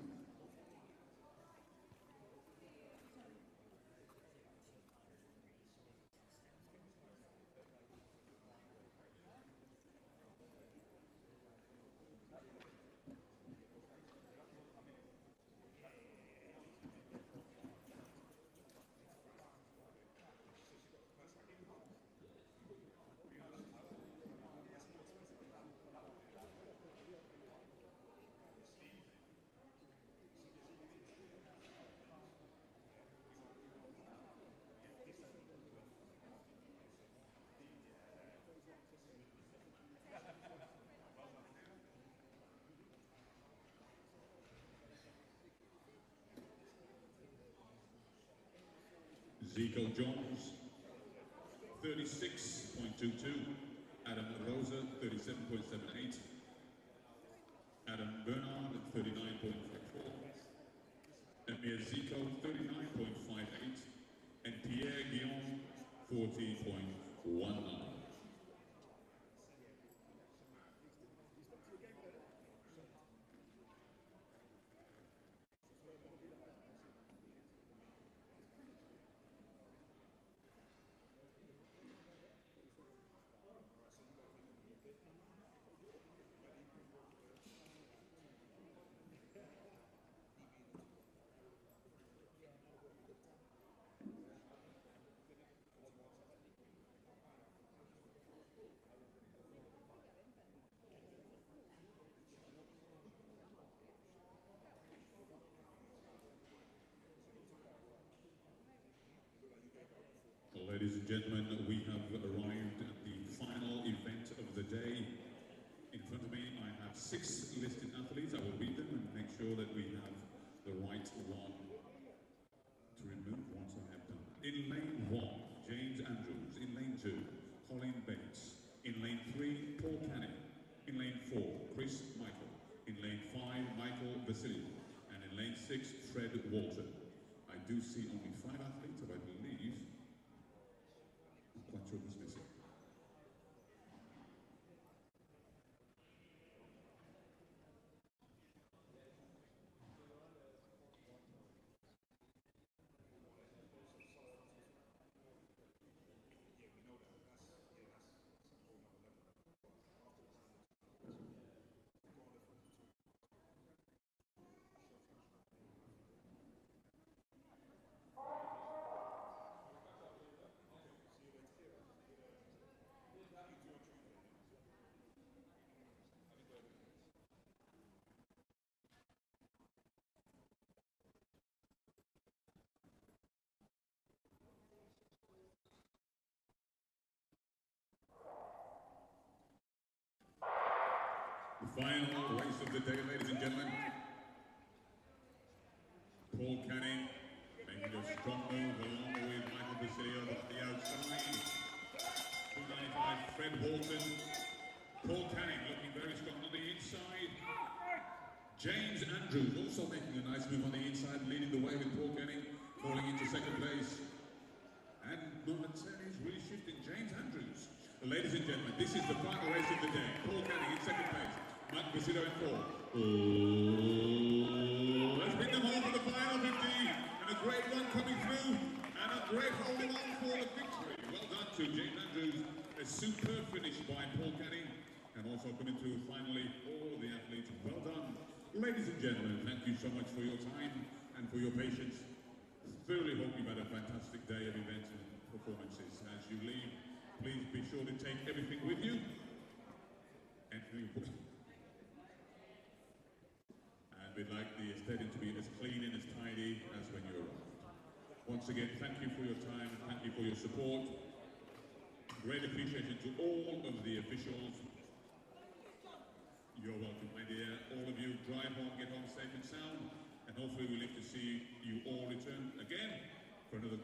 Zico Jones, 36.22. Adam Rosa, 37.78. Adam Bernard, 39.44. Emir Zico, 39.58. And Pierre Guillaume, 40.19. Ladies and gentlemen, we have arrived at the final event of the day. In front of me, I have 6 listed athletes. athletes. I will read them and make sure that we have the right one to remove once I have done. In lane 1, James Andrews. In lane 2, Colin Bates. In lane 3, Paul Canning. In lane 4, Chris Michael. In lane 5, Michael Vasily. And in lane 6, Fred Walton. I do see only 5 athletes, but I believe, I'm quite sure who's missing. The final race of the day, ladies and gentlemen. Paul Canning making a strong move along with Michael Vasily on the outside. 295, Fred Walton. Paul Canning looking very strong on the inside. James Andrews also making a nice move on the inside, leading the way with Paul Canning falling into second place. And number 10 is really shifting, James Andrews. Ladies and gentlemen, this is the final race of the day. Paul Canning in second place. Mike Vasily in 4. Let's bring them home for the final 50. And a great one coming through. And a great holding on for the victory. Well done to James Andrews. A superb finish by Paul Canning. And also coming through finally all the athletes. Well done. Ladies and gentlemen, thank you so much for your time and for your patience. Thoroughly hope you've had a fantastic day of events and performances. As you leave, please be sure to take everything with you. And we'd like the stadium to be as clean and as tidy as when you arrived. Once again, thank you for your time and thank you for your support. Great appreciation to all of the officials. You're welcome, my dear. All of you, drive home, get home safe and sound, and hopefully we live to see you all return again for another